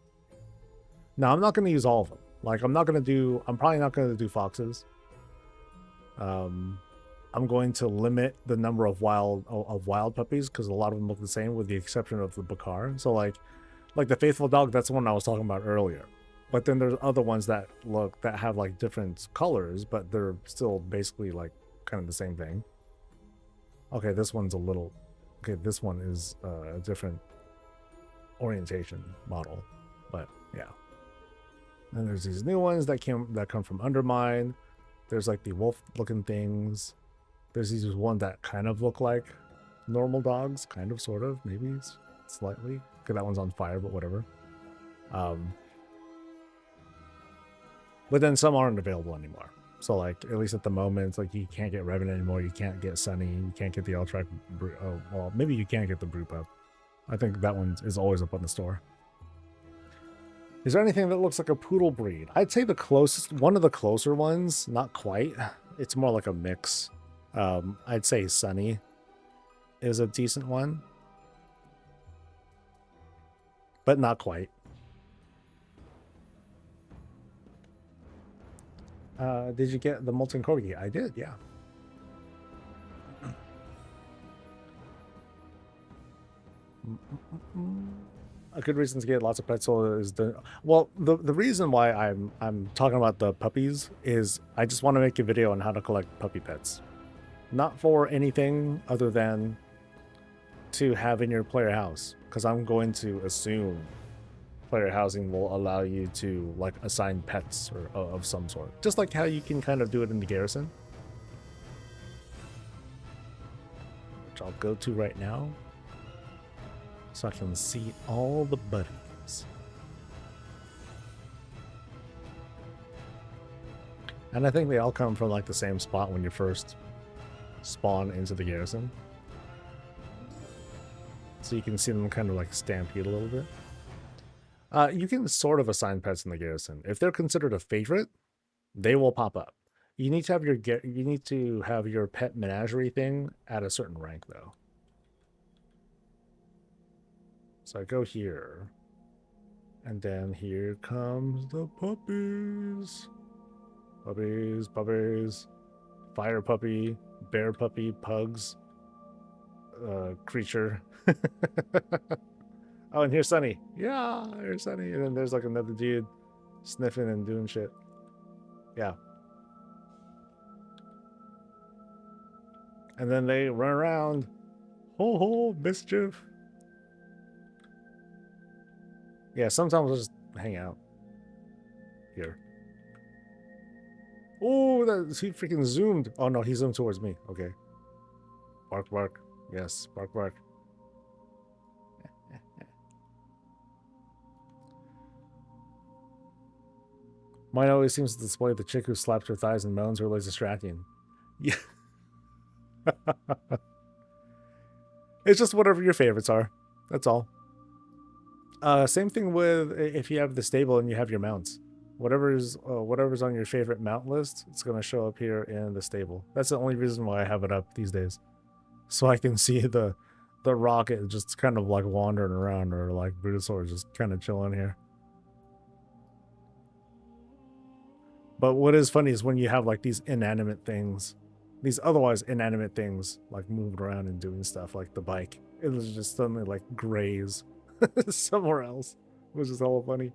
Now, I'm not going to use all of them. Like, I'm probably not going to do foxes. I'm going to limit the number of wild puppies because a lot of them look the same with the exception of the Bakar. So, like the faithful dog, that's the one I was talking about earlier. But then there's other ones that have like different colors, but they're still basically like kind of the same thing. Okay, this one's a little. Okay, this one is a different orientation model, but yeah. And there's these new ones that come from Undermine. There's like the wolf-looking things. There's these one that kind of look like normal dogs, kind of, sort of, maybe slightly. Okay, that one's on fire, but whatever. But then some aren't available anymore. So, like, at least at the moment, like, you can't get Revan anymore. You can't get Sunny. You can't get the Eltrac. Oh, well, maybe you can get the Brew Pup. I think that one is always up on the store. Is there anything that looks like a poodle breed? I'd say one of the closer ones, not quite. It's more like a mix. I'd say Sunny is a decent one, but not quite. Did you get the Molten Corgi? I did, yeah. A good reason to get lots of pets is the reason why I'm talking about the puppies is I just want to make a video on how to collect puppy pets, not for anything other than to have in your player house, because I'm going to assume player housing will allow you to like assign pets or of some sort, just like how you can kind of do it in the garrison, which I'll go to right now so I can see all the buddies. And I think they all come from like the same spot when you first spawn into the garrison, so you can see them kind of like stampede a little bit. You can sort of assign pets in the garrison. If they're considered a favorite, they will pop up. You need to have your pet menagerie thing at a certain rank though. So I go here, and then here comes the puppies. Puppies. Fire puppy, bear puppy, pugs, creature. Oh, and here's Sunny. Yeah, here's Sunny. And then there's like another dude sniffing and doing shit. Yeah. And then they run around. Ho, mischief. Yeah, sometimes I'll just hang out here. Oh, he freaking zoomed. Oh no, he zoomed towards me. Okay. Bark. Yes, bark. Mine always seems to display the chick who slaps her thighs and moans really distracting. Yeah. It's just whatever your favorites are. That's all. Same thing with if you have the stable and you have your mounts. Whatever's on your favorite mount list, it's gonna show up here in the stable. That's the only reason why I have it up these days, so I can see the rocket just kind of like wandering around, or like Brutosaur just kind of chilling here. But what is funny is when you have like these inanimate things, these otherwise inanimate things, like moving around and doing stuff, like the bike, it was just suddenly like graze somewhere else, which is hella funny.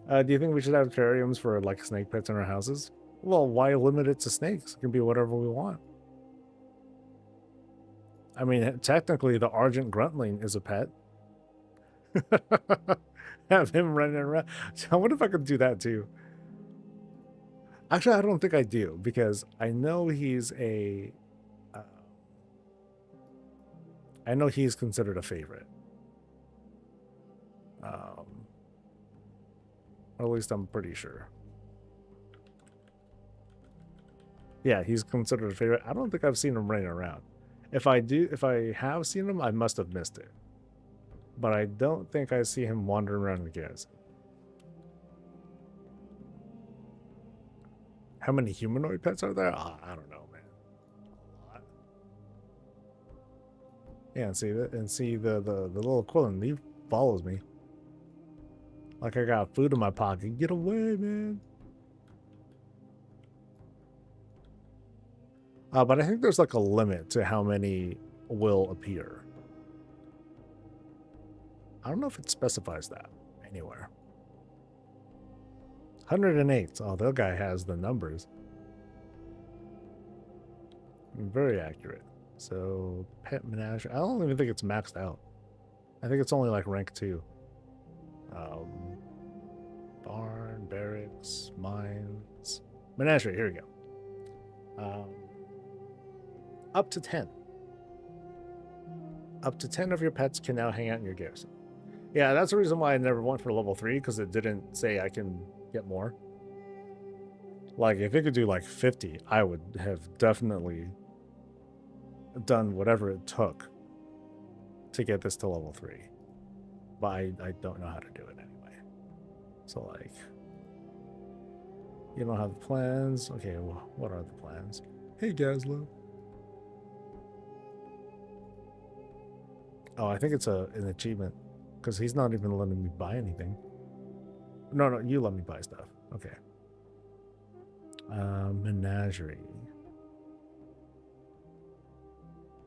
Do you think we should have terrariums for like snake pets in our houses? Well, why limit it to snakes? It can be whatever we want. I mean, technically, the Argent Gruntling is a pet. Have him running around. I wonder if I could do that too. Actually, I don't think I do, because I know he's a. I know he's considered a favorite. Or at least I'm pretty sure. Yeah, he's considered a favorite. I don't think I've seen him running around. If I have seen him, I must have missed it. But I don't think I see him wandering around the garrison. How many humanoid pets are there? Oh, I don't know, man. A lot. Yeah, and see the little Quillen. He follows me. Like I got food in my pocket. Get away, man. But I think there's like a limit to how many will appear. I don't know if it specifies that anywhere. 108. Oh, that guy has the numbers. Very accurate. So, pet menagerie. I don't even think it's maxed out. I think it's only like rank 2. Barn, barracks, mines. Menagerie, here we go. Up to 10. Up to 10 of your pets can now hang out in your garrison. Yeah, that's the reason why I never went for level 3, because it didn't say I can get more. Like, if it could do like 50, I would have definitely done whatever it took to get this to level 3. But I don't know how to do it anyway. So, like, you don't have the plans. Okay, well, what are the plans? Hey, Gazlo. Oh, I think it's an achievement, because he's not even letting me buy anything. No, you let me buy stuff. Okay. Menagerie.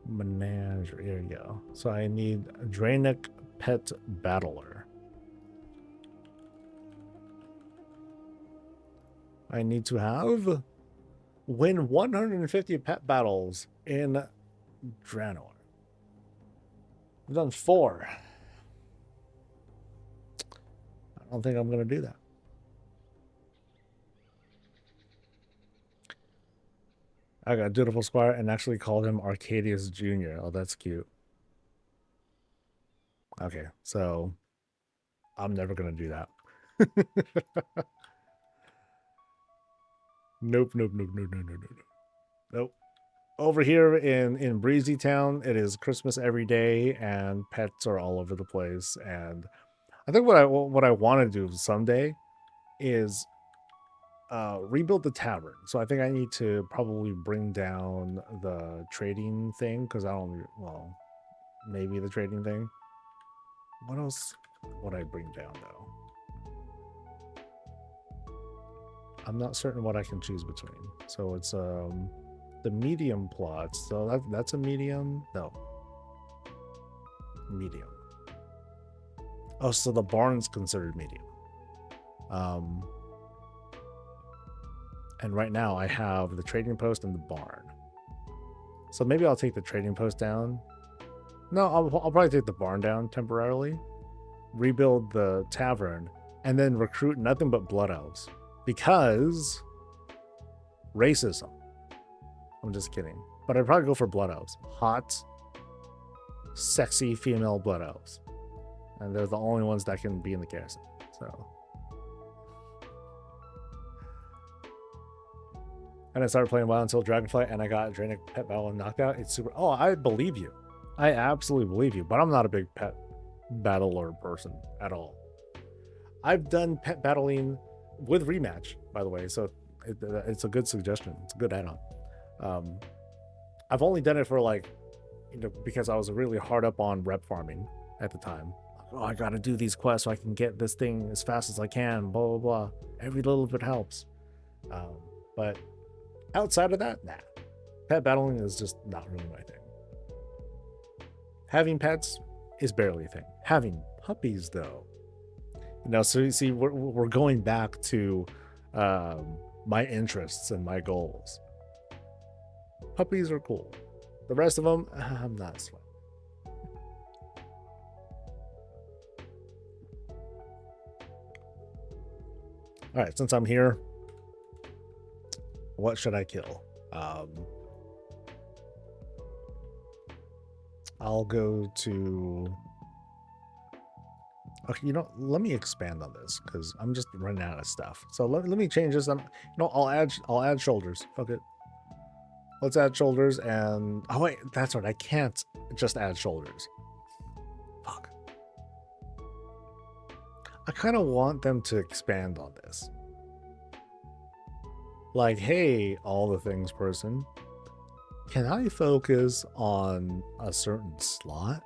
Menagerie. Here we go. So I need a Draenic Pet Battler. I need to have win 150 pet battles in Draenor. I've done 4. I don't think I'm going to do that. I got a dutiful squire and actually called him Arcadius Jr. Oh, that's cute. Okay, so I'm never going to do that. Nope. Over here in Breezy Town, it is Christmas every day, and pets are all over the place. And I think what I want to do someday is rebuild the tavern. So I think I need to probably bring down the trading thing, because I don't. Well, maybe the trading thing. What else would I bring down though? I'm not certain what I can choose between. So it's the medium plots. So that's a medium. No. Medium. Oh, so the barn's considered medium. And right now I have the trading post and the barn. So maybe I'll take the trading post down. No, I'll probably take the barn down temporarily, rebuild the tavern, and then recruit nothing but blood elves. Because racism. I'm just kidding. But I'd probably go for blood elves. Hot, sexy female blood elves. And they're the only ones that can be in the garrison. So And I started playing WoW until Dragonflight, and I got Draenic pet battle and knocked out. It's super. Oh, I believe you. I absolutely believe you. But I'm not a big pet battler person at all. I've done pet battling with rematch, by the way, so it's a good suggestion. It's a good add-on. I've only done it for like, because I was really hard up on rep farming at the time. Oh, I gotta do these quests so I can get this thing as fast as I can. Blah blah blah. Every little bit helps. But outside of that, nah. Pet battling is just not really my thing. Having pets is barely a thing. Having puppies, though. So you see, we're going back to my interests and my goals. Puppies are cool. The rest of them, I'm not sweating. All right, since I'm here, what should I kill? I'll go to... Okay, let me expand on this because I'm just running out of stuff. So let me change this. I'll add shoulders. Fuck it. Let's add shoulders and... Oh, wait, that's right. I can't just add shoulders. Fuck. I kind of want them to expand on this. Like, hey, all the things person, can I focus on a certain slot?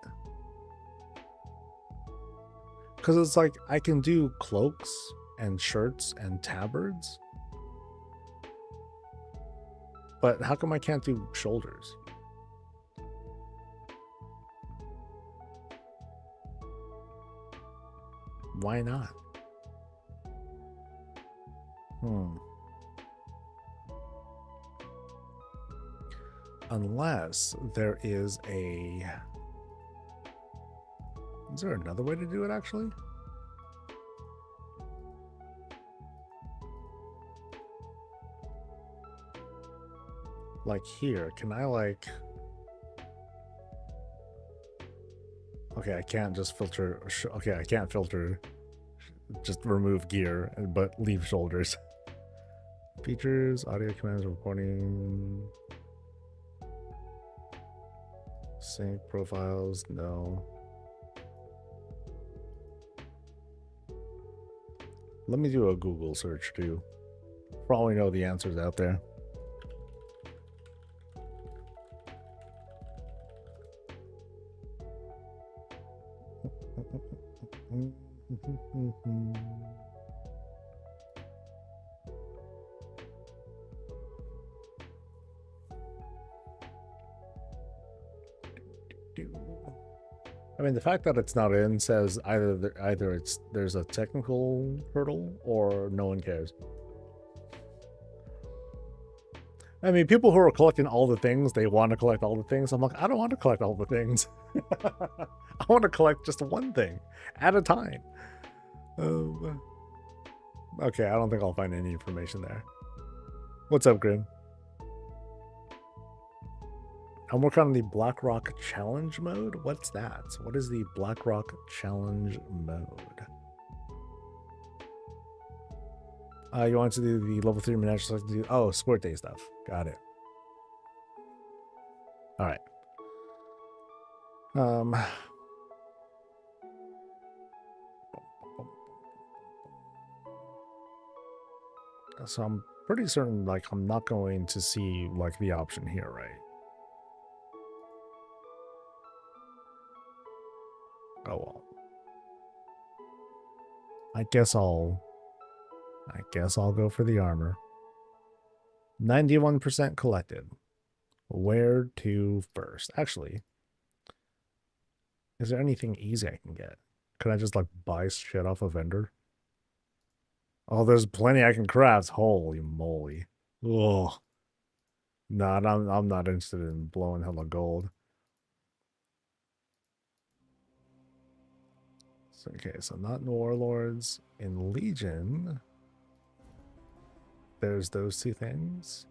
Because it's like, I can do cloaks and shirts and tabards. But how come I can't do shoulders? Why not? Unless there is a... Is there another way to do it, actually? Like here, can I like... Okay, I can't just filter... Okay, I can't filter... Just remove gear, but leave shoulders. Features, audio commands, reporting... Sync profiles, no. Let me do a Google search too. Probably know the answers out there. I mean, the fact that it's not in says either there's a technical hurdle or no one cares. I mean, people who are collecting all the things, they want to collect all the things. I'm like, I don't want to collect all the things. I want to collect just one thing at a time. Okay, I don't think I'll find any information there. What's up, Grim? I'm working on the BlackRock Challenge mode. What's that? What is the BlackRock Challenge mode? You want to do the level 3 miniature select? Oh, Squirt Day stuff. Got it. All right. So I'm pretty certain, like, I'm not going to see like the option here, right? Oh well. I guess I'll go for the armor. 91% collected. Where to first? Actually, is there anything easy I can get? Can I just like buy shit off a vendor? Oh, there's plenty I can craft. Holy moly. Ugh. Nah, I'm not interested in blowing hella gold. Okay, so not in Warlords. In Legion, there's those two things.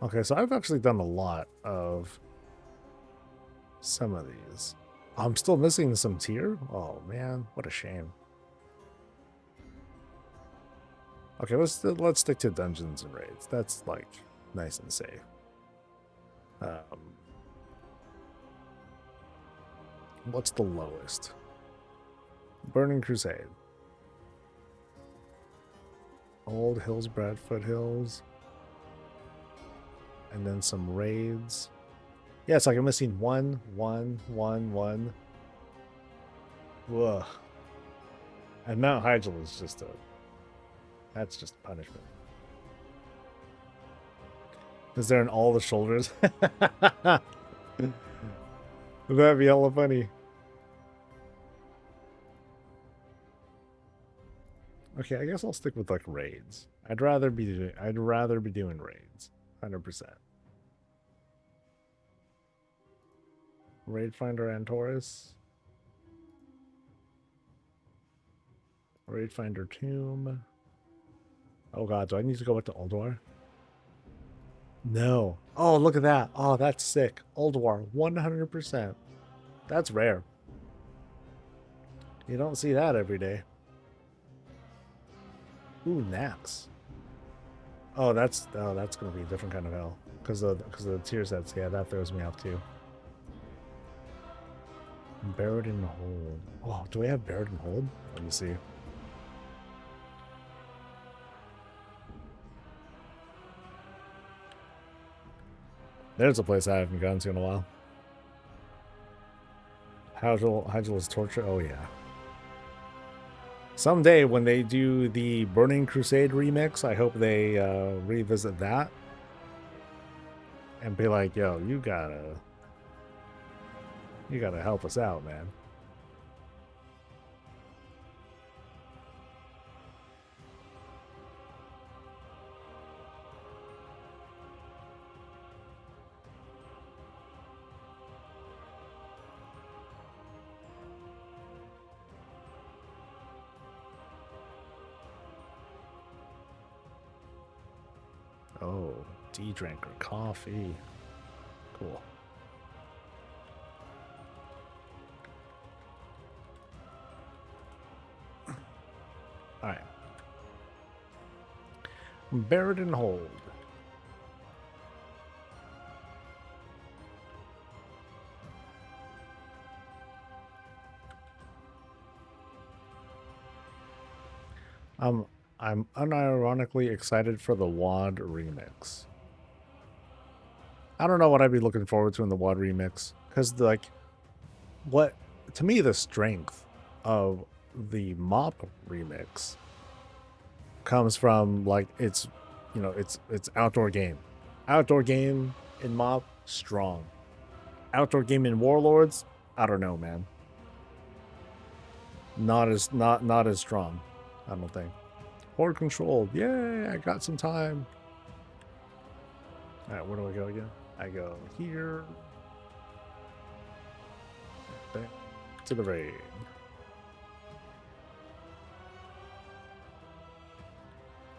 Okay, so I've actually done a lot of some of these. I'm still missing some tier? Oh man, what a shame. Okay, let's stick to dungeons and raids. That's like nice and safe. What's the lowest? Burning Crusade. Old Hills, Bradfoot Hills. And then some raids. Yeah, it's like I'm missing one. Whoa. And Mount Hyjal is just a... That's just punishment. Is there in all the shoulders? That'd be hella funny. Okay, I guess I'll stick with like raids. I'd rather be doing raids. 100%. Raid Finder Antorus. Raid Finder Tomb. Oh god, do I need to go back to Ulduar? No. Oh, look at that. Oh, that's sick. Ulduar, 100%. That's rare. You don't see that every day. Ooh, Nax. Oh, that's gonna be a different kind of hell. Because of the tier sets. Yeah, that throws me off too. Buried in Hold. Oh, do we have Buried in Hold? Let me see. There's a place I haven't gone to in a while. Hyjal torture. Oh yeah. Someday when they do the Burning Crusade remix, I hope they revisit that and be like, "Yo, you gotta help us out, man." Oh, D-Drinker coffee. Cool. Alright. Buried in Hold. I'm unironically excited for the WoD remix. I don't know what I'd be looking forward to in the WoD remix, because like, to me the strength of the MOP remix comes from like it's outdoor game in MOP strong, outdoor game in Warlords, I don't know, man, not as strong, I don't think. Horde controlled, yay, I got some time. All right, where do I go again? I go here, back to the raid.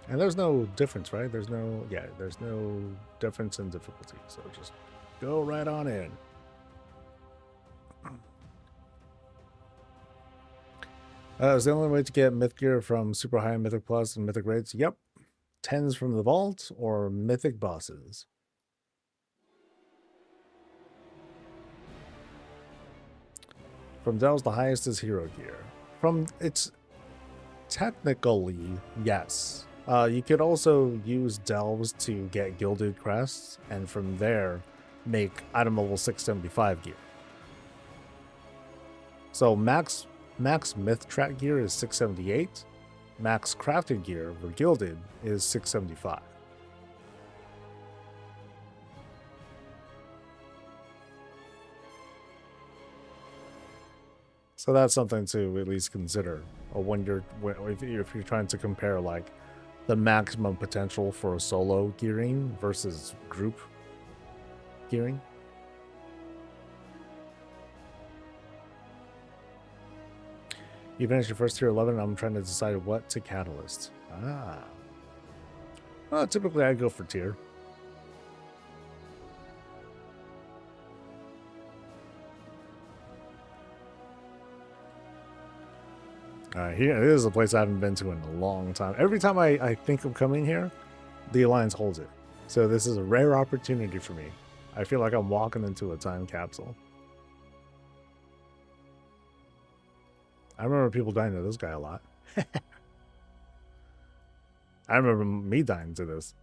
And there's no difference, right? There's no difference in difficulty. So just go right on in. Is the only way to get myth gear from super high mythic plus and mythic raids? Yep. 10s from the vault or mythic bosses. From Delves, the highest is hero gear. It's technically, yes. You could also use Delves to get gilded crests, and from there, make item level 675 gear. So max myth track gear is 678. Max crafted gear for gilded is 675. So that's something to at least consider if you're trying to compare like the maximum potential for solo gearing versus group gearing. You finished your first tier 11, I'm trying to decide what to catalyst. Well, typically I go for tier. Here, this is a place I haven't been to in a long time. Every time I think of coming here, the Alliance holds it. So this is a rare opportunity for me. I feel like I'm walking into a time capsule. I remember people dying to this guy a lot. I remember me dying to this.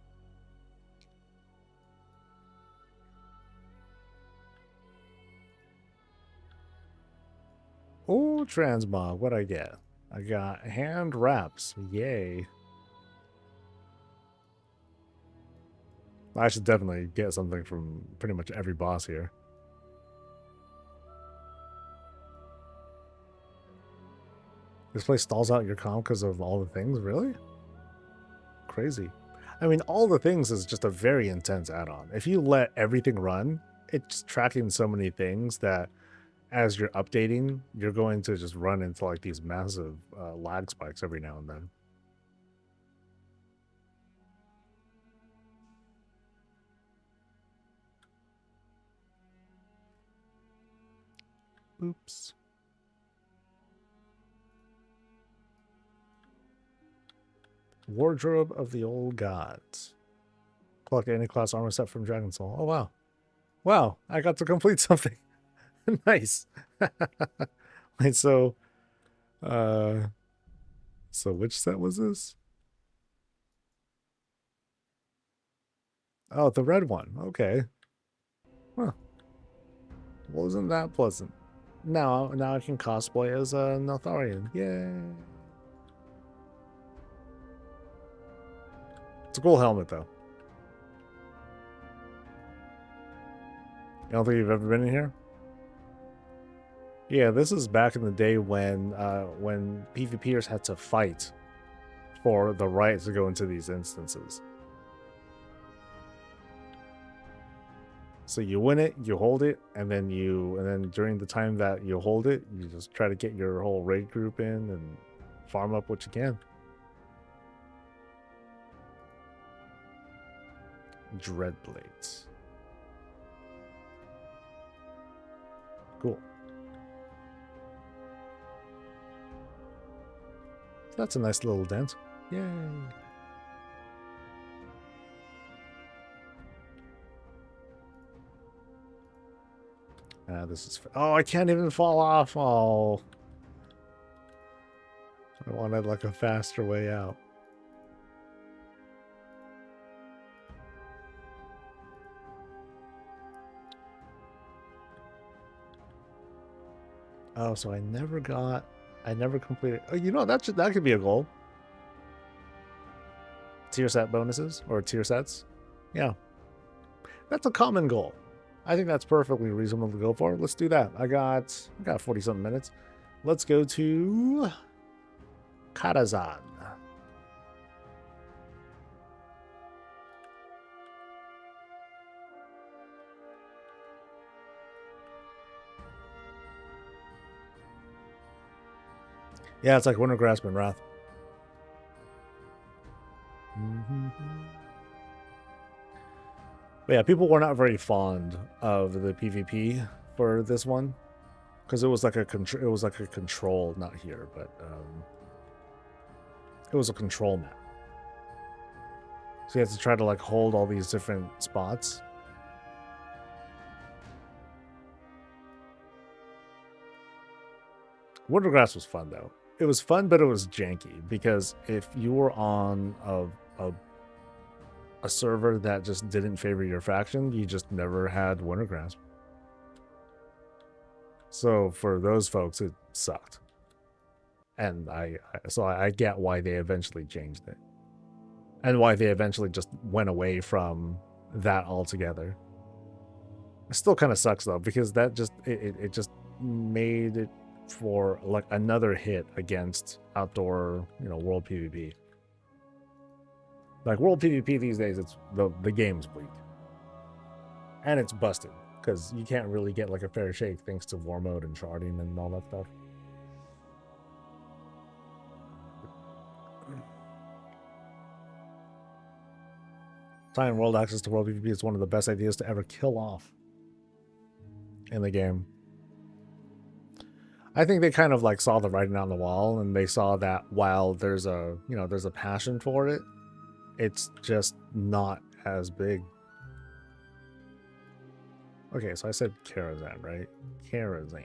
Oh, transmog, what'd I get? I got hand wraps. Yay. I should definitely get something from pretty much every boss here. This place stalls out your comp because of all the things? Really? Crazy. I mean, all the things is just a very intense add-on. If you let everything run, it's tracking so many things that as you're updating, you're going to just run into like these massive lag spikes every now and then. Oops. Wardrobe of the Old Gods. Collect any class armor set from Dragon Soul. Oh, wow. Wow, I got to complete something. Nice. Wait, so which set was this? Oh, the red one. Okay. Huh. Well, isn't that pleasant? Now I can cosplay as a Neltharion. Yay. It's a cool helmet, though. You don't think you've ever been in here? Yeah, this is back in the day when PvPers had to fight for the right to go into these instances. So you win it, you hold it, and then during the time that you hold it, you just try to get your whole raid group in and farm up what you can. Dreadblades. Cool. That's a nice little dent. Yay. This is... Oh, I can't even fall off. Oh. I wanted like a faster way out. Oh, so I never completed... Oh, you know, that could be a goal. Tier set bonuses or tier sets. Yeah. That's a common goal. I think that's perfectly reasonable to go for. Let's do that. I got 40-something minutes. Let's go to Karazhan. Yeah, it's like Winter Grasp and Wrath. But yeah, people were not very fond of the PvP for this one because it was like a control, not here, but it was a control map. So you have to try to like hold all these different spots. Winter Grasp was fun though. It was fun, but it was janky because if you were on a server that just didn't favor your faction, you just never had Winter Grasp. So for those folks, it sucked. And I get why they eventually changed it. And why they eventually just went away from that altogether. It still kind of sucks though, because that just it just made it for like another hit against outdoor, world PvP. Like world PvP these days, it's the game's weak. And it's busted, because you can't really get like a fair shake thanks to war mode and sharding and all that stuff. Tying world access to world PvP is one of the best ideas to ever kill off in the game. I think they kind of like saw the writing on the wall, and they saw that while there's a, you know, there's a passion for it, it's just not as big. Okay, so I said Karazhan, right? Karazhan.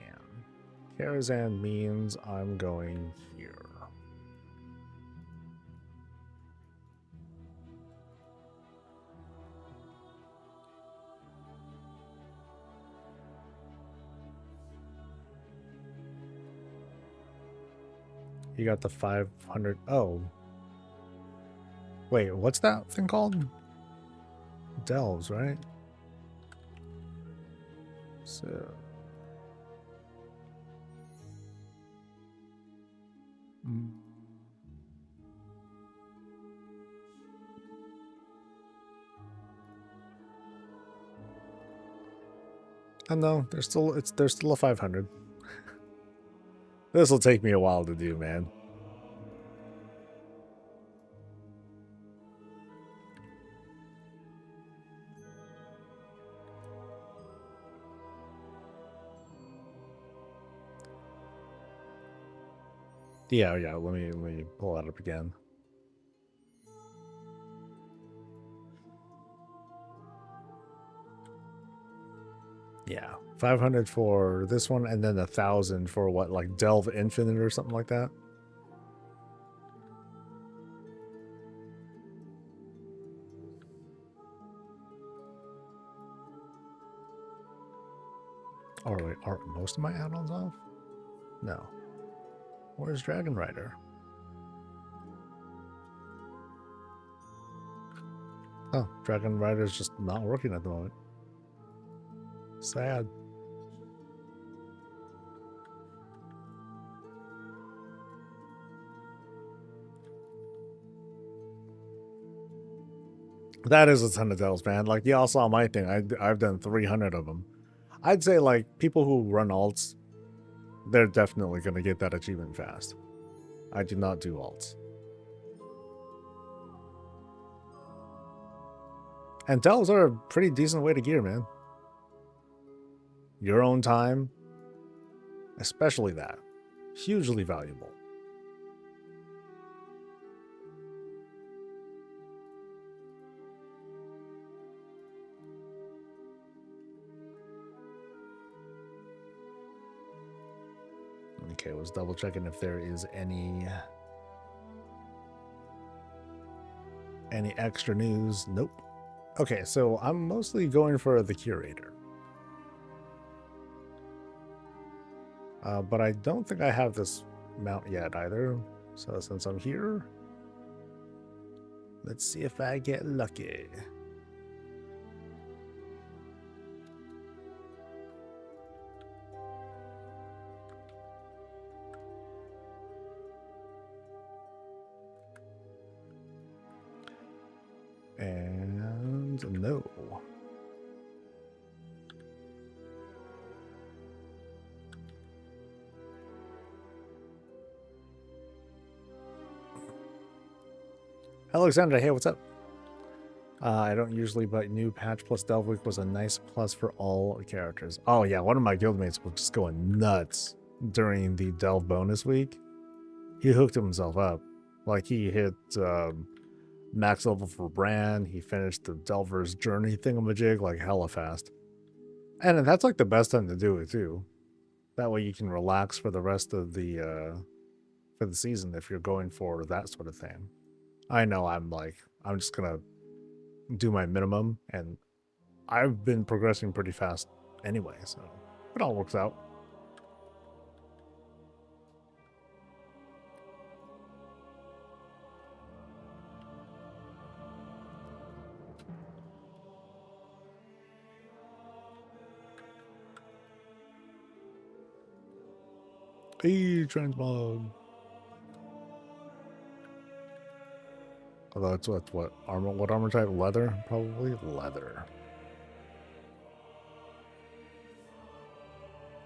Karazhan means I'm going here. You got the 500. Oh. Wait, what's that thing called? Delves, right? So. Oh no, there's still a 500. This will take me a while to do, man. Yeah, let me pull that up again. Yeah, 500 for this one, and then 1,000 for what, like Delve Infinite or something like that. Oh wait, are most of my add-ons off? No. Where's Dragon Rider? Oh, Dragon Rider's just not working at the moment. Sad. That is a ton of delves, man. Like, y'all saw my thing. I've done 300 of them. I'd say, like, people who run alts, they're definitely going to get that achievement fast. I do not do alts. And delves are a pretty decent way to gear, man. Your own time, especially that. Hugely valuable. Okay, was double checking if there is any extra news. Nope. Okay, so I'm mostly going for the curator. But I don't think I have this mount yet either. So since I'm here, let's see if I get lucky. And no. Alexandra, hey, what's up? I don't usually, but new patch plus Delve Week was a nice plus for all characters. Oh yeah, one of my guildmates was just going nuts during the Delve bonus week. He hooked himself up. Like, he hit max level for Bran. He finished the Delver's Journey thingamajig like hella fast. And that's like the best time to do it too. That way you can relax for the rest of the season if you're going for that sort of thing. I know I'm just gonna do my minimum, and I've been progressing pretty fast anyway, so it all works out. Hey, transmog. Although it's what armor? What armor type? Leather, probably leather.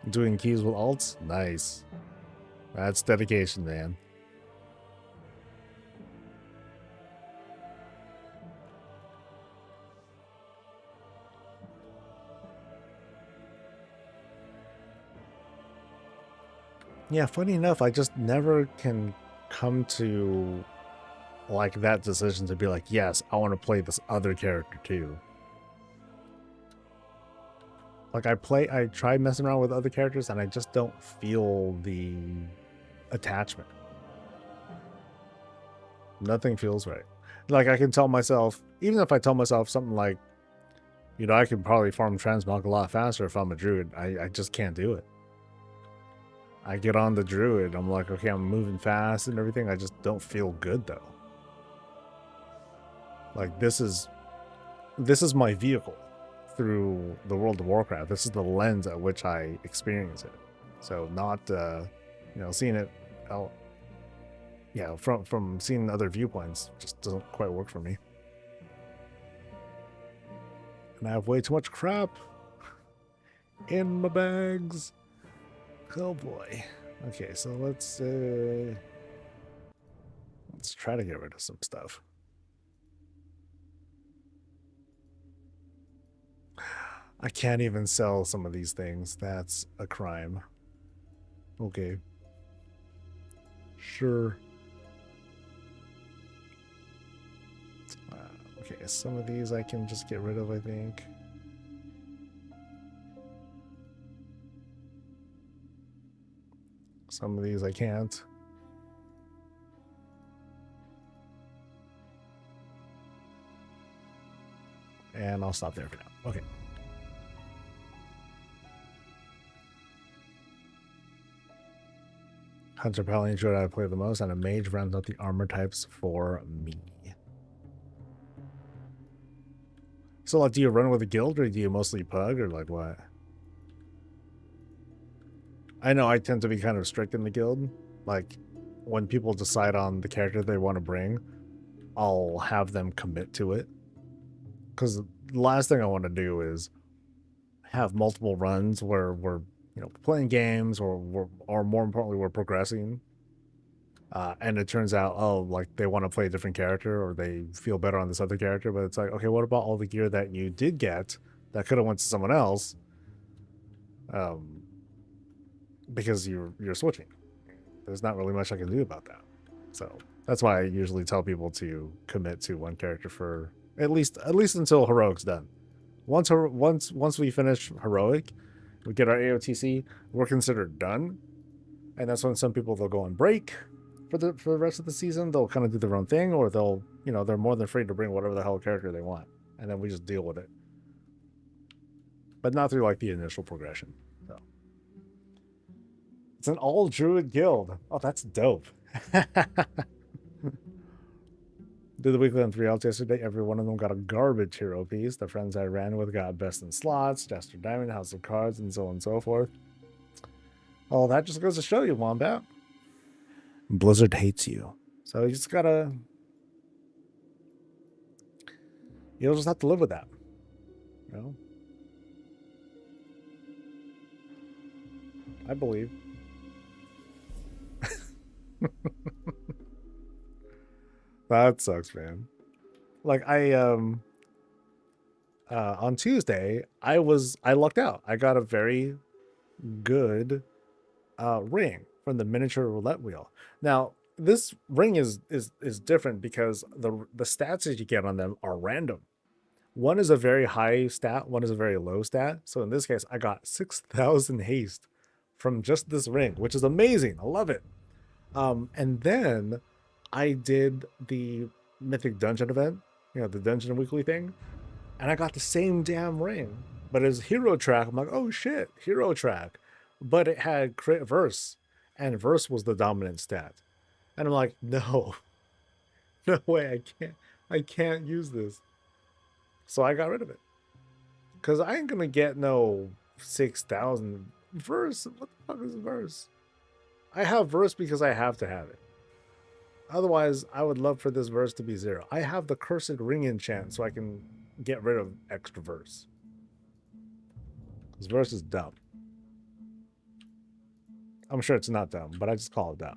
Doing keys with alts, nice. That's dedication, man. Yeah, funny enough, I just never can come to like that decision to be like, yes, I want to play this other character too. Like I try messing around with other characters and I just don't feel the attachment. Nothing feels right. Like I can tell myself, even if I tell myself something like, you know, I can probably farm transmog a lot faster if I'm a druid. I just can't do it. I get on the druid, I'm like, okay, I'm moving fast and everything. I just don't feel good though. Like this is my vehicle through the World of Warcraft. This is the lens at which I experience it. So not you know, seeing it out, yeah, from seeing other viewpoints just doesn't quite work for me. And I have way too much crap in my bags. Oh boy. Okay, so let's try to get rid of some stuff. I can't even sell some of these things. That's a crime. Okay. Sure. Okay, some of these I can just get rid of, I think. Some of these I can't. And I'll stop there for now. Okay. Hunter Paladin Druid I play the most, and a mage rounds out the armor types for me. So, like, do you run with a guild, or do you mostly pug, or like what? I know I tend to be kind of strict in the guild. Like, when people decide on the character they want to bring, I'll have them commit to it. Because the last thing I want to do is have multiple runs where we're, you know, playing games, or more importantly, we're progressing. And it turns out, oh, like they want to play a different character, or they feel better on this other character. But it's like, okay, what about all the gear that you did get that could have went to someone else? Because you're switching. There's not really much I can do about that. So that's why I usually tell people to commit to one character for at least until heroic's done. Once we finish heroic, we get our AOTC, we're considered done, and that's when some people they'll go on break for the rest of the season. They'll kind of do their own thing, or they'll, you know, they're more than free to bring whatever the hell character they want, and then we just deal with it. But not through like the initial progression. So it's an all druid guild. Oh, that's dope. Did the weekly on 3 outs yesterday. Every one of them got a garbage hero piece. The friends I ran with got best in slots, Jester Diamond, House of Cards, and so on and so forth. Oh, that just goes to show you, Wombat. Blizzard hates you. So you just gotta... You'll just have to live with that. You know? I believe. That sucks, man. Like on Tuesday, I lucked out. I got a very good ring from the miniature roulette wheel. Now, this ring is different because the stats that you get on them are random. One is a very high stat, one is a very low stat. So in this case, I got 6,000 haste from just this ring, which is amazing. I love it. And then I did the Mythic Dungeon event, you know, the Dungeon Weekly thing, and I got the same damn ring, but it was Hero Track. I'm like, oh shit, Hero Track. But it had crit verse, and verse was the dominant stat. And I'm like, no, no way, I can't use this. So I got rid of it. Because I ain't gonna get no 6,000 verse. What the fuck is verse? I have verse because I have to have it. Otherwise, I would love for this verse to be 0. I have the cursed ring enchant so I can get rid of extra verse. This verse is dumb. I'm sure it's not dumb, but I just call it dumb.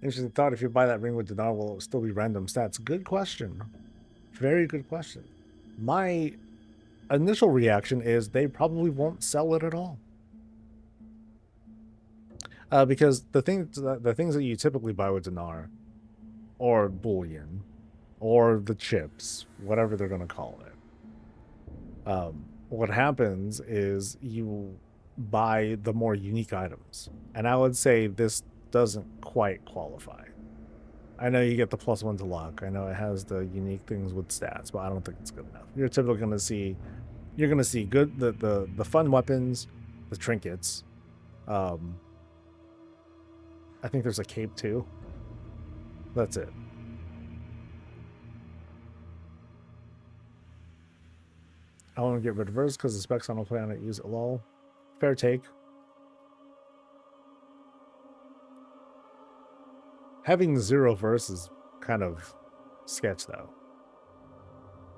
Interesting thought. If you buy that ring with Dinar, will it still be random stats? Good question. Very good question. My initial reaction is they probably won't sell it at all. Because the things that you typically buy with dinar or bullion or the chips, whatever they're gonna call it, what happens is you buy the more unique items, and I would say this doesn't quite qualify. I know you get the +1 to luck. I know it has the unique things with stats, but I don't think it's good enough. You're typically gonna see good the fun weapons, the trinkets. Um, I think there's a cape too. That's it. I want to get rid of verse because the specs on the planet use it. Lol. Fair take. Having 0 verse is kind of sketch though.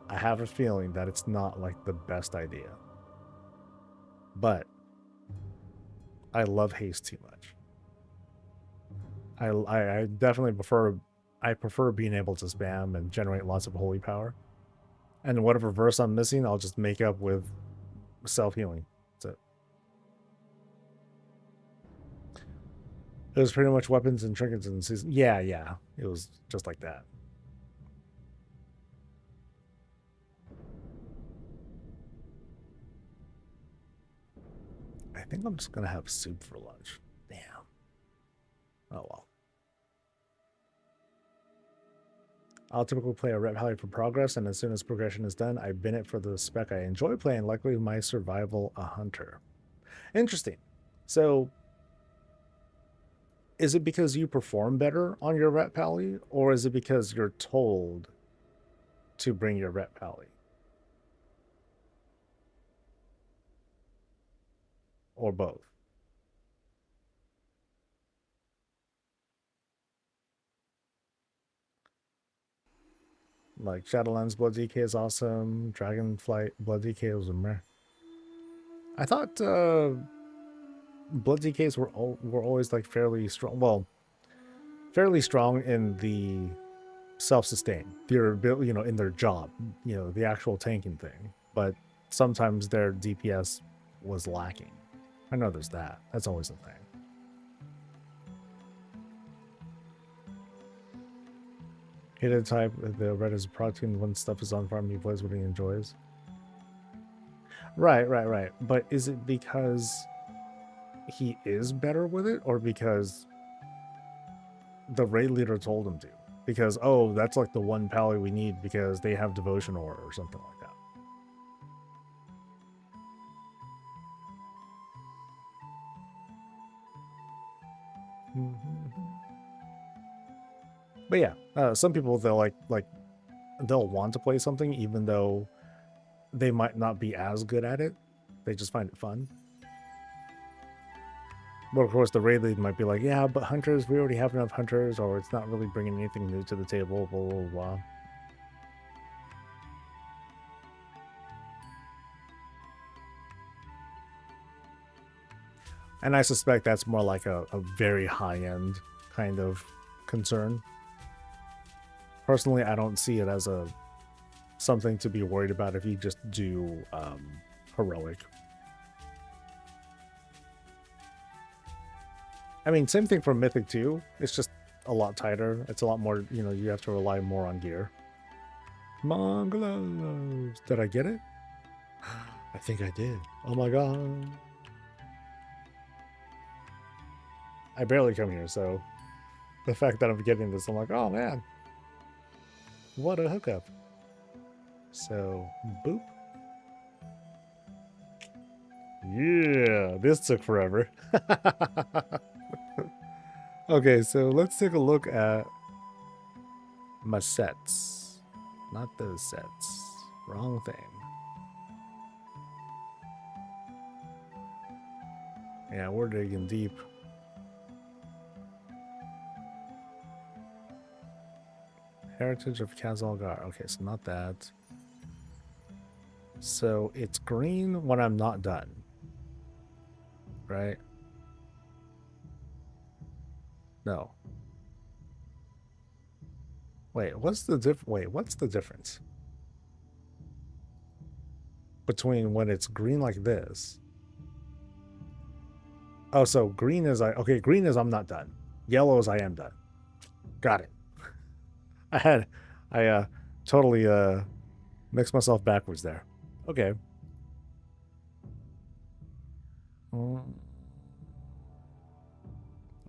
I have a feeling that it's not like the best idea. But I love haste too much. I definitely prefer being able to spam and generate lots of holy power. And whatever verse I'm missing, I'll just make up with self-healing. That's it. It was pretty much weapons and trinkets in the season. Yeah. It was just like that. I think I'm just gonna have soup for lunch. Damn. Oh well. I'll typically play a rep halley for progress, and as soon as progression is done, I bin it for the spec I enjoy playing, likely my survival a hunter. Interesting. So is it because you perform better on your rep pally, or is it because you're told to bring your rep pally? Or both? Like Shadowlands Blood DK is awesome. Dragonflight Blood DK was a meh. I thought Blood DKs were always like fairly strong. Well, fairly strong in the self-sustain, their ability, in their job, the actual tanking thing. But sometimes their DPS was lacking. I know there's that. That's always a thing. Hated type, the red is a protein. When stuff is on farm, he plays what he enjoys. Right. But is it because he is better with it, or because the raid leader told him to? Because, oh, that's like the one pally we need because they have devotion aura or something like that. But yeah, some people they'll they'll want to play something even though they might not be as good at it. They just find it fun. But of course, the raid lead might be like, yeah, but hunters, we already have enough hunters, or it's not really bringing anything new to the table, blah, blah, blah. And I suspect that's more like a very high-end kind of concern. Personally, I don't see it as something to be worried about if you just do heroic. I mean, same thing for Mythic too. It's just a lot tighter. It's a lot more, you have to rely more on gear. Mongolos. Did I get it? I think I did. Oh my god. I barely come here, so the fact that I'm getting this, I'm like, oh man. What a hookup. So, boop. Yeah, this took forever. Okay, so let's take a look at my sets. Not those sets. Wrong thing. Yeah, we're digging deep. Heritage of Kazalgar. Okay, so not that. So it's green when I'm not done. Right? No. Wait, what's the difference between when it's green like this Oh, so green is okay, green is I'm not done. Yellow is I am done. Got it. I totally mixed myself backwards there. Okay.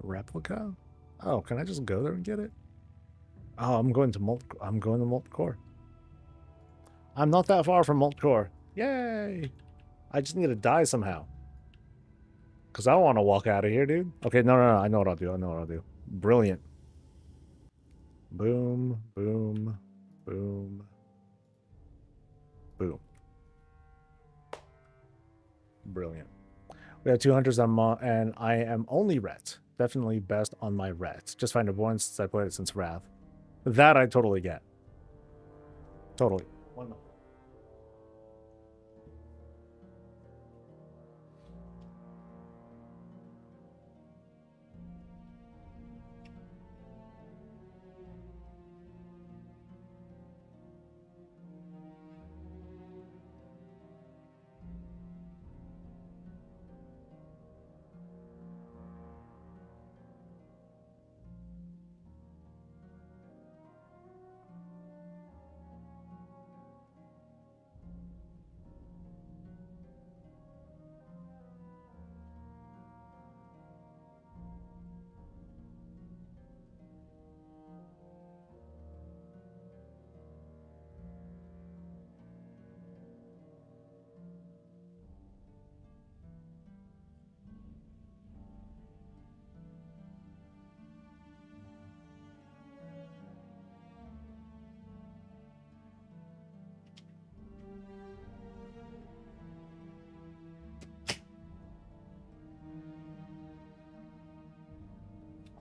Replica? Oh, can I just go there and get it? Oh, I'm going to Molt Core. I'm not that far from Molt Core. Yay! I just need to die somehow. Because I don't want to walk out of here, dude. Okay, no. I know what I'll do. Brilliant. Boom, boom, boom, boom. Brilliant. We have 200s and I am only ret. Definitely best on my ret. Just find it once since I played it since Wrath. That I totally get. Totally. One moment.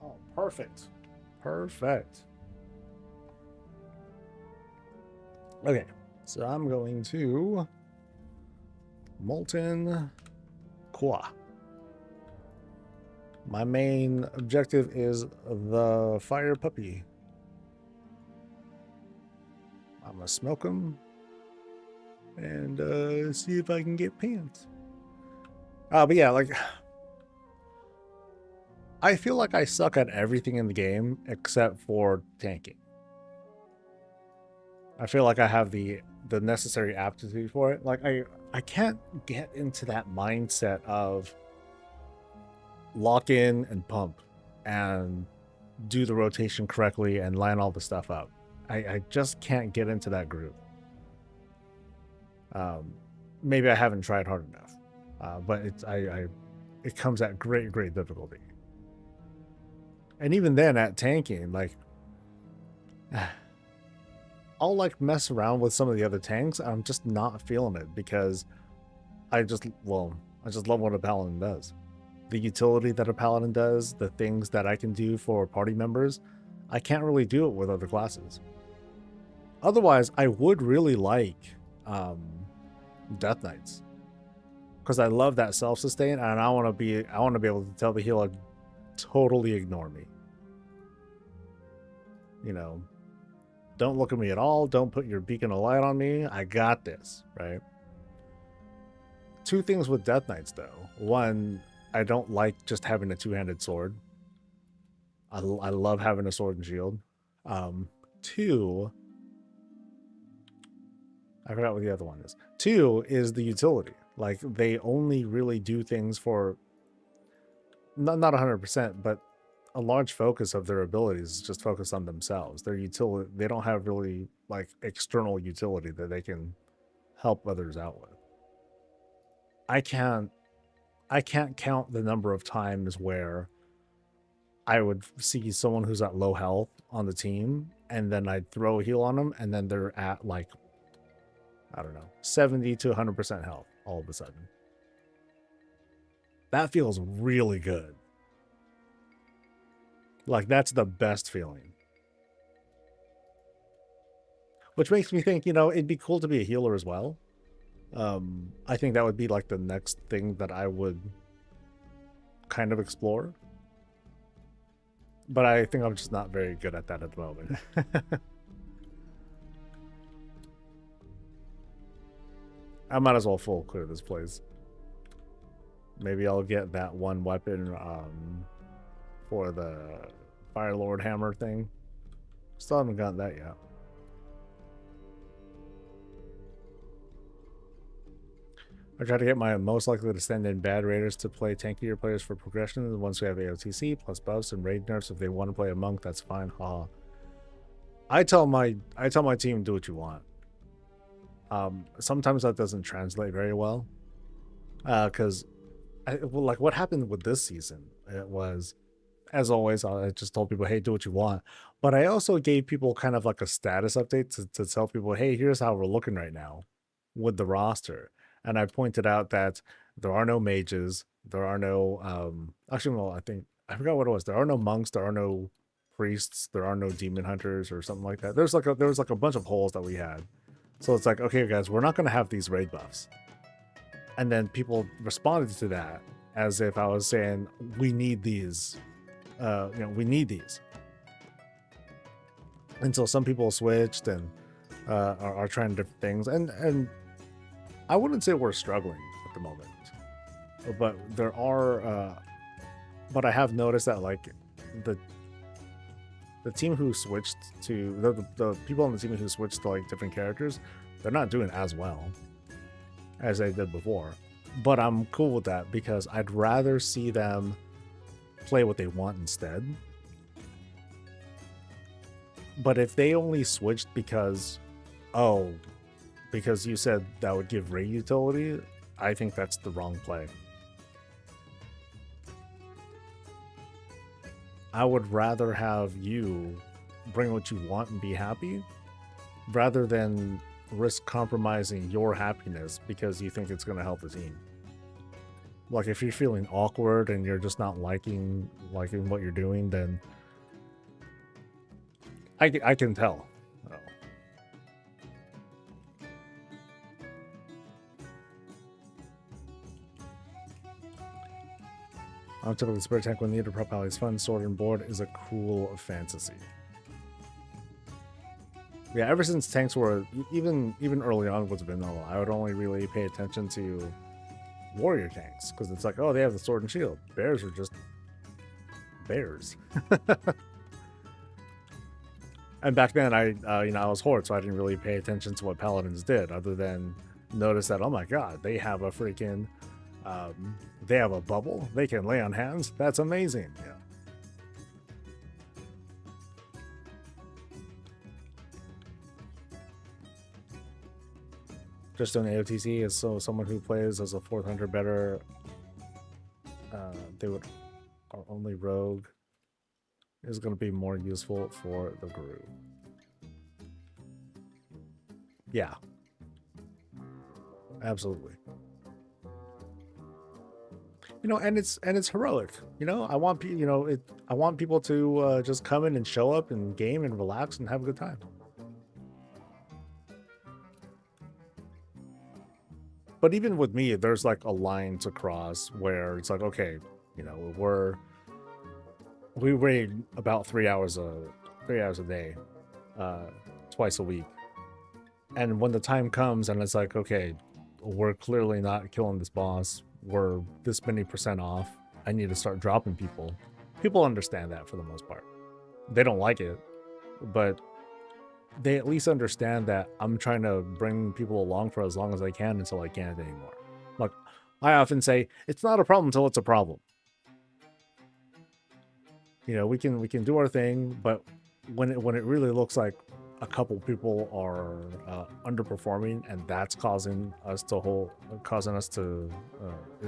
Oh, perfect. Perfect. Okay, so I'm going to Molten Core. My main objective is the fire puppy. I'm gonna smoke him and see if I can get pants. But yeah, like I feel like I suck at everything in the game except for tanking. I feel like I have the necessary aptitude for it. Like I can't get into that mindset of lock in and pump and do the rotation correctly and line all the stuff up. I just can't get into that groove. Maybe I haven't tried hard enough, but it comes at great difficulty. And even then, at tanking, like I'll like mess around with some of the other tanks. I'm just not feeling it because I just love what a paladin does. The utility that a paladin does, the things that I can do for party members, I can't really do it with other classes. Otherwise, I would really like Death Knights because I love that self-sustain, and I want to be able to tell the healer totally ignore me. You know, don't look at me at all. Don't put your beacon of light on me. I got this, right? Two things with Death Knights though. One, I don't like just having a two-handed sword. I love having a sword and shield. Two, I forgot what the other one is. Two is the utility. Like they only really do things for not 100%, but a large focus of their abilities is just focused on themselves. Their utility, they don't have really like external utility that they can help others out with. I can't count the number of times where I would see someone who's at low health on the team, and then I'd throw a heal on them, and then they're at like, I don't know, 70 to 100% health all of a sudden. That feels really good. Like, that's the best feeling. Which makes me think, you know, it'd be cool to be a healer as well. I think that would be like the next thing that I would kind of explore. But I think I'm just not very good at that at the moment. I might as well full clear this place. Maybe I'll get that one weapon for the Fire Lord hammer thing. Still haven't gotten that yet. I try to get my most likely to stand in bad raiders to play tankier players for progression. Once we have AOTC plus buffs and raid nerfs, if they want to play a monk, that's fine. Haha. I tell my team, do what you want. Sometimes that doesn't translate very well, because like what happened with this season, it was, as always, I just told people, hey, do what you want, but I also gave people kind of like a status update to tell people, hey, here's how we're looking right now with the roster. And I pointed out that there are no mages, there are no actually, well, I forgot what it was. There are no monks, there are no priests, there are no demon hunters or something like that. There was like a bunch of holes that we had. So it's like, okay, guys, we're not going to have these raid buffs. And then people responded to that as if I was saying, we need these. We need these. Until some people switched and are trying different things. And I wouldn't say we're struggling at the moment. But there are... but I have noticed that, like, the team who switched to the people on the team who switched to like different characters, they're not doing as well as they did before. But I'm cool with that because I'd rather see them play what they want instead. But if they only switched because you said that would give raid utility, I think that's the wrong play. I would rather have you bring what you want and be happy rather than risk compromising your happiness because you think it's going to help the team. Like if you're feeling awkward and you're just not liking what you're doing, then I can tell. I'm typically spirit tank when needed. Prop is fun. Sword and board is a cool fantasy. Yeah, ever since tanks were even early on with vanilla, I would only really pay attention to warrior tanks because it's like, oh, they have the sword and shield. Bears are just bears. And back then, I was horde, so I didn't really pay attention to what paladins did, other than notice that, oh my god, they have a freaking, they have a bubble. They can lay on hands. That's amazing. Yeah. Just doing AOTC is so someone who plays as a 400 better, they would, our only rogue is going to be more useful for the group. Yeah, absolutely. And it's heroic. I want I want people to just come in and show up and game and relax and have a good time. But even with me, there's like a line to cross where it's like, okay, we raid about 3 hours a day, twice a week. And when the time comes and it's like, okay, we're clearly not killing this boss, we're this many % off, I need to start dropping people. People understand that for the most part. They don't like it, but they at least understand that I'm trying to bring people along for as long as I can until I can't anymore. Like I often say, it's not a problem until it's a problem. We can do our thing, but when it really looks like a couple people are underperforming and that's causing us to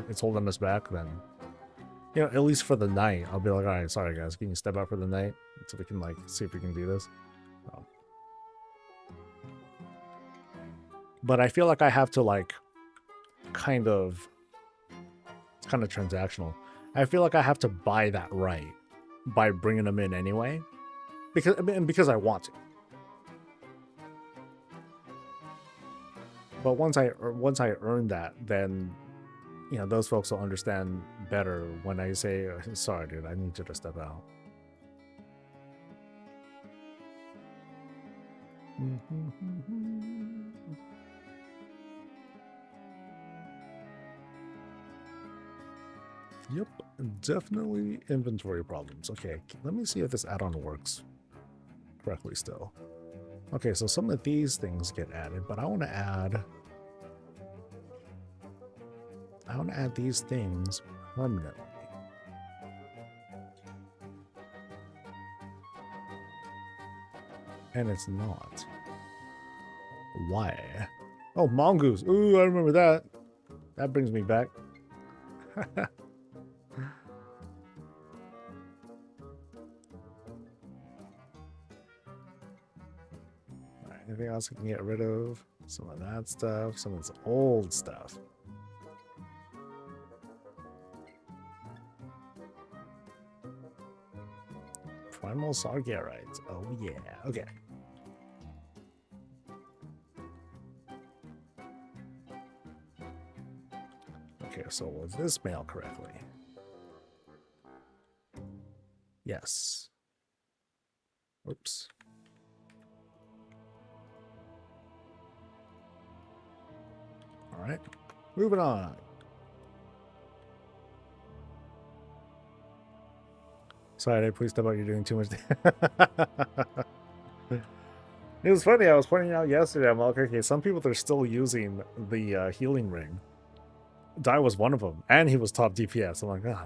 it's holding us back, then at least for the night I'll be like, all right, sorry guys, can you step out for the night so we can see if we can do this. But I feel like I have to it's kind of transactional. I feel like I have to buy that right by bringing them in anyway, because I want to. But once I earn that, then those folks will understand better when I say, sorry dude, I need you to step out. Yep, definitely inventory problems. Okay, let me see if this add-on works correctly still. Okay, so some of these things get added, but I want to add these things permanently. And it's not. Why? Oh, mongoose. Ooh, I remember that. That brings me back. Alright, anything else I can get rid of? Some of that stuff, some of this old stuff. Primal Sargerites. Oh yeah. Okay. Okay, so was this mail correctly? Yes. Oops. All right. Moving on. Sorry, please step out. You're doing too much. It was funny. I was pointing out yesterday. I'm like, okay, some people are still using the healing ring. Dai was one of them, and he was top DPS. I'm like, ah,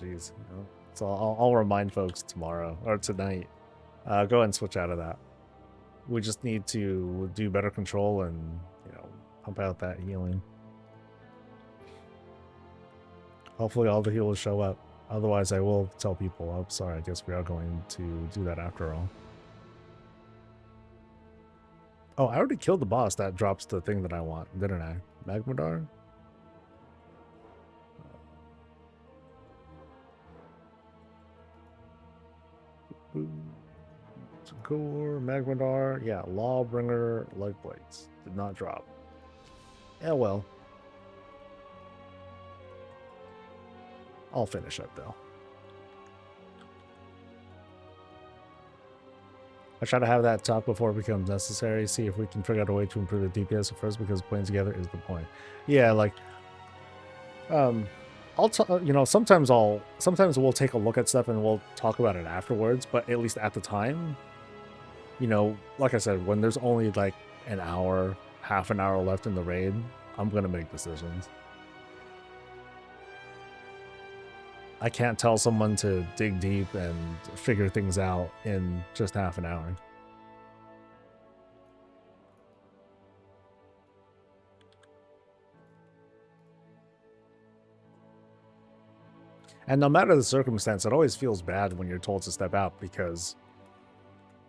jeez. You know? So I'll remind folks tomorrow or tonight. Go ahead and switch out of that. We just need to do better control and, you know, pump out that healing. Hopefully all the healers show up. Otherwise, I will tell people, I'm sorry, I guess we are going to do that after all. Oh, I already killed the boss. That drops the thing that I want, didn't I? Magmadar? Core, Magmadar. Yeah, Lawbringer, Leg Blades. Did not drop. Yeah, well. I'll finish up, though. I try to have that talk before it becomes necessary. See if we can figure out a way to improve the DPS first, because playing together is the point. Yeah, like, you know, sometimes we'll take a look at stuff and we'll talk about it afterwards. But at least at the time, you know, like I said, when there's only like an hour, half an hour left in the raid, I'm gonna make decisions. I can't tell someone to dig deep and figure things out in just half an hour. And no matter the circumstance, it always feels bad when you're told to step out because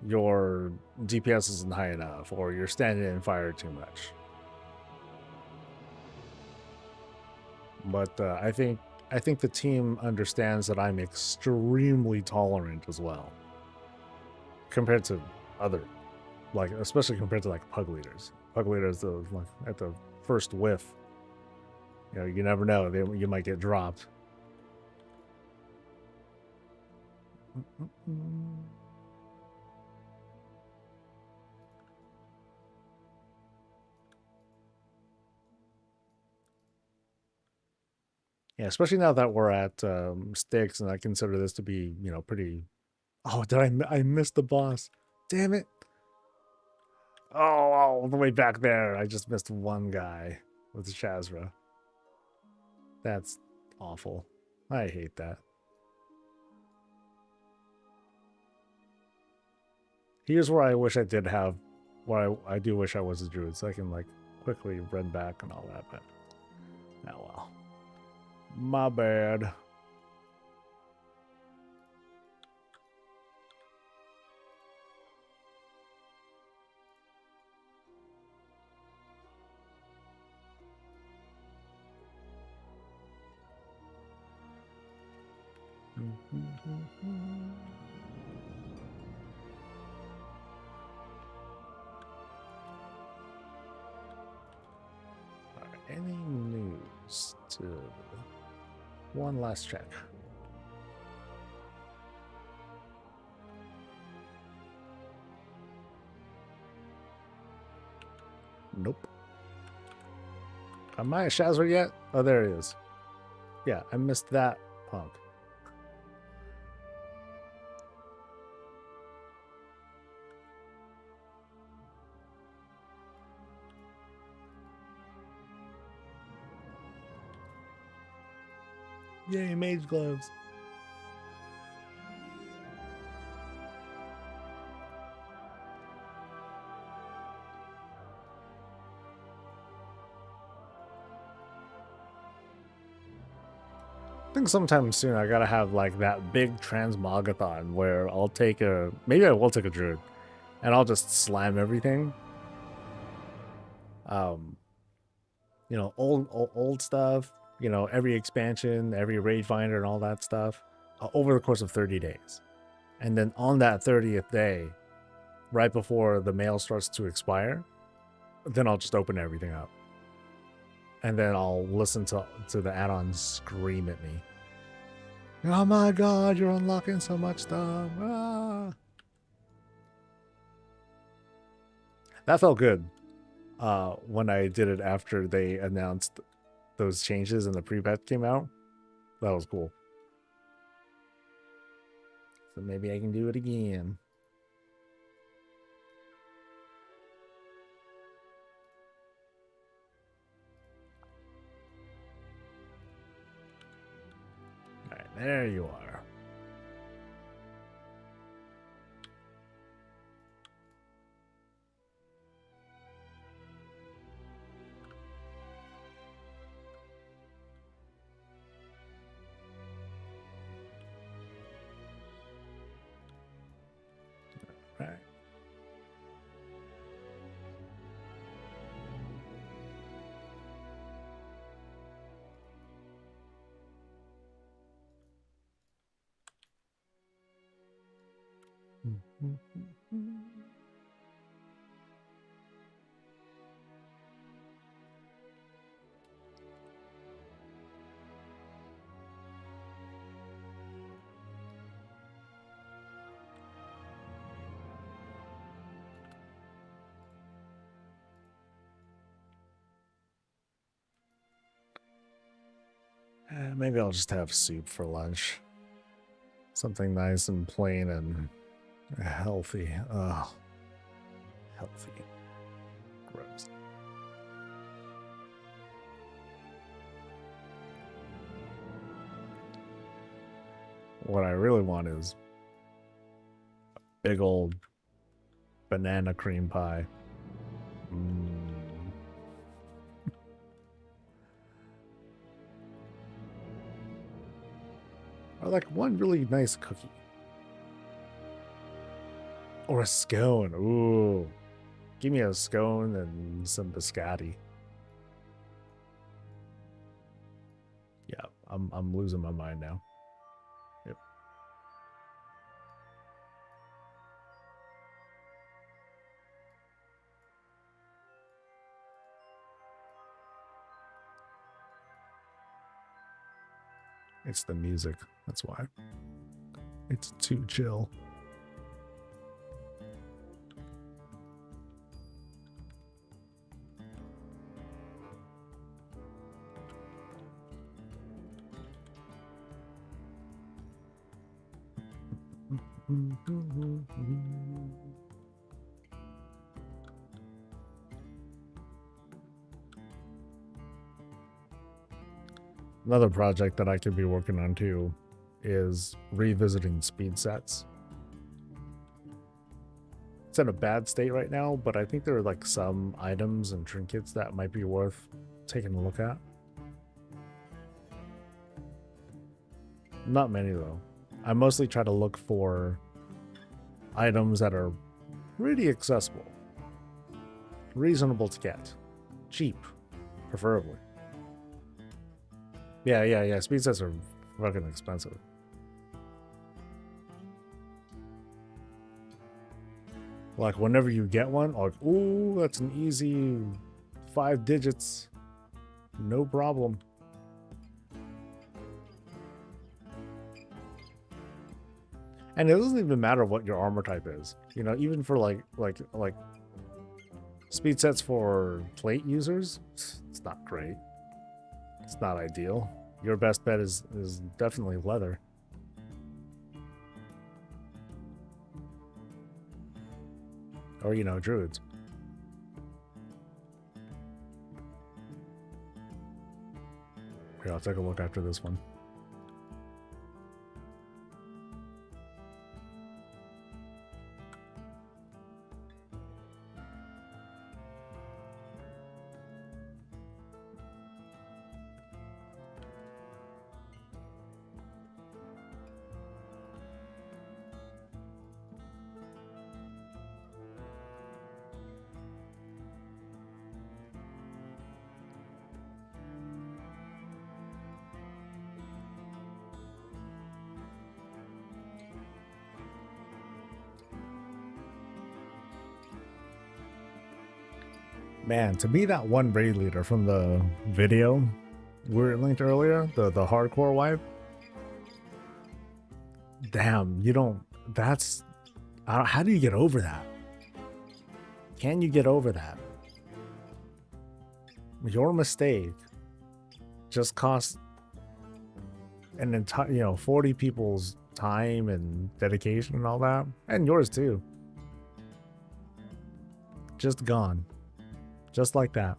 your DPS isn't high enough or you're standing in fire too much. But I think the team understands that I'm extremely tolerant as well, compared to other, like, especially compared to like pug leaders. Pug leaders, like, at the first whiff, you know, you never know, you might get dropped. Yeah, especially now that we're at sticks, and I consider this to be, you know, pretty. Oh, did I missed the boss? Damn it! Oh, all the way back there, I just missed one guy with the Shazra. That's awful. I hate that. Here's where I wish I did have, where I do wish I was a druid, so I can like quickly run back and all that. But oh well, my bad. Any news to one last check? Nope. Am I a Shazra yet? Oh, there it is. Yeah, I missed that punk. Yay, mage gloves. I think sometime soon I gotta have like that big transmogathon where I'll take maybe I will take a druid and I'll just slam everything. You know, old stuff, you know, every expansion, every raid finder and all that stuff over the course of 30 days. And then on that 30th day, right before the mail starts to expire, then I'll just open everything up. And then I'll listen to the add-ons scream at me. Oh my god, you're unlocking so much stuff. Ah. That felt good when I did it after they announced those changes and the pre-patch came out. That was cool. So maybe I can do it again. Alright, there you are. Right. Maybe I'll just have soup for lunch. Something nice and plain and healthy. Oh, healthy. Gross. What I really want is a big old banana cream pie. Or like one really nice cookie. Or a scone. Ooh. Give me a scone and some biscotti. Yeah, I'm losing my mind now. Yep. It's the music. That's why. It's too chill. Another project that I could be working on too is revisiting speed sets. It's in a bad state right now, but I think there are like some items and trinkets that might be worth taking a look at. Not many though. I mostly try to look for items that are pretty accessible, reasonable to get, cheap, preferably. Yeah. Speed sets are fucking expensive. Like whenever you get one, like, ooh, that's an easy 5 digits. No problem. And it doesn't even matter what your armor type is. You know, even for like speed sets for plate users, it's not great. It's not ideal. your best bet is definitely leather. Or, you know, druids. Here, I'll take a look after this one. Man, to be that one raid leader from the video we were linked earlier, the hardcore wipe. Damn, you don't. That's. How do you get over that? Can you get over that? Your mistake just cost an entire, you know, 40 people's time and dedication and all that, and yours too. Just gone. Just like that.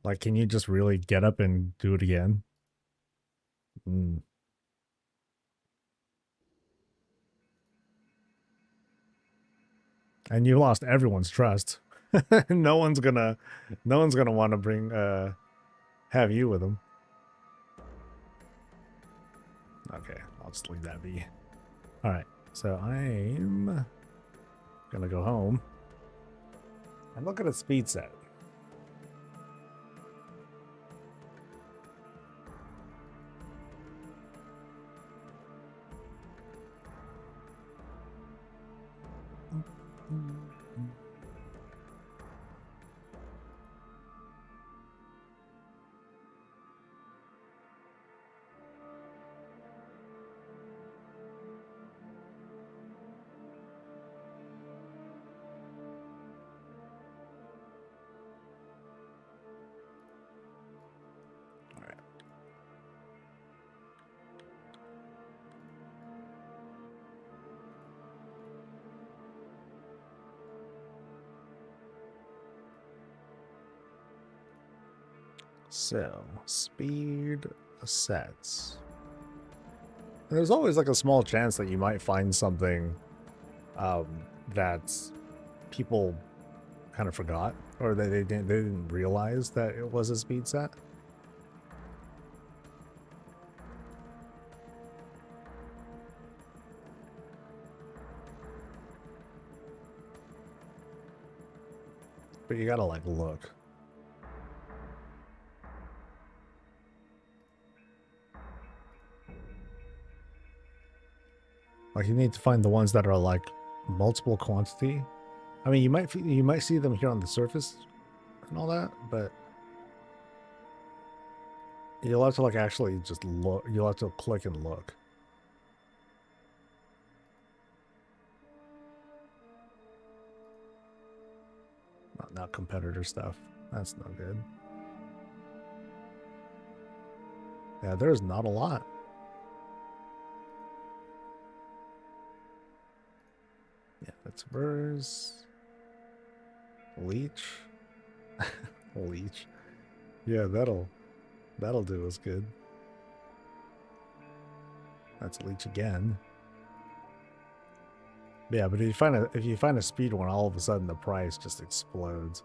Like, can you just really get up and do it again? Mm. And you lost everyone's trust. no one's gonna want to bring have you with them. Okay, I'll just leave that be. All right, so I'm gonna go home and look at a speed set. So, speed sets. And there's always like a small chance that you might find something that people kind of forgot, or that they didn't realize that it was a speed set. But you gotta like look. Like, you need to find the ones that are like multiple quantity. I mean, you might see them here on the surface and all that, but you'll have to like actually just look. You'll have to click and look. Not competitor stuff. That's no good. Yeah, there's not a lot. Yeah, that's Burrs. Leech. Leech. Yeah, that'll do us good. That's Leech again. Yeah, but if you find a speed one, all of a sudden the price just explodes.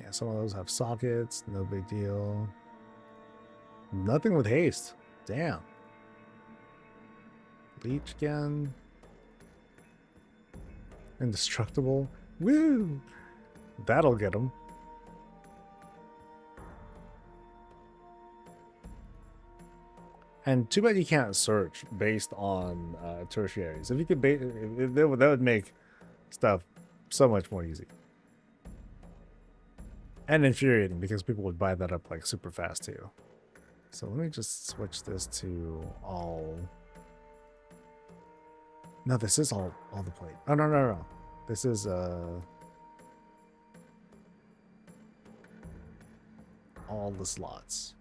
Yeah, some of those have sockets, no big deal. Nothing with haste. Damn. Leech again. Indestructible. Woo! That'll get him. And too bad you can't search based on tertiaries. If you could, that would make stuff so much more easy. And infuriating, because people would buy that up like super fast too. So let me just switch this to all No, this is all the plate. Oh, no. This is all the slots.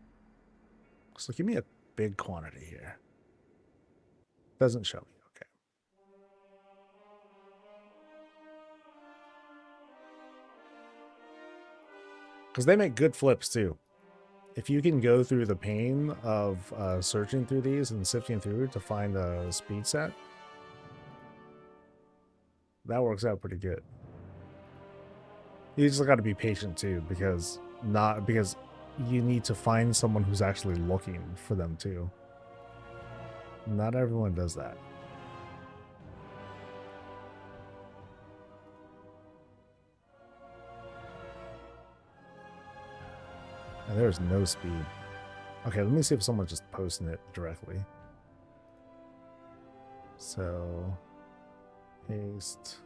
So give me a big quantity here. Doesn't show me. Okay. Because they make good flips too. If you can go through the pain of searching through these and sifting through to find a speed set, that works out pretty good. You just got to be patient too, because you need to find someone who's actually looking for them too. Not everyone does that. And there's no speed. Okay, let me see if someone's just posting it directly. So, paste.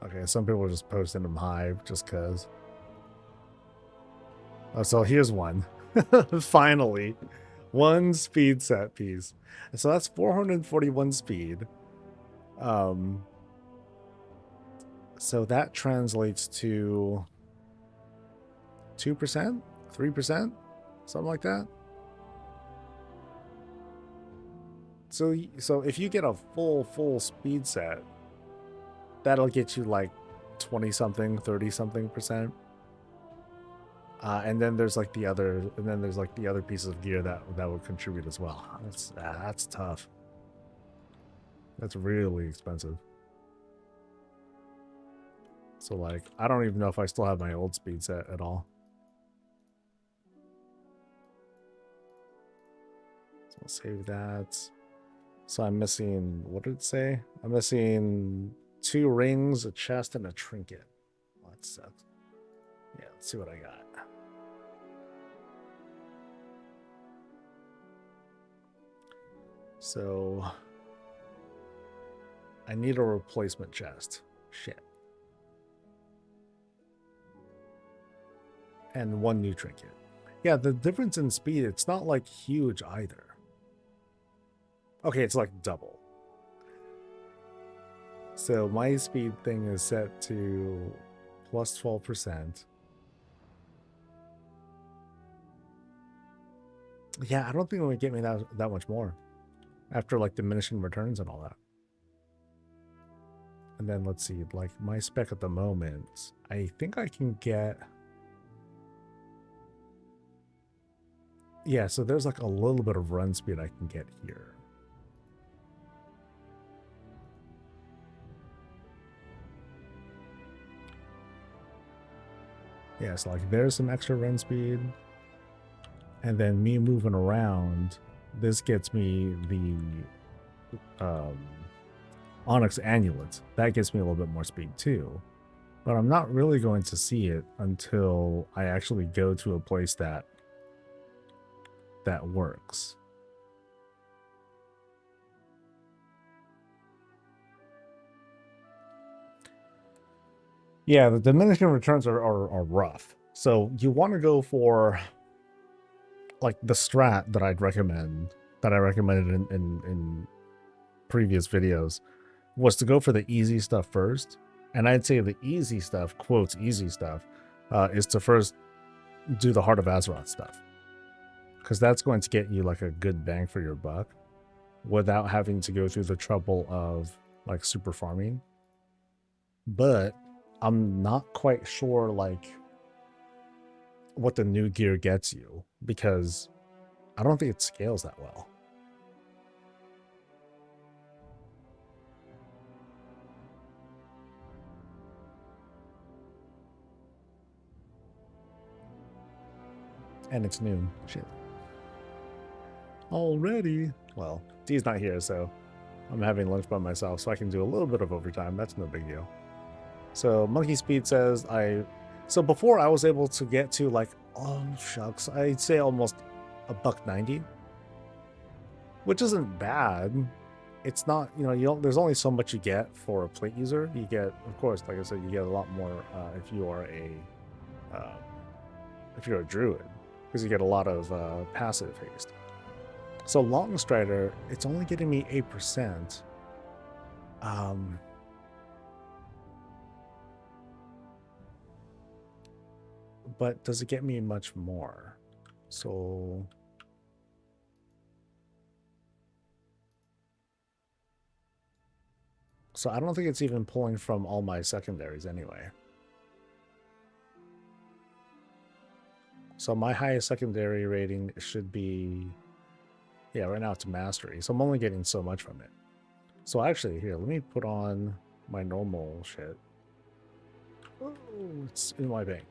Okay, some people are just posting them high just because. Oh, so here's one. Finally. One speed set piece. So that's 441 speed. So that translates to 2%, 3%, something like that. So if you get a full speed set, that'll get you like 20 something, 30 something percent. And then there's like the other pieces of gear that would contribute as well. That's tough. That's really expensive. So like, I don't even know if I still have my old speed set at all. So I'll save that. So I'm missing, what did it say? I'm missing 2 rings, a chest, and a trinket. Well, that sucks. Yeah, let's see what I got. So I need a replacement chest. Shit. And 1 new trinket. Yeah, the difference in speed, it's not like huge either. Okay, it's like double. So my speed thing is set to plus 12%. Yeah, I don't think it would get me that much more after like diminishing returns and all that. And then let's see, like my spec at the moment, I think I can get. Yeah, so there's like a little bit of run speed I can get here. Yeah, so like there's some extra run speed. And then me moving around, this gets me the Onyx Amulet. That gets me a little bit more speed too. But I'm not really going to see it until I actually go to a place that works. Yeah, the diminishing returns are rough. So you want to go for like the strat that I recommended in previous videos, was to go for the easy stuff first. And I'd say the easy stuff, quotes easy stuff, is to first do the Heart of Azeroth stuff. Because that's going to get you like a good bang for your buck without having to go through the trouble of like super farming. But I'm not quite sure like what the new gear gets you, because I don't think it scales that well. And it's noon. Shit. Already? Well, D's not here, so I'm having lunch by myself, so I can do a little bit of overtime. That's no big deal. So Monkey Speed says so before I was able to get to like, oh shucks, I'd say almost $1.90, which isn't bad. It's not, there's only so much you get for a plate user. You get, of course, like I said, you get a lot more if you're a druid. because you get a lot of passive haste. So Long Strider, it's only getting me 8%. But does it get me much more? So I don't think it's even pulling from all my secondaries anyway. So my highest secondary rating should be, yeah, right now it's Mastery. So I'm only getting so much from it. So actually, here, let me put on my normal shit. Oh, it's in my bank.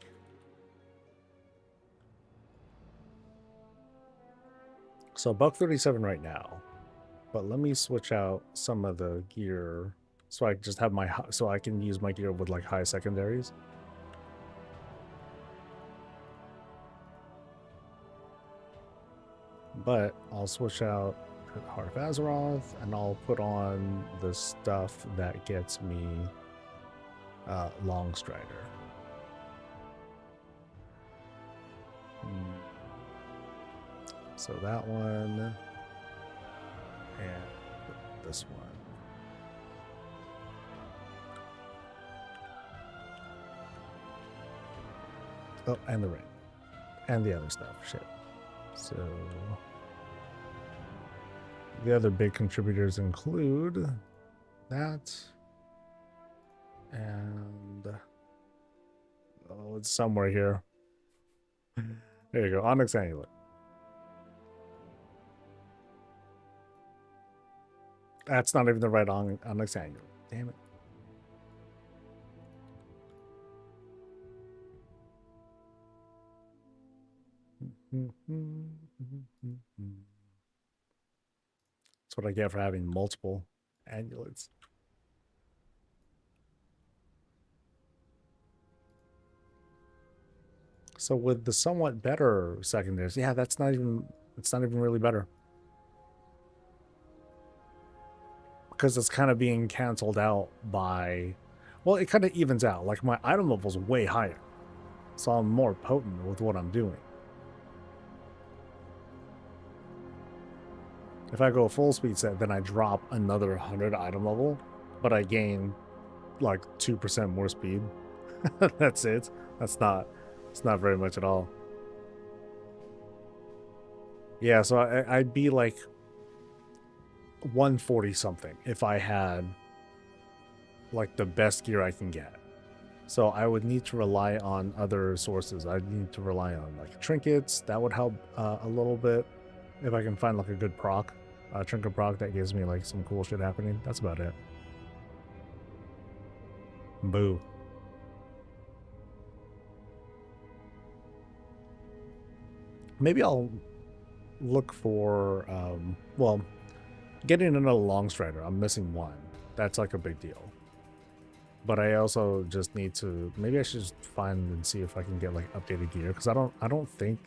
So $137 right now. But let me switch out some of the gear so I just have my, so I can use my gear with like high secondaries. But I'll switch out Heart of Azeroth and I'll put on the stuff that gets me Long Strider. So that one and this one. Oh, and the ring. And the other stuff. Shit. So the other big contributors include that and oh, it's somewhere here. There you go, Onyx Amulet. That's not even the right Onyx Amulet. Damn it. That's what I get for having multiple amulets. So with the somewhat better secondaries, yeah, it's not even really better. Because it's kind of being canceled out by, well, it kind of evens out. Like my item level's way higher. So I'm more potent with what I'm doing. If I go full speed set, then I drop another 100 item level, but I gain like 2% more speed. That's it. It's not very much at all. Yeah, so I'd be like 140 something if I had like the best gear I can get. So I would need to rely on other sources. I'd need to rely on like trinkets. That would help a little bit if I can find like a good proc. Trinket proc that gives me like some cool shit happening. That's about it. Boo. Maybe I'll look for, well, getting another Long Strider. I'm missing one. That's like a big deal. But I also just need to, maybe I should just find and see if I can get like updated gear, because I don't think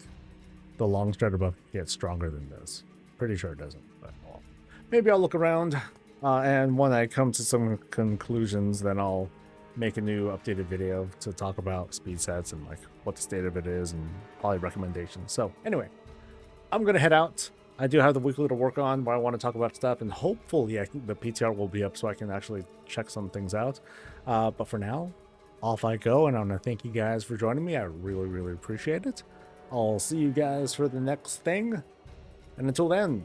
the Long Strider buff gets stronger than this. Pretty sure it doesn't, but well, maybe I'll look around, and when I come to some conclusions, then I'll make a new updated video to talk about speed sets and like what the state of it is and probably recommendations. So anyway, I'm gonna head out. I do have the weekly to work on where I want to talk about stuff, and hopefully the PTR will be up so I can actually check some things out. But for now, off I go, and I want to thank you guys for joining me. I really, really appreciate it. I'll see you guys for the next thing, and until then,